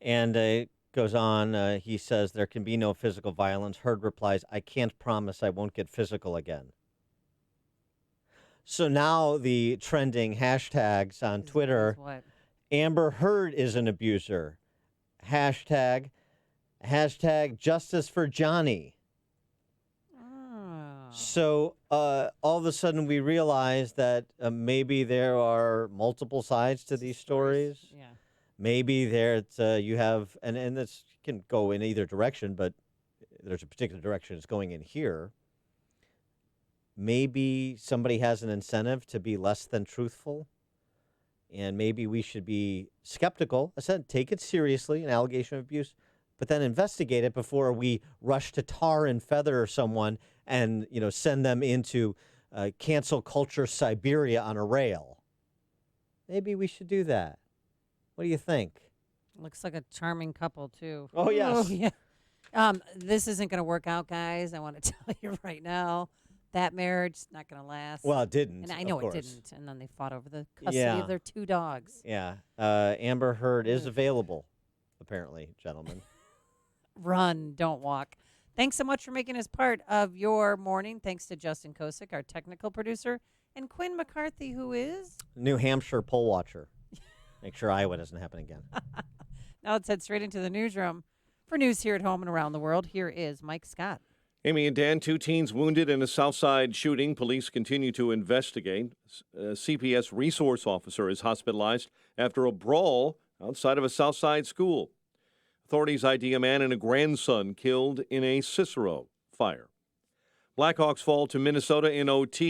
And it goes on. He says there can be no physical violence. Heard replies, I can't promise I won't get physical again. So now the trending hashtags on Twitter, What? Amber Heard is an abuser. Hashtag justice for Johnny. So all of a sudden we realize that maybe there are multiple sides to these stories. Yeah. Maybe you have, and this can go in either direction, but there's a particular direction it's going in here. Maybe somebody has an incentive to be less than truthful, and maybe we should be skeptical. I said, take it seriously, an allegation of abuse, but then investigate it before we rush to tar and feather someone and send them into cancel culture Siberia on a rail. Maybe we should do that. What do you think? Looks like a charming couple too. Oh, yes. Yeah. This isn't going to work out, guys. I want to tell you right now. That marriage is not going to last. Well, it didn't. And I know of it course. didn't. And then they fought over the custody Yeah. of their 2 dogs. Yeah. Amber Heard is available, apparently, gentlemen. Run, don't walk. Thanks so much for making us part of your morning. Thanks to Justin Kosick, our technical producer, and Quinn McCarthy, who is... New Hampshire poll watcher. Make sure Iowa doesn't happen again. Now let's head straight into the newsroom. For news here at home and around the world, here is Mike Scott. Amy and Dan, 2 teens wounded in a Southside shooting. Police continue to investigate. A CPS resource officer is hospitalized after a brawl outside of a Southside school. Authorities ID a man and a grandson killed in a Cicero fire. Blackhawks fall to Minnesota in OT.